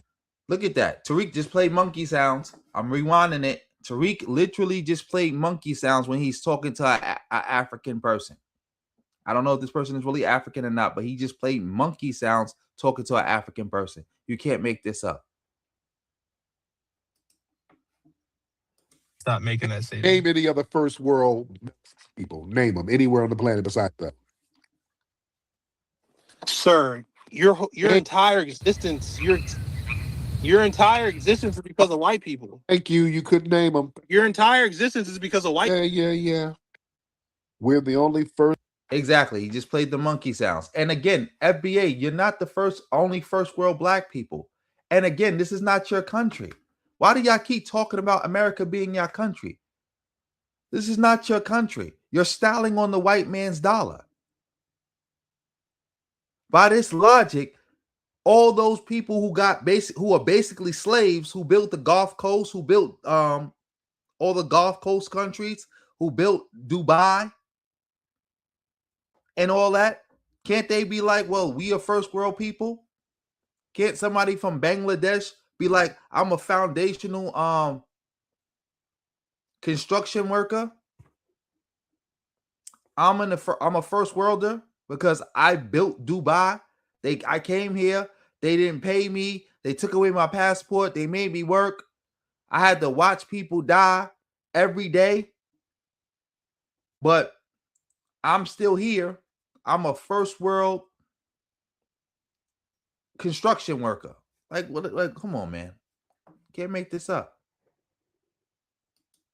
Look at that. Tariq just played monkey sounds. I'm rewinding it. Tariq literally just played monkey sounds when he's talking to an African person. I don't know if this person is really African or not, but he just played monkey sounds talking to an African person. You can't make this up.
Stop making that statement.
Name any other first world people. Name them anywhere on the planet besides that.
Sir, your entire existence, Your entire existence is because of white people.
Thank you. You couldn't name them.
Your entire existence is because of white.
Yeah. We're the only first.
Exactly. He just played the monkey sounds. And again, FBA, you're not the only first world black people. And again, this is not your country. Why do y'all keep talking about America being your country? This is not your country. You're styling on the white man's dollar. By this logic, all those people who are basically slaves, who built the Gulf Coast, who built all the Gulf Coast countries, who built Dubai and all that, can't they be like, well, we are first world people? Can't somebody from Bangladesh be like, I'm a foundational construction worker? I'm a first worlder because I built Dubai. I came here. They didn't pay me. They took away my passport. They made me work. I had to watch people die every day. But I'm still here. I'm a first world construction worker. Like, come on, man. Can't make this up.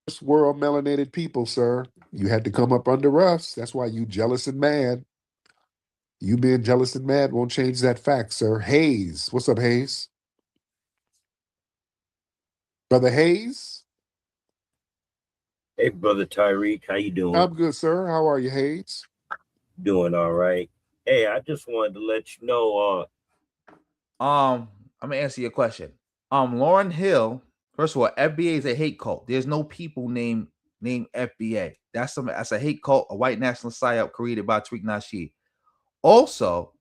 First world melanated people, sir. You had to come up under us. That's why you jealous and mad. You being jealous and mad won't change that fact, sir. Hayes. What's up, Hayes? Brother Hayes?
Hey, brother Tariq, how you doing?
I'm good, sir. How are you, Hayes?
Doing all right. Hey, I just wanted to let you know.
I'm gonna answer your question. Lauryn Hill. First of all, FBA is a hate cult. There's no people named FBA. That's a hate cult, a white nationalist psyop created by Tariq Nasheed. Also,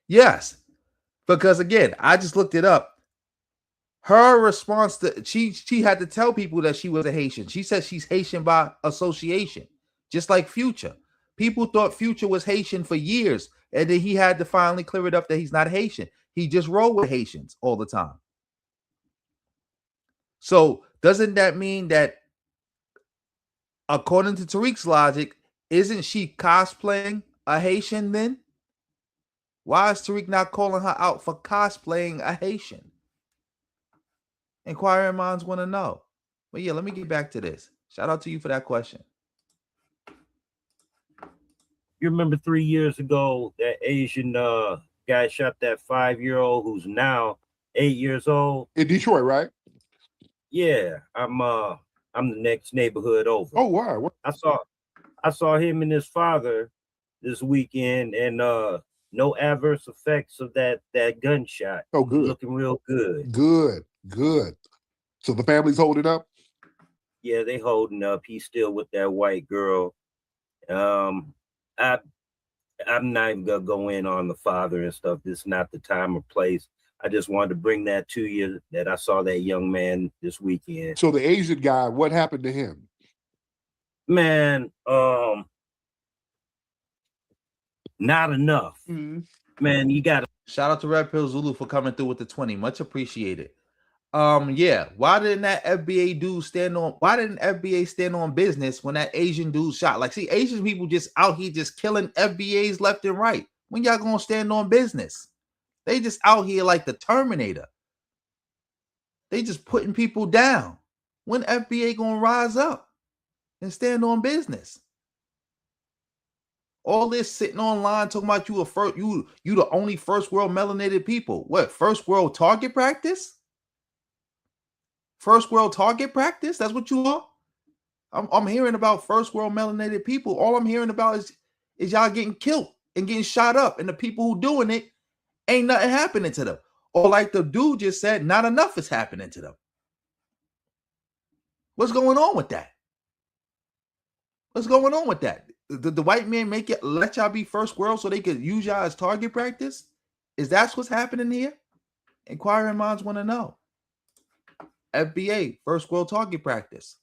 yes, because again, I just looked it up. Her response to she had to tell people that she was a Haitian. She said she's Haitian by association, just like Future. People thought Future was Haitian for years, and then he had to finally clear it up that he's not Haitian. He just rolled with Haitians all the time. So doesn't that mean that, according to Tariq's logic, isn't she cosplaying a Haitian then? Why is Tariq not calling her out for cosplaying a Haitian? Inquiring minds want to know. But yeah, let me get back to this. Shout out to you for that question.
You remember 3 years ago that Asian guy shot that 5-year-old who's now 8 years old
in Detroit, right?
Yeah, I'm the next neighborhood over.
Oh wow!
I saw him and his father this weekend, and no adverse effects of that gunshot.
Oh, good.
Looking real good.
Good. So the family's holding up?
Yeah, they holding up. He's still with that white girl. I'm not even gonna go in on the father and stuff. This is not the time or place. I just wanted to bring that to you, that I saw that young man this weekend.
So the Asian guy, what happened to him?
Man, not enough. Man, you got to
shout out to Red Pill Zulu for coming through with the 20. Much appreciated. Yeah. Why didn't that FBA dude why didn't FBA stand on business when that Asian dude shot? Like, see, Asian people just out here just killing FBAs left and right. When y'all gonna stand on business? They just out here like the Terminator. They just putting people down. When FBA gonna rise up and stand on business? All this sitting online talking about you the only first world melanated people. What, first world target practice? First world target practice? That's what you are? I'm hearing about first world melanated people. All I'm hearing about is y'all getting killed and getting shot up, and the people who doing it ain't nothing happening to them. Or like the dude just said, not enough is happening to them. What's going on with that? What's going on with that? Did the white man let y'all be first world so they could use y'all as target practice? Is that what's happening here? Inquiring minds want to know. FBA, first world target practice.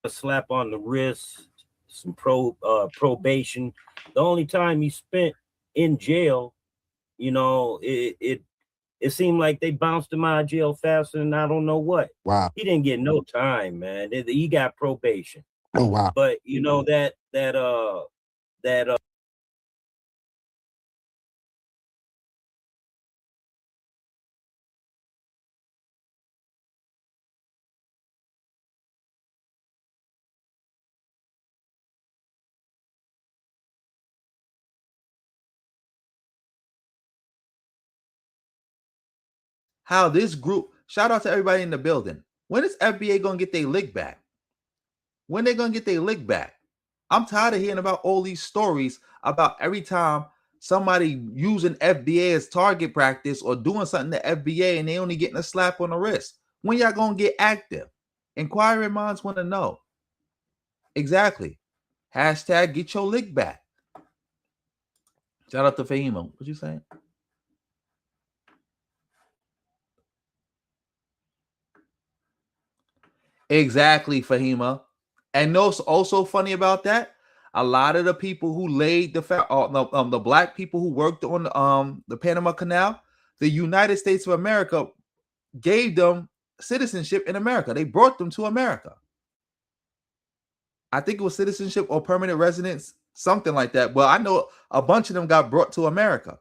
a slap on the wrist, some probation. The only time he spent in jail, you know, it seemed like they bounced him out of jail faster than I don't know what.
Wow.
He didn't get no time, man. He got probation.
Oh wow.
But you know that
how this group, shout out to everybody in the building. When is FBA going to get their lick back? When they going to get their lick back? I'm tired of hearing about all these stories about every time somebody using FBA as target practice or doing something to FBA and they only getting a slap on the wrist. When y'all going to get active? Inquiring minds want to know. Exactly. Hashtag get your lick back. Shout out to Fahima. What you saying? Exactly, Fahima. And what's also funny about that? A lot of the people who laid the black people who worked on the Panama Canal, the United States of America gave them citizenship in America. They brought them to America. I think it was citizenship or permanent residence, something like that. Well, I know a bunch of them got brought to America.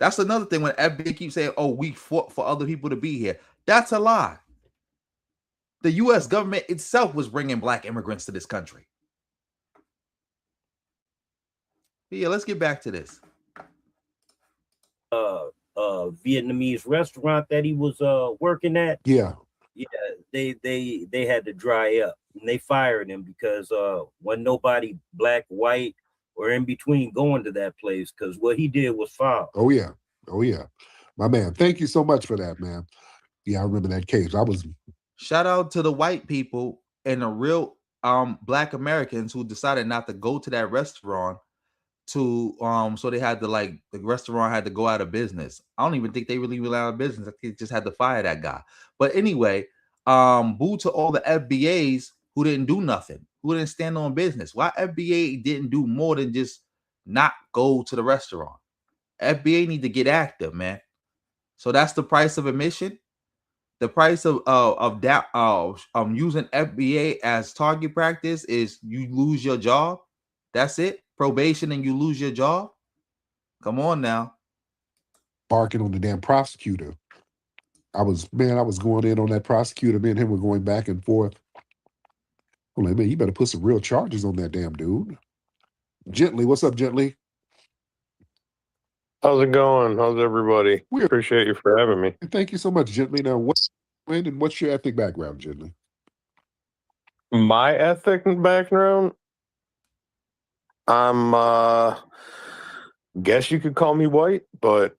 That's another thing when FBA keeps saying, oh, we fought for other people to be here. That's a lie. The U.S. government itself was bringing black immigrants to this country. But yeah, let's get back to this.
Vietnamese restaurant that he was working at.
Yeah.
Yeah, they had to dry up. And they fired him because wasn't nobody black, white, or in between going to that place because what he did was foul.
Oh yeah. Oh yeah. My man. Thank you so much for that, man. Yeah, I remember that case.
Shout out to the white people and the real black Americans who decided not to go to that restaurant to so they had to the restaurant had to go out of business. I don't even think they really went out of business. I think they just had to fire that guy. But anyway, boo to all the FBAs who didn't do nothing, who didn't stand on business. Why FBA didn't do more than just not go to the restaurant? FBA need to get active, man. So that's the price of admission. The price of using FBA as target practice is you lose your job. That's it. Probation and you lose your job. Come on now.
Barking on the damn prosecutor. I was going in on that prosecutor. Me and him were going back and forth. I'm like, man, you better put some real charges on that damn dude. Gently, what's up, Gently?
How's it going? How's everybody?
We
appreciate you for having me.
Thank you so much, Gently. Now, what's your ethnic background, Gently?
My ethnic background? I'm guess you could call me white, but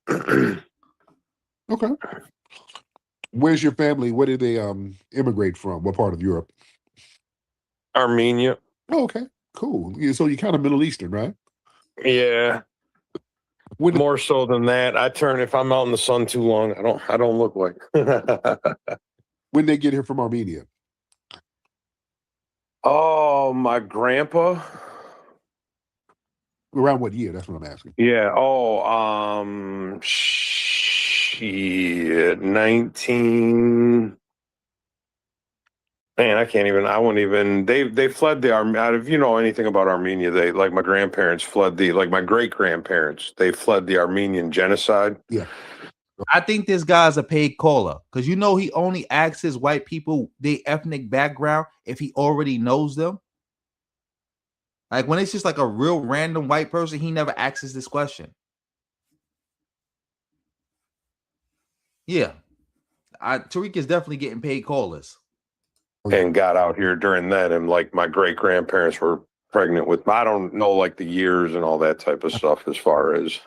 okay. Where's your family? Where did they immigrate from? What part of Europe?
Armenia.
Oh, okay. Cool. So you're kind of Middle Eastern, right?
Yeah. More so than that. If I'm out in the sun too long, I don't look like.
When they get here from Armenia?
Oh, my grandpa.
Around what year? That's what I'm asking.
Yeah. Oh, shit. 19. Man, I won't even. They fled the Armenia. If you know anything about Armenia, they my grandparents fled my great grandparents. They fled the Armenian genocide.
Yeah.
I think this guy's a paid caller because he only asks his white people their ethnic background if he already knows them. Like when it's just like a real random white person, he never asks this question. Yeah, Tariq is definitely getting paid callers.
And got out here during that, and my great grandparents were pregnant with. I don't know the years and all that type of stuff as far as.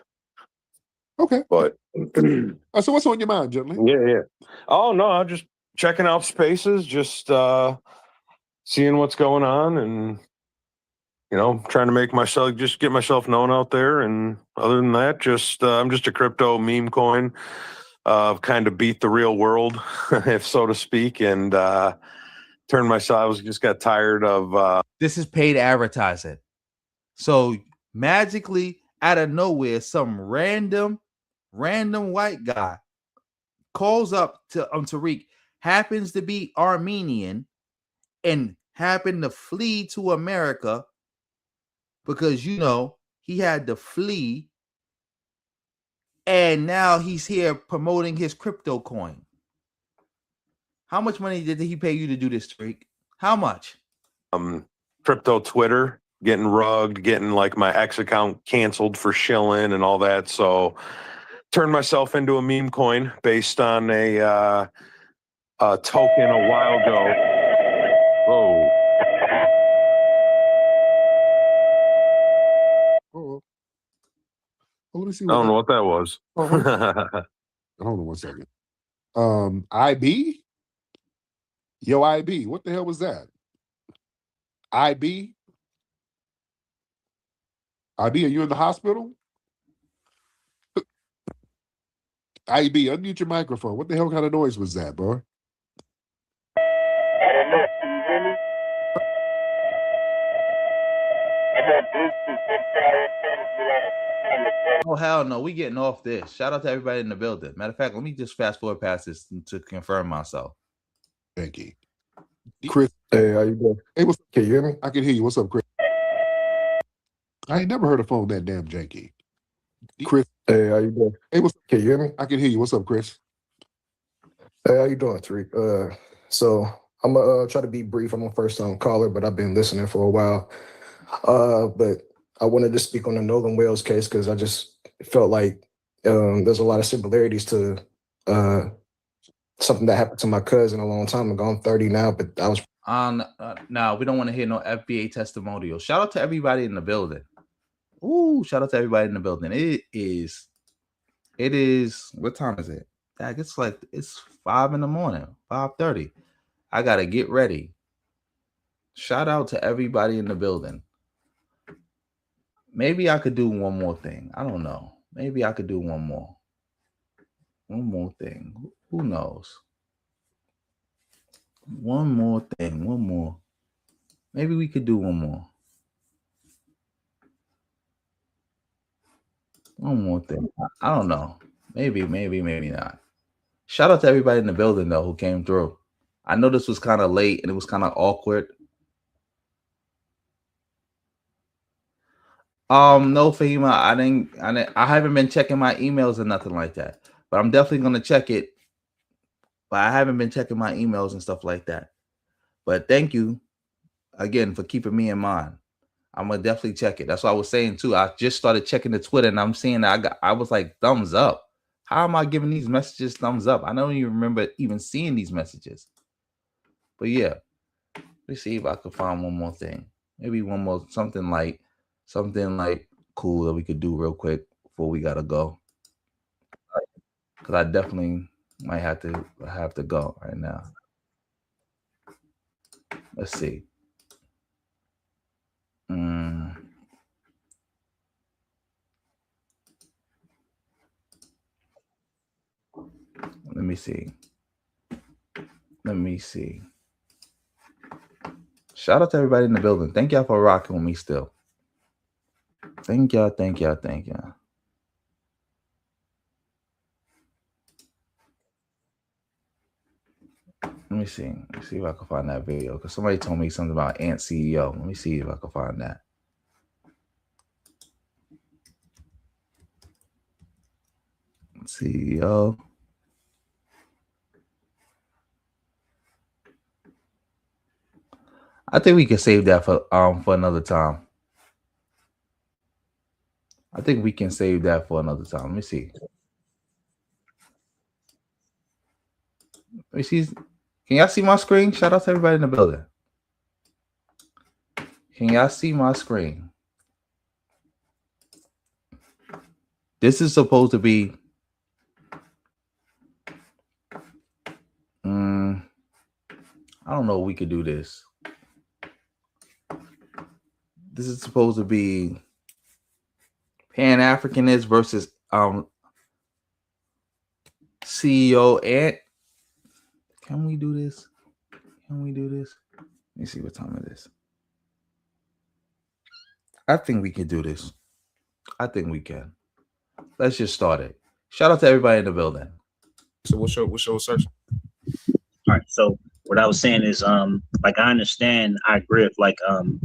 Okay.
But
so what's on your mind, gentlemen?
Yeah. Oh no, I'm just checking out spaces, just seeing what's going on, and trying to get myself known out there. And other than that, I'm just a crypto meme coin. Kind of beat the real world, if so to speak, and just got tired of.
This is paid advertising. So magically, out of nowhere, some random white guy calls up to Tariq, happens to be Armenian, and happened to flee to America because he had to flee, and now he's here promoting his crypto coin. How much money did he pay you to do this, Tariq? How much?
Crypto Twitter getting rugged, getting my ex account canceled for shilling and all that. So turned myself into a meme coin based on a token a while ago. Whoa.
Oh, let me see.
I don't know what that was.
Hold on 1 second. IB? Yo, IB. What the hell was that? IB? IB, are you in the hospital? IB, unmute your microphone. What the hell kind of noise was that, boy?
Oh hell no, we getting off this. Shout out to everybody in the building. Matter of fact, let me just fast forward past this to confirm myself.
Thank you. Chris.
Hey, how you doing?
Hey, what's up?
Can you hear me?
I can hear you. What's up, Chris? I ain't never heard a phone that damn janky. Chris.
Hey, how you doing?
Hey, what's up?
Can you hear me?
I can hear you. What's up, Chris?
Hey, how you doing, Tariq? So I'm gonna try to be brief. I'm a first-time caller, but I've been listening for a while. But I wanted to speak on the Northern Wales case because I just felt like there's a lot of similarities to something that happened to my cousin a long time ago. I'm 30 now, but I was
Now we don't want to hear no FBA testimonial. Shout out to everybody in the building. Ooh, shout out to everybody in the building. It is. What time is it? It's 5 in the morning, 5:30. I gotta get ready. Shout out to everybody in the building. Maybe I could do one more thing. I don't know. Maybe I could do one more. One more thing. Who knows? One more thing. One more. Maybe we could do one more. One more thing. I don't know. Maybe not. Shout out to everybody in the building though who came through. I know this was kind of late and it was kind of awkward. No, Fahima, I haven't been checking my emails or nothing like that. But I'm definitely gonna check it. But I haven't been checking my emails and stuff like that. But thank you again for keeping me in mind. I'm gonna definitely check it. That's what I was saying too. I just started checking the Twitter and I'm seeing that I was like thumbs up. How am I giving these messages thumbs up? I don't even remember even seeing these messages. But yeah, let's see if I could find one more thing. Maybe one more something like cool that we could do real quick before we gotta go. Because I definitely might have to go right now. Let's see. Let me see. Shout out to everybody in the building. Thank y'all for rocking with me still. Thank y'all. Let me see. Let's see if I can find that video. Because somebody told me something about Ant CEO. Let me see if I can find that. CEO. I think we can save that for another time. Let me see. Can y'all see my screen? Shout out to everybody in the building. Can y'all see my screen? This is supposed to be I don't know if we could do this. This is supposed to be Pan-Africanist versus CEO Ant. Can we do this? Let me see what time it is. I think we can do this. I think we can. Let's just start it. Shout out to everybody in the building.
So what's your assertion?
All right. So what I was saying is, like I understand, I agree with like I'm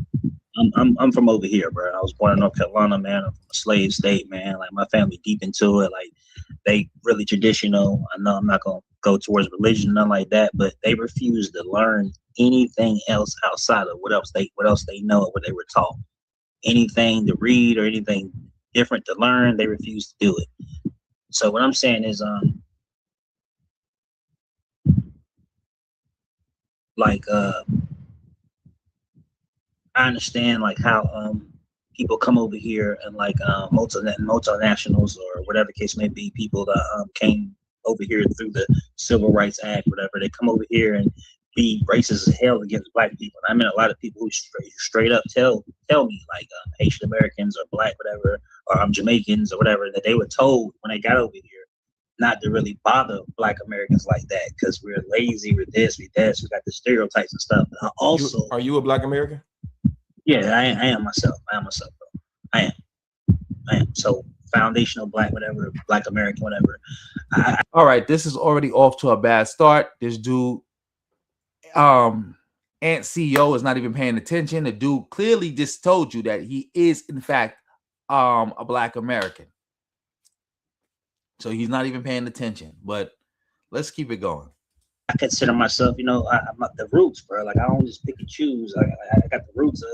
from over here, bro. I was born in North Carolina, man. I'm from a slave state, man. Like my family deep into it. Like they really traditional. I know I'm not gonna go towards religion, nothing like that, but they refuse to learn anything else outside of what else they know or what they were taught. Anything to read or anything different to learn, they refuse to do it. So what I'm saying is, I understand like how people come over here and like multinationals or whatever the case may be, people that came over here through the Civil Rights Act, whatever. They come over here and be racist as hell against black people. I mean, a lot of people who straight up tell me like Haitian Americans or black whatever, or Jamaicans or whatever, that they were told when they got over here not to really bother black Americans like that because we're lazy, we're this, we that, we got the stereotypes and stuff. But also,
are you a black American?
Yeah, I am myself. I am myself, bro. I am. So foundational black, whatever, black American, whatever.
All right, this is already off to a bad start. This dude, Ant CEO, is not even paying attention. The dude clearly just told you that he is, in fact, a black American. So he's not even paying attention. But let's keep it going.
I consider myself, I'm the roots, bro. Like I don't just pick and choose. I got the roots of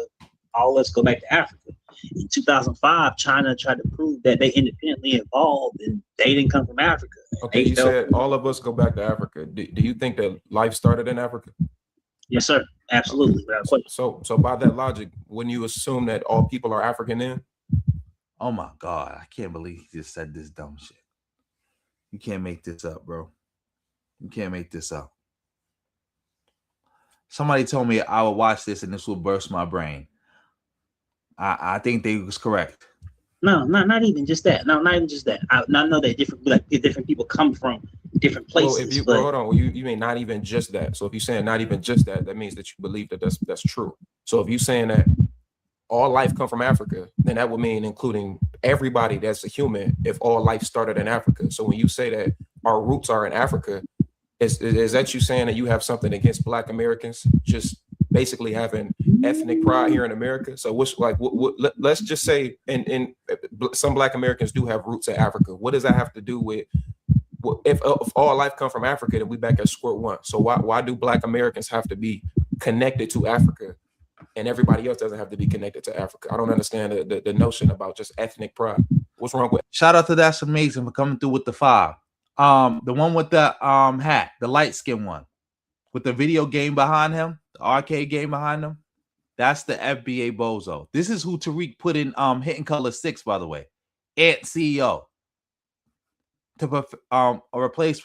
all. Let's go back to Africa. In 2005, China tried to prove that they independently evolved and they didn't come from Africa.
Okay, you said all of us go back to Africa. Do you think that life started in Africa?
Yes, sir. Absolutely.
So by that logic, wouldn't you assume that all people are African then?
Oh my God, I can't believe he just said this dumb shit. You can't make this up, bro. You can't make this up. Somebody told me I would watch this and this will burst my brain. I think they was correct.
No, not even just that. No, not even just that. I know that different people come from different places.
Well, if you hold on, you mean not even just that. So if you're saying not even just that, that means that you believe that that's true. So if you're saying that all life come from Africa, then that would mean including everybody that's a human if all life started in Africa. So when you say that our roots are in Africa, is that you saying that you have something against black Americans just basically having ethnic pride here in America? So what's like, let's just say, and some black Americans do have roots in Africa. What does that have to do with, if all life come from Africa, then we back at square one. So why do black Americans have to be connected to Africa and everybody else doesn't have to be connected to Africa? I don't understand the notion about just ethnic pride. What's wrong with it?
Shout out to That's Amazing for coming through with the 5. The one with the hat, the light skin one, with the video game behind him, the arcade game behind him. That's the FBA bozo. This is who Tariq put in Hitting Color 6, by the way. Ant CEO. To replace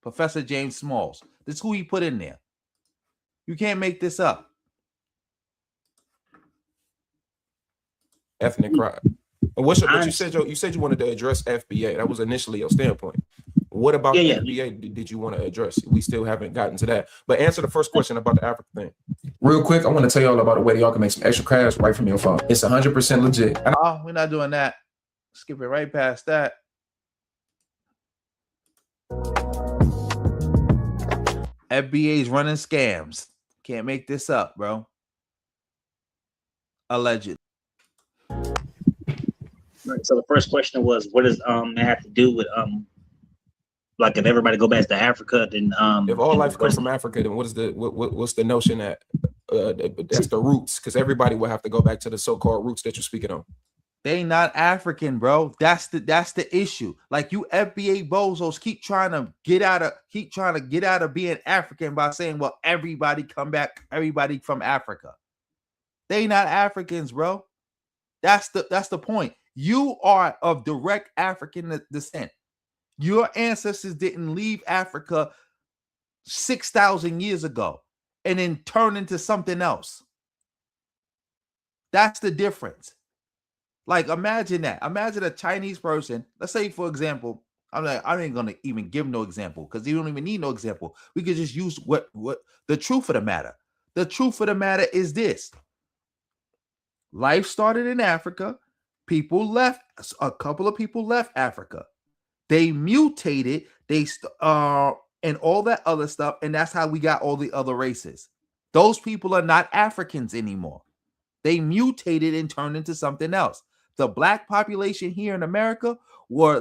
Professor James Smalls. This is who he put in there. You can't make this up.
Ethnic pride. But you said you wanted to address FBA. That was initially your standpoint. What about FBA did you want to address? We still haven't gotten to that. But answer the first question about the Africa thing. Real quick, I want to tell y'all about a way that y'all can make some extra cash right from your phone. It's 100% legit.
Oh, we're not doing that. Skip it right past that. FBA's running scams. Can't make this up, bro. Alleged.
Right. So the first question was, what does that have to do with like if everybody go back to Africa, then
if all life comes from Africa, then what's the notion that that's the roots? Because everybody will have to go back to the so-called roots that you're speaking on.
They not African, bro. That's the issue. Like you FBA bozos keep trying to get out of being African by saying, well, everybody come back, everybody from Africa. They not Africans, bro. That's the point. You are of direct African descent. Your ancestors didn't leave Africa 6,000 years ago and then turn into something else. That's the difference. Like, imagine that. Imagine a Chinese person. Let's say, for example, I ain't gonna even give no example because you don't even need no example. We could just use what the truth of the matter. The truth of the matter is this: life started in Africa. People left. A couple of people left Africa. They mutated. And all that other stuff, and that's how we got all the other races. Those people are not Africans anymore. They mutated and turned into something else. The black population here in America are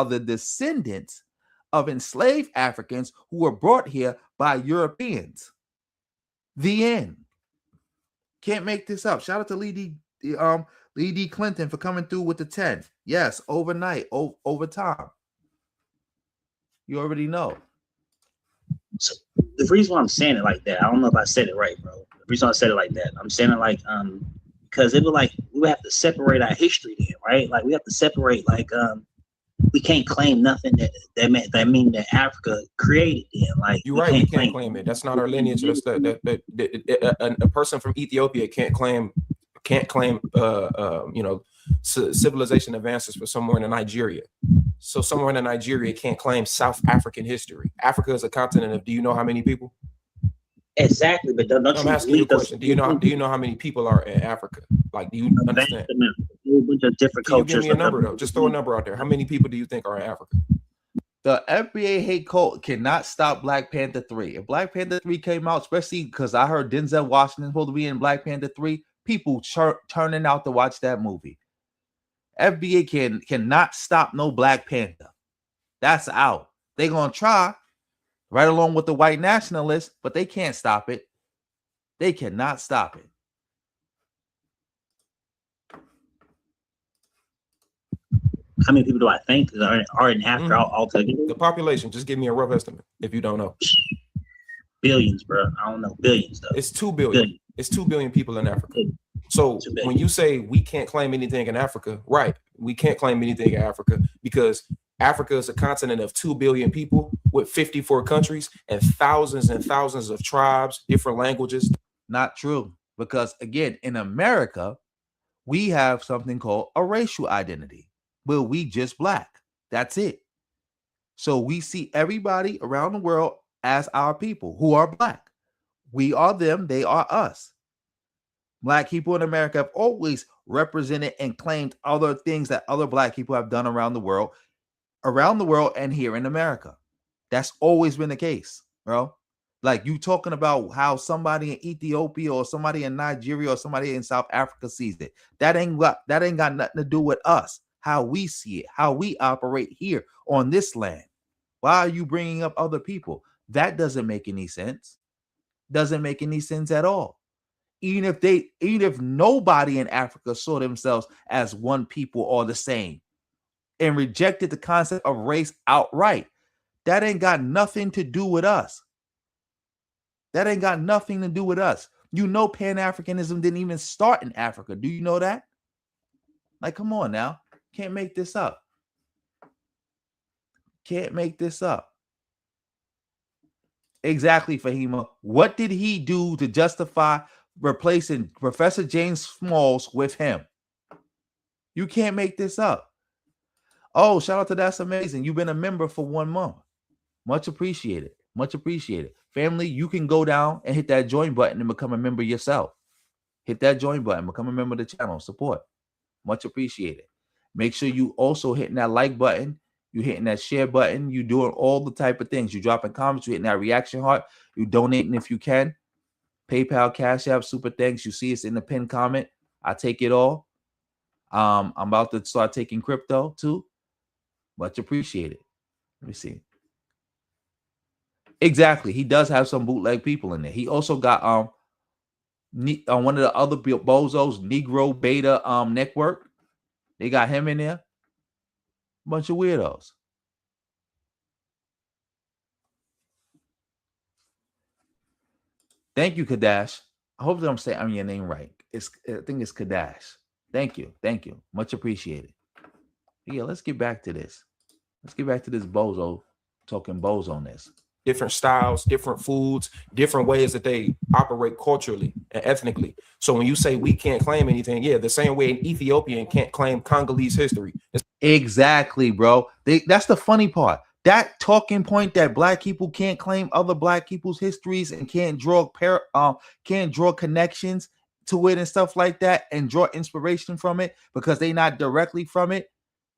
the descendants of enslaved Africans who were brought here by Europeans. The end. Can't make this up. Shout out to Lee Lee D. Clinton for coming through with the 10. Yes, overnight, over time. You already know.
So the reason why I'm saying it like that, I don't know if I said it right, bro. The reason I said it like that, I'm saying it like because it was like we have to separate our history then, right? Like we have to separate we can't claim nothing that mean that Africa created then. Like
You're right. We can't claim it. That's not our lineage. That's a person from Ethiopia can't claim civilization advances for somewhere in Nigeria. So somewhere in Nigeria can't claim South African history. Africa is a continent of, do you know how many people?
Exactly, but don't
I'm asking you a question. Do you know how many people are in Africa? Like, do you understand?
A bunch of different
Can you
cultures.
give me a number though? Just throw a number out there. How many people do you think are in Africa?
The FBA hate cult cannot stop Black Panther 3. If Black Panther 3 came out, especially because I heard Denzel Washington supposed to be in Black Panther 3, people turning out to watch that movie. FBA cannot stop no Black Panther. That's out. They're going to try right along with the white nationalists, but they can't stop it. They cannot stop it.
How many people do I think are in Africa altogether?
The population. Just give me a rough estimate if you don't know.
Billions, bro. I don't know. Billions, though.
It's 2 billion. It's 2 billion people in Africa. So when you say we can't claim anything in Africa, right? We can't claim anything in Africa because Africa is a continent of 2 billion people with 54 countries and thousands of tribes, different languages.
Not true. Because again, in America, we have something called a racial identity. Well, we just Black. That's it. So we see everybody around the world as our people who are Black. We are them, they are us. Black people in America have always represented and claimed other things that other Black people have done around the world and here in America. That's always been the case, bro. Like you talking about how somebody in Ethiopia or somebody in Nigeria or somebody in South Africa sees it. That ain't got nothing to do with us. How we see it, how we operate here on this land. Why are you bringing up other people? That doesn't make any sense. Doesn't make any sense at all. Even if nobody in Africa saw themselves as one people or the same and rejected the concept of race outright, that ain't got nothing to do with us. That ain't got nothing to do with us. You know, Pan-Africanism didn't even start in Africa. Do you know that? Like, come on now. Can't make this up. Can't make this up. Exactly, Fahima. What did he do to justify replacing Professor James Smalls with him? You can't make this up. Oh, shout out to That's Amazing. You've been a member for 1 month. Much appreciated. Much appreciated. Family, you can go down and hit that join button and become a member yourself. Hit that join button, become a member of the channel. Support. Much appreciated. Make sure you also hitting that like button. You hitting that share button. You doing all the type of things. You dropping comments. You hitting that reaction heart. You donating if you can. PayPal, Cash App, super thanks. You see it's in the pinned comment. I take it all. I'm about to start taking crypto too. Much appreciated. Let me see. Exactly. He does have some bootleg people in there. He also got on one of the other bozos, Negro Beta Network. They got him in there. Bunch of weirdos. Thank you, Kadash. I hope that I'm saying your name right. I think it's Kadash. Thank you. Thank you. Much appreciated. Yeah, let's get back to this. Let's get back to this bozo talking bozo on this.
Different styles, different foods, different ways that they operate culturally and ethnically. So when you say we can't claim anything, yeah, the same way an Ethiopian can't claim Congolese history.
Exactly, bro. That's the funny part. That talking point that Black people can't claim other Black people's histories and can't draw connections to it and stuff like that and draw inspiration from it because they not directly from it.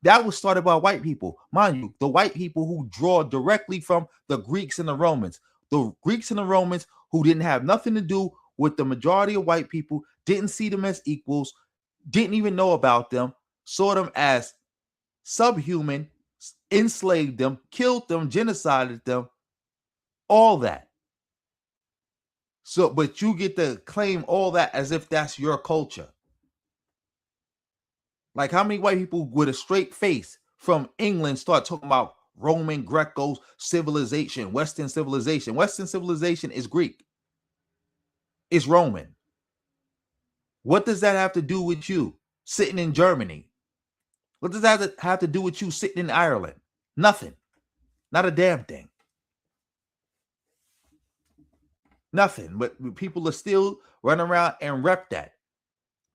That was started by white people. Mind you, the white people who draw directly from the Greeks and the Romans. The Greeks and the Romans who didn't have nothing to do with the majority of white people, didn't see them as equals, didn't even know about them, saw them as subhuman, enslaved them, killed them, genocided them, all that. So, but you get to claim all that as if that's your culture. Like, how many white people with a straight face from England start talking about Roman Greco civilization, Western civilization? Western civilization is Greek. It's Roman. What does that have to do with you sitting in Germany? What does that have to do with you sitting in Ireland? Nothing. Not a damn thing. Nothing. But people are still running around and rep that.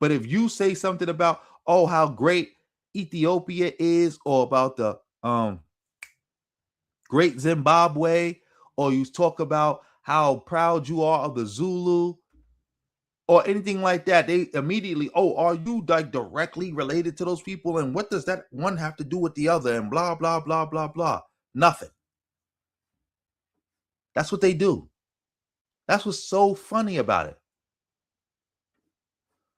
But if you say something about, oh, how great Ethiopia is, or about the great Zimbabwe, or you talk about how proud you are of the Zulu, or anything like that, they immediately, oh, are you like directly related to those people? And what does that one have to do with the other? And blah, blah, blah, blah, blah. Nothing. That's what they do. That's what's so funny about it.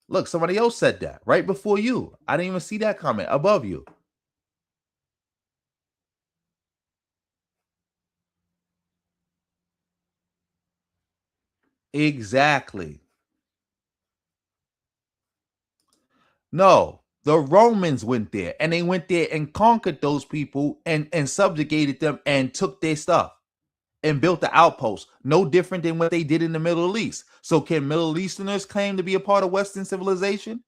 Look, somebody else said that right before you. I didn't even see that comment above you. Exactly. No, the Romans went there, and they went there and conquered those people and subjugated them and took their stuff and built the outpost. No different than what they did in the Middle East. So can Middle Easterners claim to be a part of Western civilization?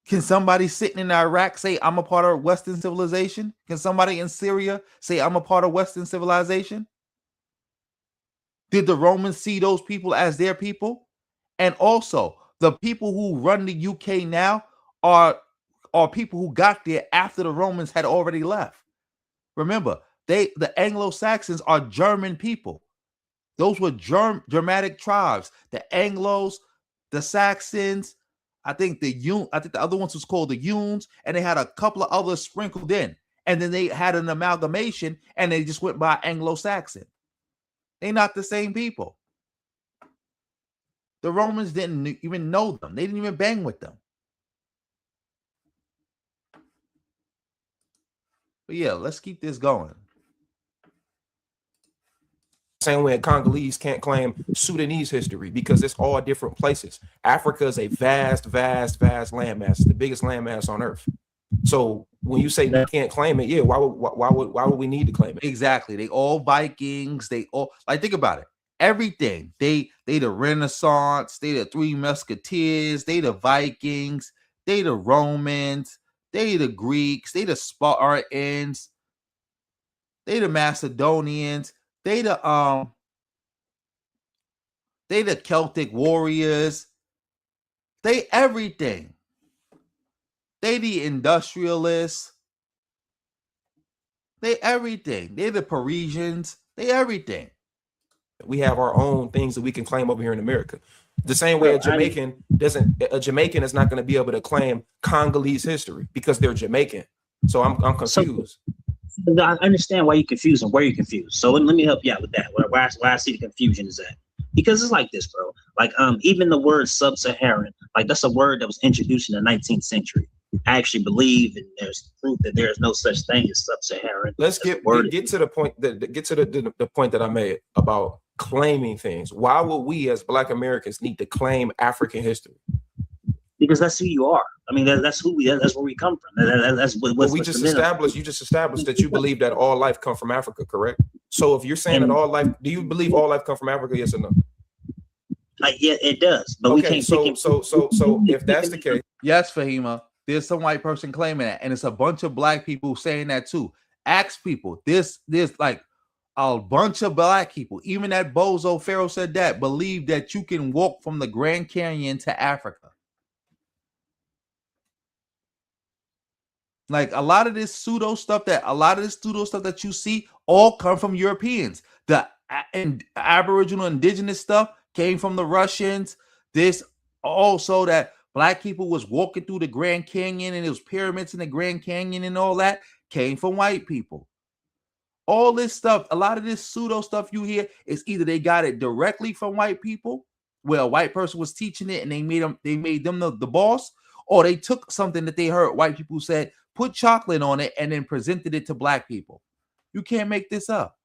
Can somebody sitting in Iraq say, I'm a part of Western civilization? Can somebody in Syria say, I'm a part of Western civilization? Did the Romans see those people as their people? And also, the people who run the UK now are people who got there after the Romans had already left. Remember, the Anglo-Saxons are German people. Those were Germanic tribes. The Anglos, the Saxons, I think the other ones was called the Huns, and they had a couple of others sprinkled in. And then they had an amalgamation, and they just went by Anglo-Saxon. They're not the same people. The Romans didn't even know them. They didn't even bang with them. But yeah, let's keep this going.
Same way Congolese can't claim Sudanese history because it's all different places. Africa is a vast, vast, vast landmass, the biggest landmass on earth. So when you say they can't claim it, yeah, why would we need to claim it?
Exactly. They all Vikings. They all, like, think about it. Everything. They the Renaissance. They the Three Musketeers. They the Vikings. They the Romans. They the Greeks. They the Spartans. They the Macedonians. They the Celtic warriors. They everything. They the industrialists. They everything. They the Parisians. They everything.
We have our own things that we can claim over here in America. The same way a Jamaican is not going to be able to claim Congolese history because they're Jamaican. So I'm confused.
So I understand why you're confused and where you're confused. So let me help you out with that. Where I see the confusion is at. Because it's like this, bro. Like even the word sub-Saharan, like that's a word that was introduced in the 19th century. I actually believe, and there's proof that there is no such thing as sub-Saharan.
Let's get to the point the point that I made about claiming things. Why would we as Black Americans need to claim African history?
Because that's who you are. I mean, that's who we. That's where we come from. That's what
we just established. You just established that you believe that all life come from Africa, correct? So if you're saying that all life, do you believe all life come from Africa? Yes or no?
Yeah, it does. But we can't.
So if that's the case,
yes, Fahima, there's some white person claiming that, and it's a bunch of Black people saying that too. Ask people. There's like a bunch of Black people, even that bozo Pharaoh said that, believe that you can walk from the Grand Canyon to Africa. Like a lot of this pseudo stuff that you see all come from Europeans. The Aboriginal indigenous stuff came from the Russians. This also that Black people was walking through the Grand Canyon and there was pyramids in the Grand Canyon and all that came from white people. All this stuff, a lot of this pseudo stuff you hear is either they got it directly from white people, where a white person was teaching it and they made them the boss, or they took something that they heard white people said, put chocolate on it, and then presented it to Black people. You can't make this up.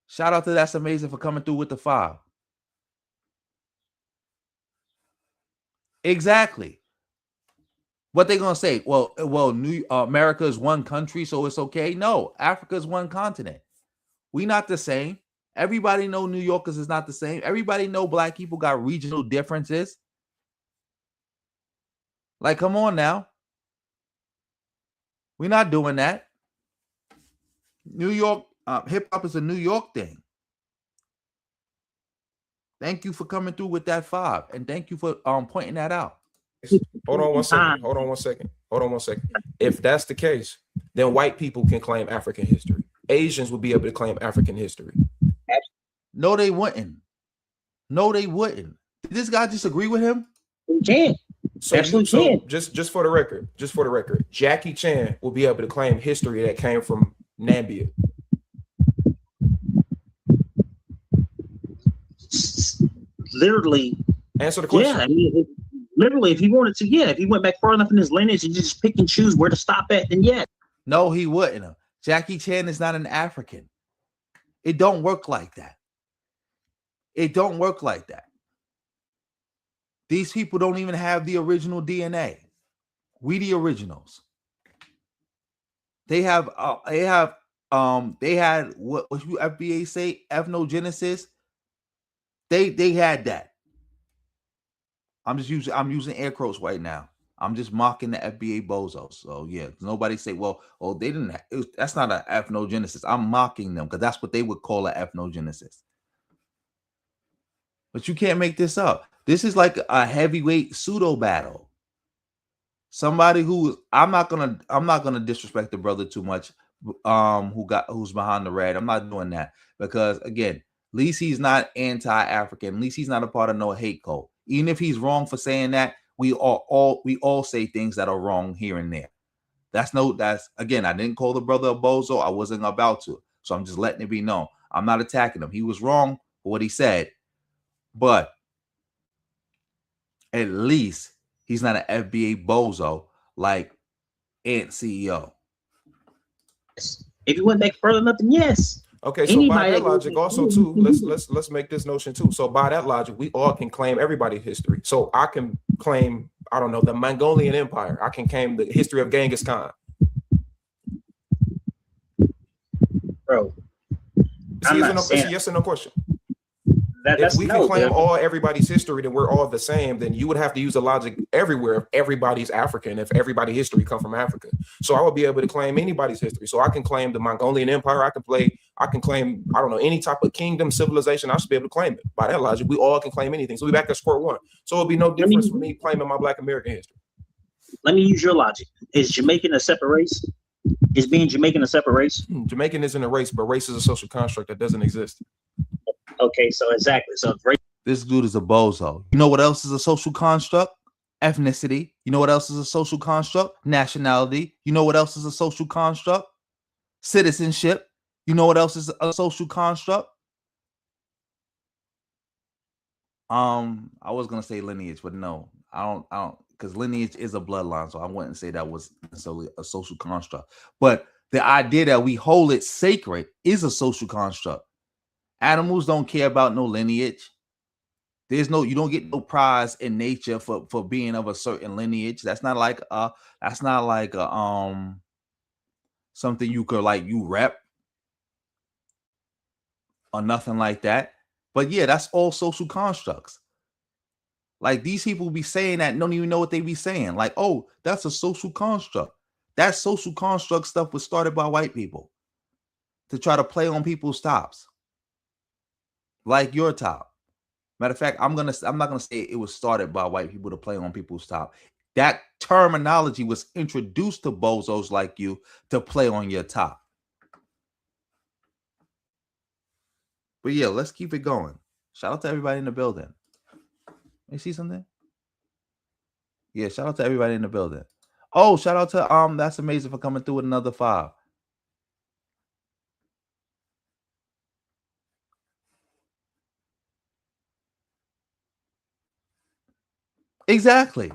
Shout out to That's Amazing for coming through with the 5. Exactly. What they gonna say? Well, America is one country, so it's okay. No, Africa is one continent. We not the same. Everybody know New Yorkers is not the same. Everybody know black people got regional differences. Like, come on now. We're not doing that. New York hip hop is a New York thing. Thank you for coming through with that 5, and thank you for pointing that out.
Hold on 1 second. Hold on 1 second. Hold on 1 second. If that's the case, then white people can claim African history. Asians would be able to claim African history.
No, they wouldn't. No, they wouldn't. Did this guy disagree with him?
We can't.
So just for the record, Jackie Chan will be able to claim history that came from Namibia.
Literally.
Answer the question.
Yeah, I mean, literally, if he wanted to, if he went back far enough in his lineage and just pick and choose where to stop at, then yeah.
No, he wouldn't. Jackie Chan is not an African. It don't work like that. It don't work like that. These people don't even have the original DNA. We the originals. They had what you FBA say, ethnogenesis. They had that. I'm using air quotes right now. I'm just mocking the FBA bozos. So yeah, nobody say, well, oh, they didn't. That's not an ethnogenesis. I'm mocking them because that's what they would call an ethnogenesis. But you can't make this up. This is like a heavyweight pseudo battle. Somebody who I'm not gonna disrespect the brother too much. Who's behind the red. I'm not doing that because again, at least he's not anti-African. At least he's not a part of no hate code. Even if he's wrong for saying that, we all say things that are wrong here and there. That's again, I didn't call the brother a bozo. I wasn't about to. So I'm just letting it be known. I'm not attacking him. He was wrong for what he said. But at least he's not an FBA bozo like Ant CEO.
If you went back further enough, then yes.
Okay, so by that logic, also too, let's make this notion too. So by that logic, we all can claim everybody's history. So I can claim, I don't know, the Mongolian Empire. I can claim the history of Genghis Khan.
Bro,
It's a yes or no question. If we can claim everybody's history, then we're all the same. Then you would have to use the logic everywhere. If everybody's African, if everybody's history come from Africa, so I would be able to claim anybody's history. So I can claim the Mongolian Empire. I can claim, I don't know, any type of kingdom, civilization. I should be able to claim it. By that logic, we all can claim anything. So we back at square one. So it'll be no difference for me claiming my Black American history.
Let me use your logic. Is Jamaican a separate race? Is being Jamaican a separate race?
Jamaican isn't a race, but race is a social construct that doesn't exist.
Okay, so exactly. So
this dude is a bozo. You know what else is a social construct? Ethnicity. You know what else is a social construct? Nationality. You know what else is a social construct? Citizenship. You know what else is a social construct? I was gonna say lineage, but no, I don't, because lineage is a bloodline, so I wouldn't say that was necessarily a social construct. But the idea that we hold it sacred is a social construct. Animals don't care about no lineage. You don't get no prize in nature for being of a certain lineage. That's not like something you could you rep or nothing like that. But yeah, that's all social constructs. Like these people be saying that don't even know what they be saying. Like, oh, that's a social construct. That social construct stuff was started by white people to try to play on people's tops. Like your top. Matter of fact, I'm not gonna say it was started by white people to play on people's top. That terminology was introduced to bozos like you to play on your top. But yeah, let's keep it going. Shout out to everybody in the building. You see something? Yeah, shout out to everybody in the building. Oh, shout out to that's amazing for coming through with another 5. Exactly.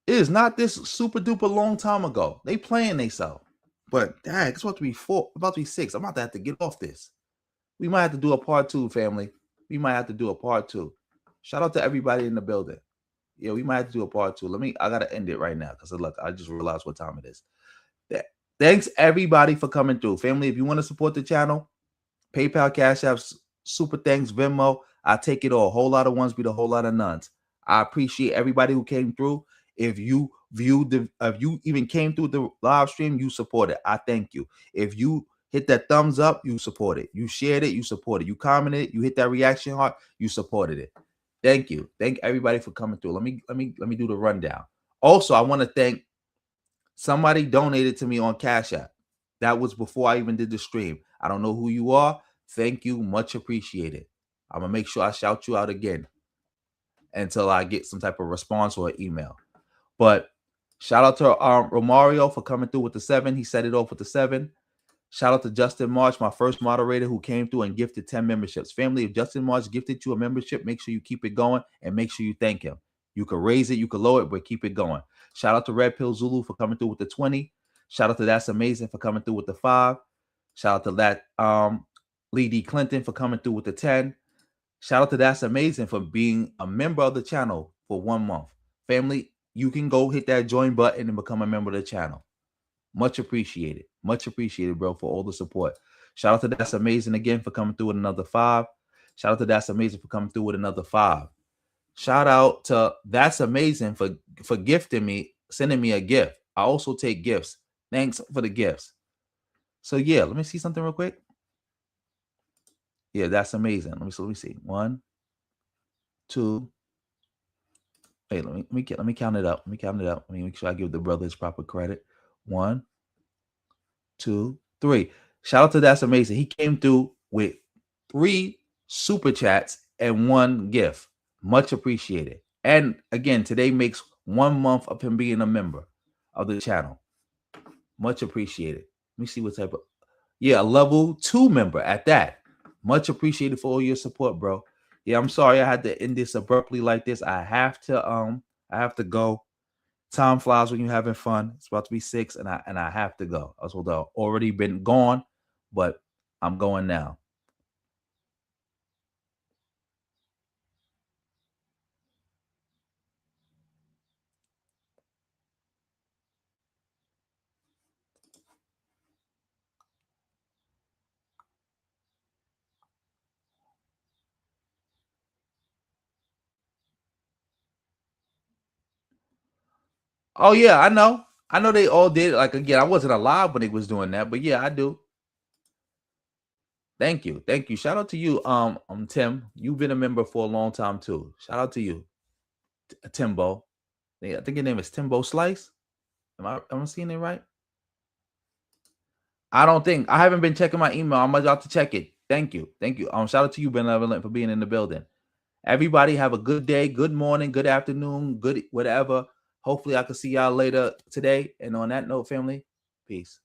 It is not this super duper long time ago. They playing themselves. But dang, it's about to be 4, about to be 6. I'm about to have to get off this. We might have to do a part 2, family. We might have to do a part 2. Shout out to everybody in the building. Yeah, we might have to do a part 2. I gotta end it right now because look, I just realized what time it is. Thanks everybody for coming through. Family, if you want to support the channel, PayPal, Cash Apps, Super Thanks, Venmo, I take it all. A whole lot of ones beat a whole lot of nuns. I appreciate everybody who came through. If you if you even came through the live stream, you support it. I thank you. If you hit that thumbs up, you support it. You shared it, you support it. You commented, you hit that reaction heart, you supported it. Thank you. Thank everybody for coming through. Let me do the rundown. Also, I want to thank somebody donated to me on Cash App. That was before I even did the stream. I don't know who you are. Thank you. Much appreciated. I'm going to make sure I shout you out again until I get some type of response or email. But shout out to Romario for coming through with the 7. He set it off with the 7. Shout out to Justin March, my first moderator who came through and gifted 10 memberships. Family, if Justin March gifted you a membership, make sure you keep it going and make sure you thank him. You can raise it, you can lower it, but keep it going. Shout out to Red Pill Zulu for coming through with the 20. Shout out to That's Amazing for coming through with the 5. Shout out to that Lee D. Clinton for coming through with the 10. Shout out to That's Amazing for being a member of the channel for 1 month. Family, you can go hit that join button and become a member of the channel. Much appreciated. Much appreciated, bro, for all the support. Shout out to That's Amazing again for coming through with another 5. Shout out to That's Amazing for coming through with another 5. Shout out to That's Amazing for gifting me, sending me a gift. I also take gifts. Thanks for the gifts. So yeah, let me see something real quick. Yeah, That's Amazing. Let me see. 1, 2. Hey, let me count it up. Let me count it up. Let me make sure I give the brothers proper credit. 1, 2, 3. Shout out to That's Amazing. He came through with 3 super chats and 1 gift. Much appreciated. And again, today makes 1 month of him being a member of the channel. Much appreciated. Let me see what type of, yeah, a level 2 member at that. Much appreciated for all your support, bro. Yeah, I'm sorry I had to end this abruptly like this. I have to go. Time flies when you're having fun. It's about to be 6, and I have to go. I was already been gone, but I'm going now. Oh yeah, I know. I know they all did. Like again, I wasn't alive when they was doing that, but yeah, I do. Thank you. Thank you. Shout out to you, Tim. You've been a member for a long time too. Shout out to you, Timbo. Yeah, I think your name is Timbo Slice. Am I seeing it right? I haven't been checking my email. I'm about to check it. Thank you. Thank you. Shout out to you, Benevolent, for being in the building. Everybody have a good day, good morning, good afternoon, good whatever. Hopefully I can see y'all later today. And on that note, family, peace.